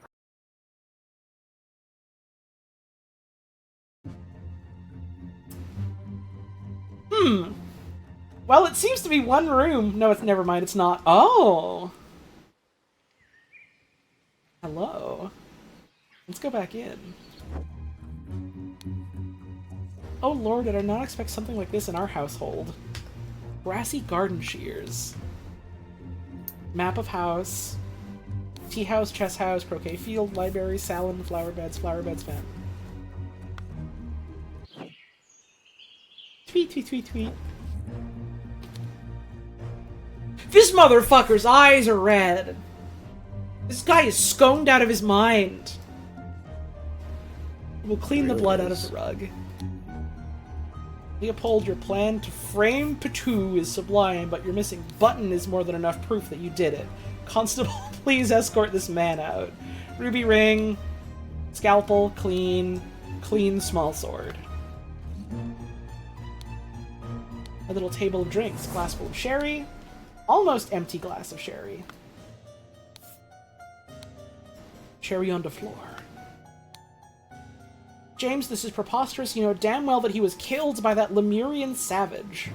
Well, it seems to be one room. No, it's never mind. It's not. Oh. Hello. Let's go back in. Oh lord, I did not expect something like this in our household. Grassy garden shears. Map of house. Tea house, chess house, croquet field, library, salon, flower beds, fountain. Tweet, tweet, tweet, tweet. This motherfucker's eyes are red. This guy is sconed out of his mind. We'll clean the blood out of the rug. Leopold, your plan to frame Patou is sublime, but your missing button is more than enough proof that you did it. Constable, please escort this man out. Ruby ring, scalpel, clean small sword. A little table of drinks, glass full of sherry, almost empty glass of sherry. Sherry on the floor. James, this is preposterous. You know damn well that he was killed by that Lemurian savage.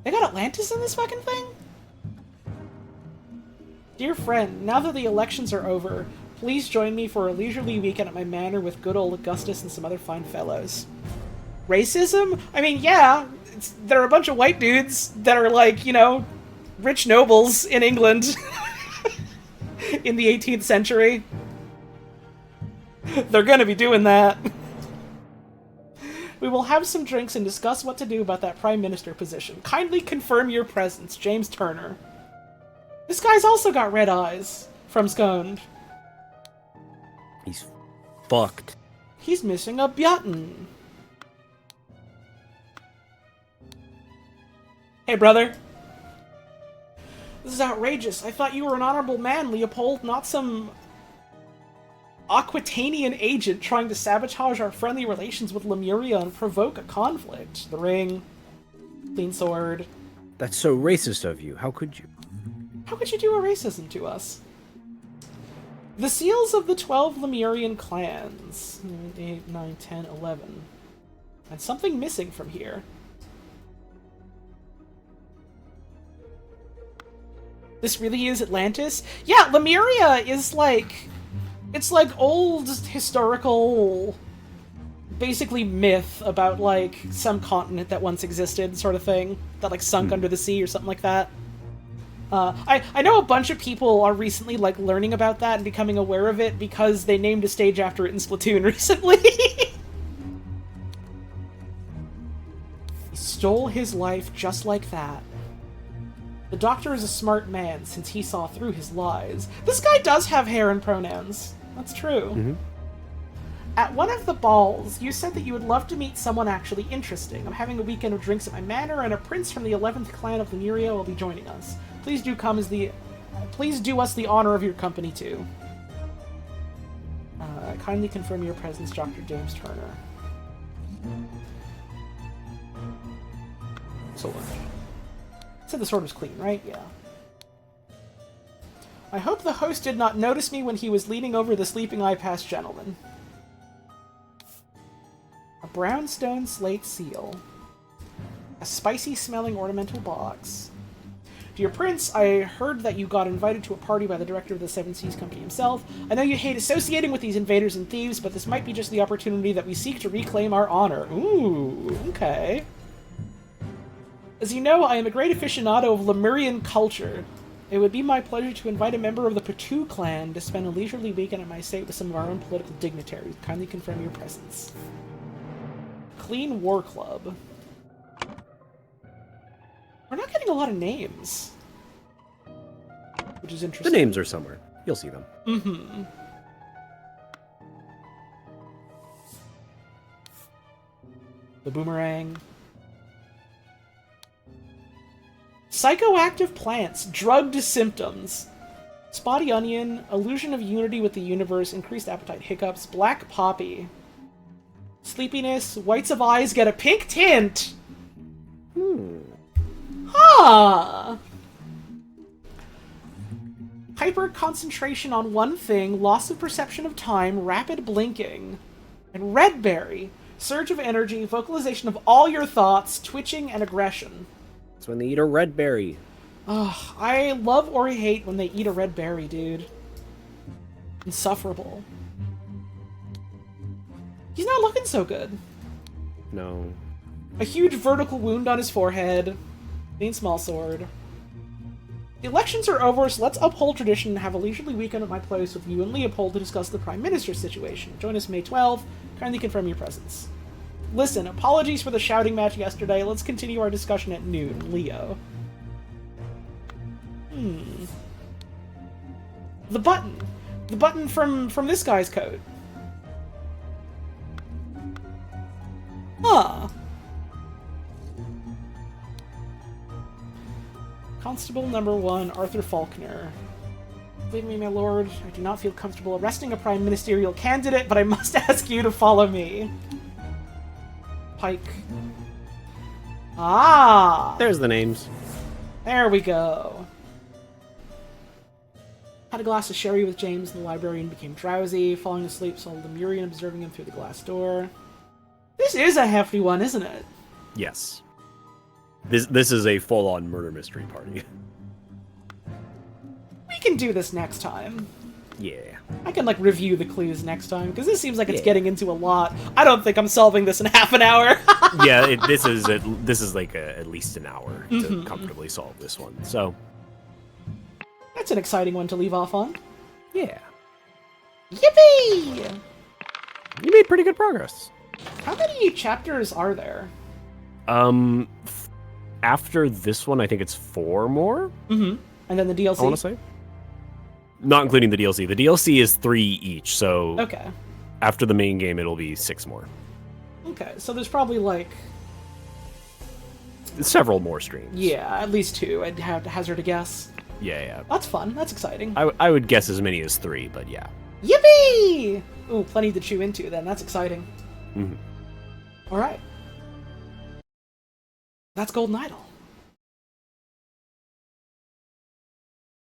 They got Atlantis in this fucking thing? Dear friend, now that the elections are over, please join me for a leisurely weekend at my manor with good old Augustus and some other fine fellows. Racism? I mean, yeah, there are a bunch of white dudes that are like, you know, rich nobles in England in the 18th century. They're gonna be doing that. We will have some drinks and discuss what to do about that prime minister position. Kindly confirm your presence, James Turner. This guy's also got red eyes from Sconed. He's fucked. He's missing a button. Hey, brother. This is outrageous. I thought you were an honorable man, Leopold, not some Aquitanian agent trying to sabotage our friendly relations with Lemuria and provoke a conflict. The ring, clean sword. That's so racist of you. How could you? How could you do a racism to us? The seals of the 12 Lemurian clans. 8, 9, 10, 11. And something missing from here. This really is Atlantis? Yeah, Lemuria is like... It's like old historical, basically myth about like some continent that once existed, sort of thing, that like sunk under the sea or something like that. I know a bunch of people are recently like learning about that and becoming aware of it because they named a stage after it in Splatoon recently. He stole his life just like that. The doctor is a smart man since he saw through his lies. This guy does have hair and pronouns. That's true. Mm-hmm. At one of the balls, you said that you would love to meet someone actually interesting. I'm having a weekend of drinks at my manor, and a prince from the 11th clan of Lemuria will be joining us. Please do come as the... Please do us the honor of your company, too. Kindly confirm your presence, Dr. James Turner. Sword. Said the sword was clean, right? Yeah. I hope the host did not notice me when he was leaning over the sleeping eye past gentleman. A brownstone slate seal. A spicy-smelling ornamental box. Dear Prince, I heard that you got invited to a party by the director of the Seven Seas Company himself. I know you hate associating with these invaders and thieves, but this might be just the opportunity that we seek to reclaim our honor. Ooh, okay. As you know, I am a great aficionado of Lemurian culture. It would be my pleasure to invite a member of the Patou clan to spend a leisurely weekend at my estate with some of our own political dignitaries. Kindly confirm your presence. Clean War Club. We're not getting a lot of names. Which is interesting. The names are somewhere. You'll see them. Mm-hmm. The boomerang. Psychoactive plants, drugged symptoms. Spotty onion, illusion of unity with the universe, increased appetite, hiccups, black poppy. Sleepiness, whites of eyes get a pink tint. Huh. Hyper concentration on one thing, loss of perception of time, rapid blinking. And red berry, surge of energy, vocalization of all your thoughts, twitching, and aggression. It's when they eat a red berry. Ugh, I love or hate when they eat a red berry, dude. Insufferable. He's not looking so good. No. A huge vertical wound on his forehead. Clean small sword. The elections are over, so let's uphold tradition and have a leisurely weekend at my place with you and Leopold to discuss the Prime Minister's situation. Join us May 12. Kindly confirm your presence. Listen, apologies for the shouting match yesterday. Let's continue our discussion at noon. Leo. The button. The button from this guy's code. Huh. Constable number 1, Arthur Faulkner. Believe me, my lord, I do not feel comfortable arresting a prime ministerial candidate, but I must ask you to follow me. Pike. Ah! There's the names. There we go. Had a glass of sherry with James in the library and became drowsy. Falling asleep, saw Lemurian observing him through the glass door. This is a hefty one, isn't it? Yes. This is a full-on murder mystery party. We can do this next time. Yeah. I can, like, review the clues next time, because this seems like it's getting into a lot. I don't think I'm solving this in half an hour. Yeah, this is like at least an hour to comfortably solve this one. So That's an exciting one to leave off on. yeah, Yippee! you made pretty good progress. How many chapters are there? After this one, I think it's 4 more. And then the DLC? I want to say, not including the DLC. The DLC is 3 each, so Okay. after the main game, it'll be 6 more. Okay, so there's probably, like... Several more streams. Yeah, at least 2, I'd have to hazard a guess. Yeah. That's fun, that's exciting. I would guess as many as 3, but yeah. Yippee! Ooh, plenty to chew into then, that's exciting. Alright. That's Golden Idol.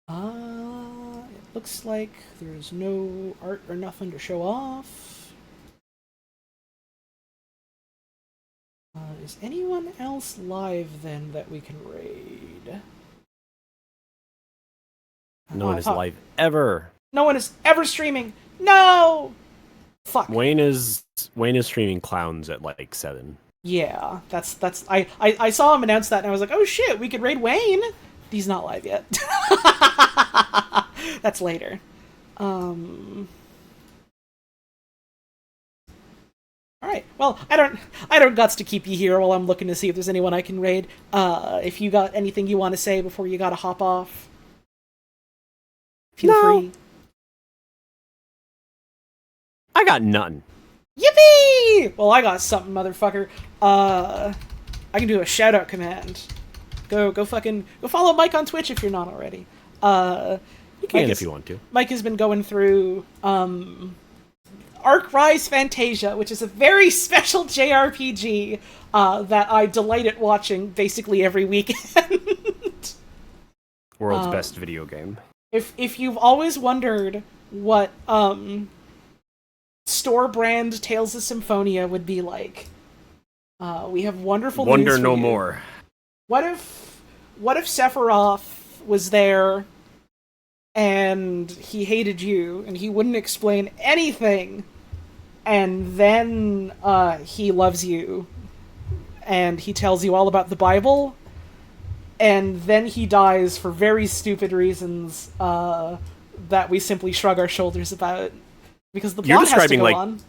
It looks like there's no art or nothing to show off. Is anyone else live then that we can raid? No one is live ever. No one is ever streaming. No! Fuck. Wayne is streaming clowns at like 7. Yeah, that's I saw him announce that and I was like, oh shit, we could raid Wayne. He's not live yet. That's later. Alright, well, I don't guts to keep you here while I'm looking to see if there's anyone I can raid. If you got anything you want to say before you gotta hop off, feel free. I got none. Yippee! Well, I got something, motherfucker. I can do a shout-out command. Go follow Mike on Twitch if you're not already. You can if you want to. Mike has been going through Arc Rise Fantasia, which is a very special JRPG that I delight at watching basically every weekend. World's best video game. If you've always wondered what store brand Tales of Symphonia would be like, we have wonderful news Wonder for no you. more. What if Sephiroth was there and he hated you and he wouldn't explain anything, and then he loves you and he tells you all about the Bible, and then he dies for very stupid reasons that we simply shrug our shoulders about because the plot has to go on.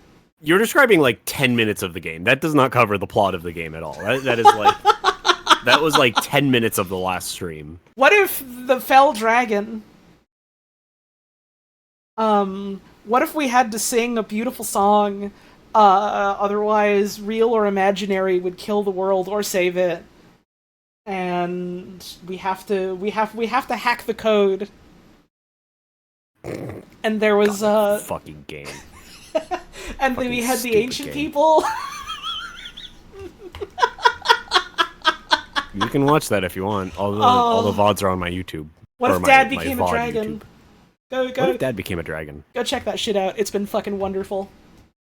You're describing like 10 minutes of the game. That does not cover the plot of the game at all. That is like that was like 10 minutes of the last stream. What if the fell dragon? What if we had to sing a beautiful song, otherwise real or imaginary would kill the world or save it? and we have to hack the code. And there was fucking game. and then Fucking we had the stupid ancient game. people. You can watch that if you want. All the VODs are on my YouTube. What Or if my- Dad my became a VOD dragon? YouTube. Go What go if Dad became a dragon? go check that shit out. It's been fucking wonderful.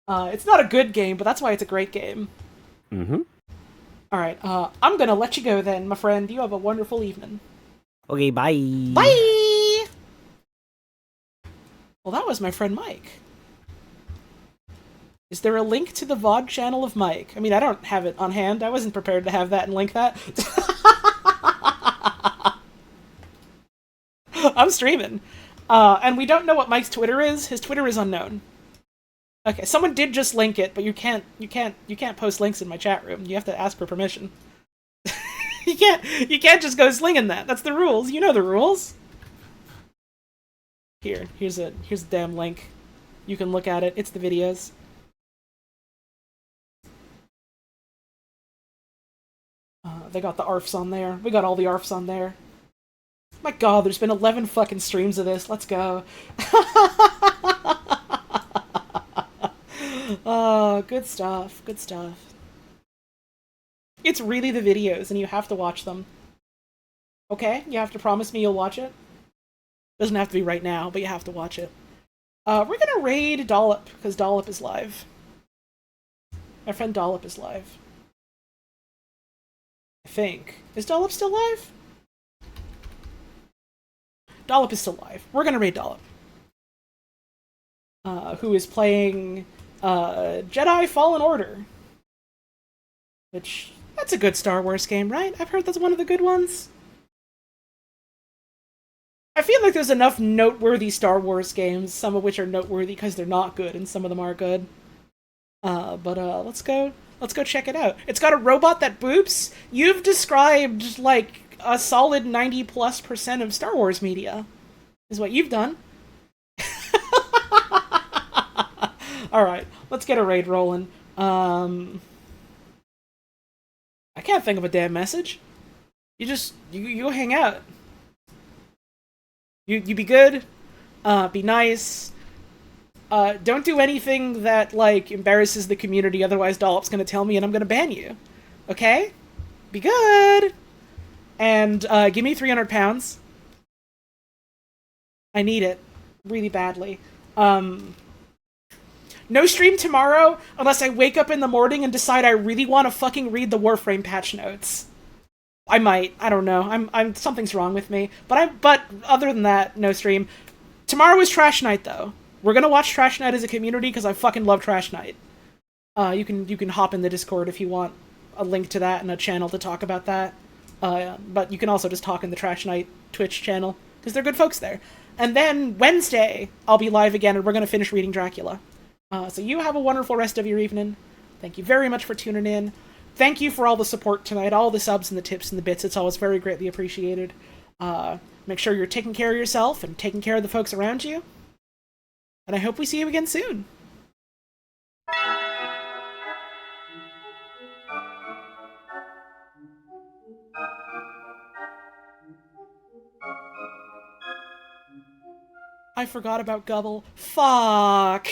It's not a good game, but that's why it's a great game. Mm-hmm. All right, I'm gonna let you go then, my friend. You have a wonderful evening. Okay, bye. Bye. Well, that was my friend Mike. Is there a link to the VOD channel of Mike? I mean, I don't have it on hand. I wasn't prepared to have that and link that. I'm streaming. And we don't know what Mike's Twitter is. His Twitter is unknown. Okay, someone did just link it, but you can't post links in my chat room. You have to ask for permission. you can't just go slinging that. That's the rules. You know the rules. Here's a damn link. You can look at it. It's the videos. They got the ARFs on there. We got all the ARFs on there. My god, there's been 11 fucking streams of this. Let's go. Oh, good stuff. Good stuff. It's really the videos, and you have to watch them. Okay? You have to promise me you'll watch it? Doesn't have to be right now, but you have to watch it. We're gonna raid Dollop, because Dollop is live. My friend Dollop is live. I think. Is Dollop still live? Dollop is still live. We're gonna raid Dollop. Who is playing Jedi Fallen Order. Which, that's a good Star Wars game, right? I've heard that's one of the good ones. I feel like there's enough noteworthy Star Wars games, some of which are noteworthy because they're not good, and some of them are good. But let's go check it out. It's got a robot that boops. You've described, like, a solid 90+% of Star Wars media, is what you've done. Alright, let's get a raid rolling. I can't think of a damn message. You hang out. You be good. Be nice. Don't do anything that, like, embarrasses the community, otherwise Dollop's gonna tell me and I'm gonna ban you. Okay? Be good! And, give me 300 pounds. I need it. Really badly. No stream tomorrow unless I wake up in the morning and decide I really want to fucking read the Warframe patch notes. I might. I don't know. I'm something's wrong with me. But other than that, no stream. Tomorrow is Trash Night though. We're gonna watch Trash Night as a community because I fucking love Trash Night. You can hop in the Discord if you want a link to that and a channel to talk about that. But you can also just talk in the Trash Night Twitch channel because they're good folks there. And then Wednesday I'll be live again and we're gonna finish reading Dracula. So you have a wonderful rest of your evening. Thank you very much for tuning in. Thank you for all the support tonight, all the subs and the tips and the bits. It's always very greatly appreciated. Make sure you're taking care of yourself and taking care of the folks around you. And I hope we see you again soon. I forgot about Gubble. Fuck!